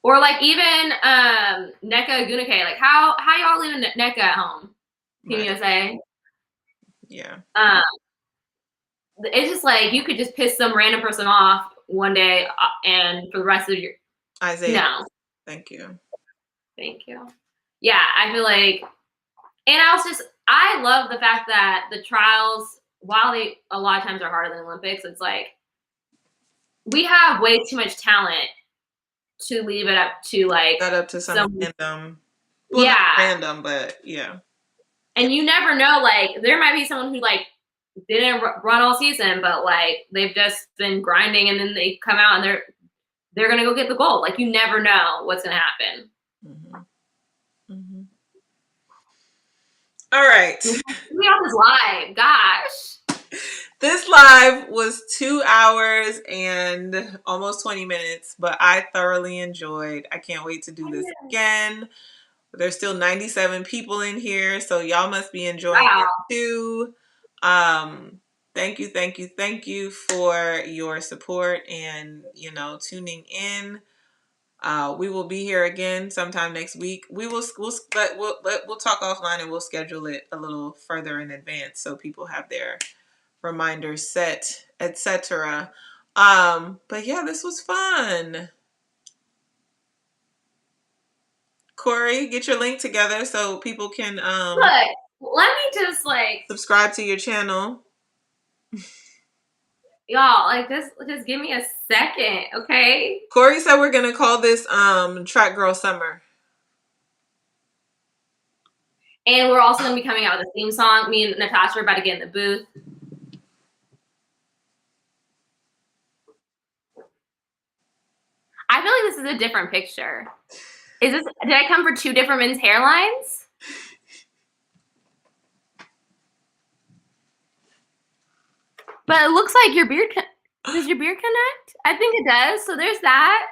Or like even Nneka Gunake. Like how y'all leaving Nneka at home? Team right. USA. Yeah. It's just like you could just piss some random person off one day and for the rest of your Isaiah. No. Thank you. Yeah, I feel like, and I love the fact that the trials, while they a lot of times are harder than Olympics, it's like we have way too much talent to leave it up to like some random. Well, yeah, not random, but yeah. And you never know. Like there might be someone who like didn't run all season, but like they've just been grinding, and then they come out and they're gonna go get the gold. Like you never know what's gonna happen. Mm-hmm. Mm-hmm. All right. We have this live, gosh. This live was 2 hours and almost 20 minutes, but I thoroughly enjoyed. I can't wait to do this again. There's still 97 people in here, so y'all must be enjoying it too. Thank you for your support and, tuning in. We will be here again sometime next week. We'll talk offline and we'll schedule it a little further in advance so people have their reminders set, etc. But yeah, this was fun. Corey, get your link together so people can look, let me just like subscribe to your channel. Y'all, like just give me a second, okay? Corey said we're gonna call this Track Girl Summer. And we're also gonna be coming out with a theme song. Me and Natasha are about to get in the booth. I feel like this is a different picture. Did I come for 2 different men's hairlines? But it looks like your beard, does your beard connect? I think it does, so there's that.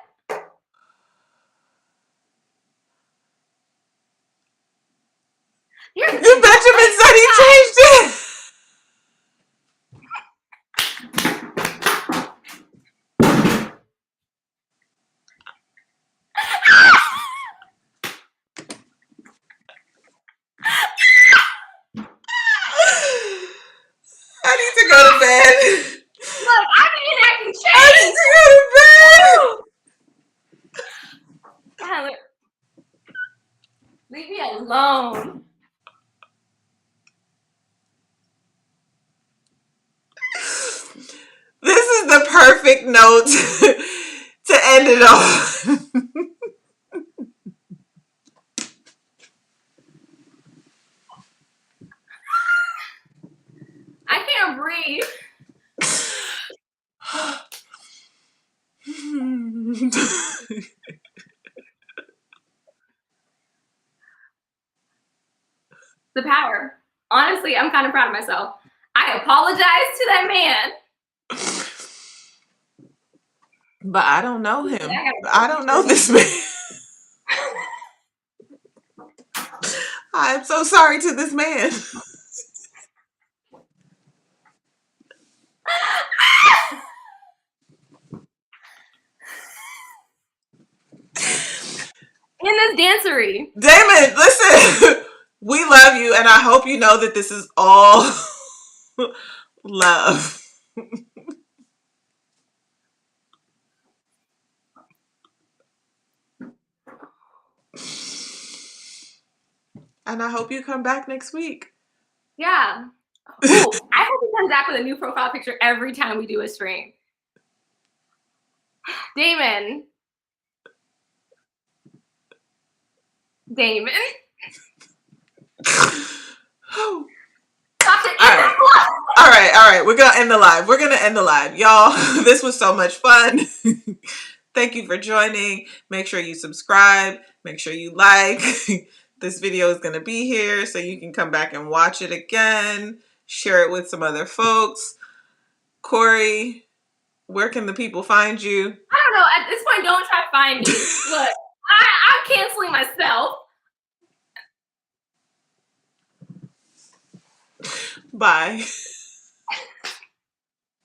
Benjamin said he changed it! I need to go to bed. Look, I can change. I need to go to bed. Tyler, leave me alone. This is the perfect note to end it on. I can't breathe. The power. Honestly, I'm kind of proud of myself. I apologize to that man. But I don't know him. I don't know this man. I'm so sorry to this man. In this dancery. Damon, listen. We love you, and I hope you know that this is all love. And I hope you come back next week. Yeah. Ooh, I hope he comes back with a new profile picture every time we do a stream. Damon. Damon. All Stop it. right. All right. We're going to end the live. We're going to end the live. Y'all, this was so much fun. Thank you for joining. Make sure you subscribe. Make sure you like. This video is going to be here so you can come back and watch it again. Share it with some other folks. Corey, where can the people find you? I don't know. At this point, don't try to find me. Look, I'm canceling myself. Bye.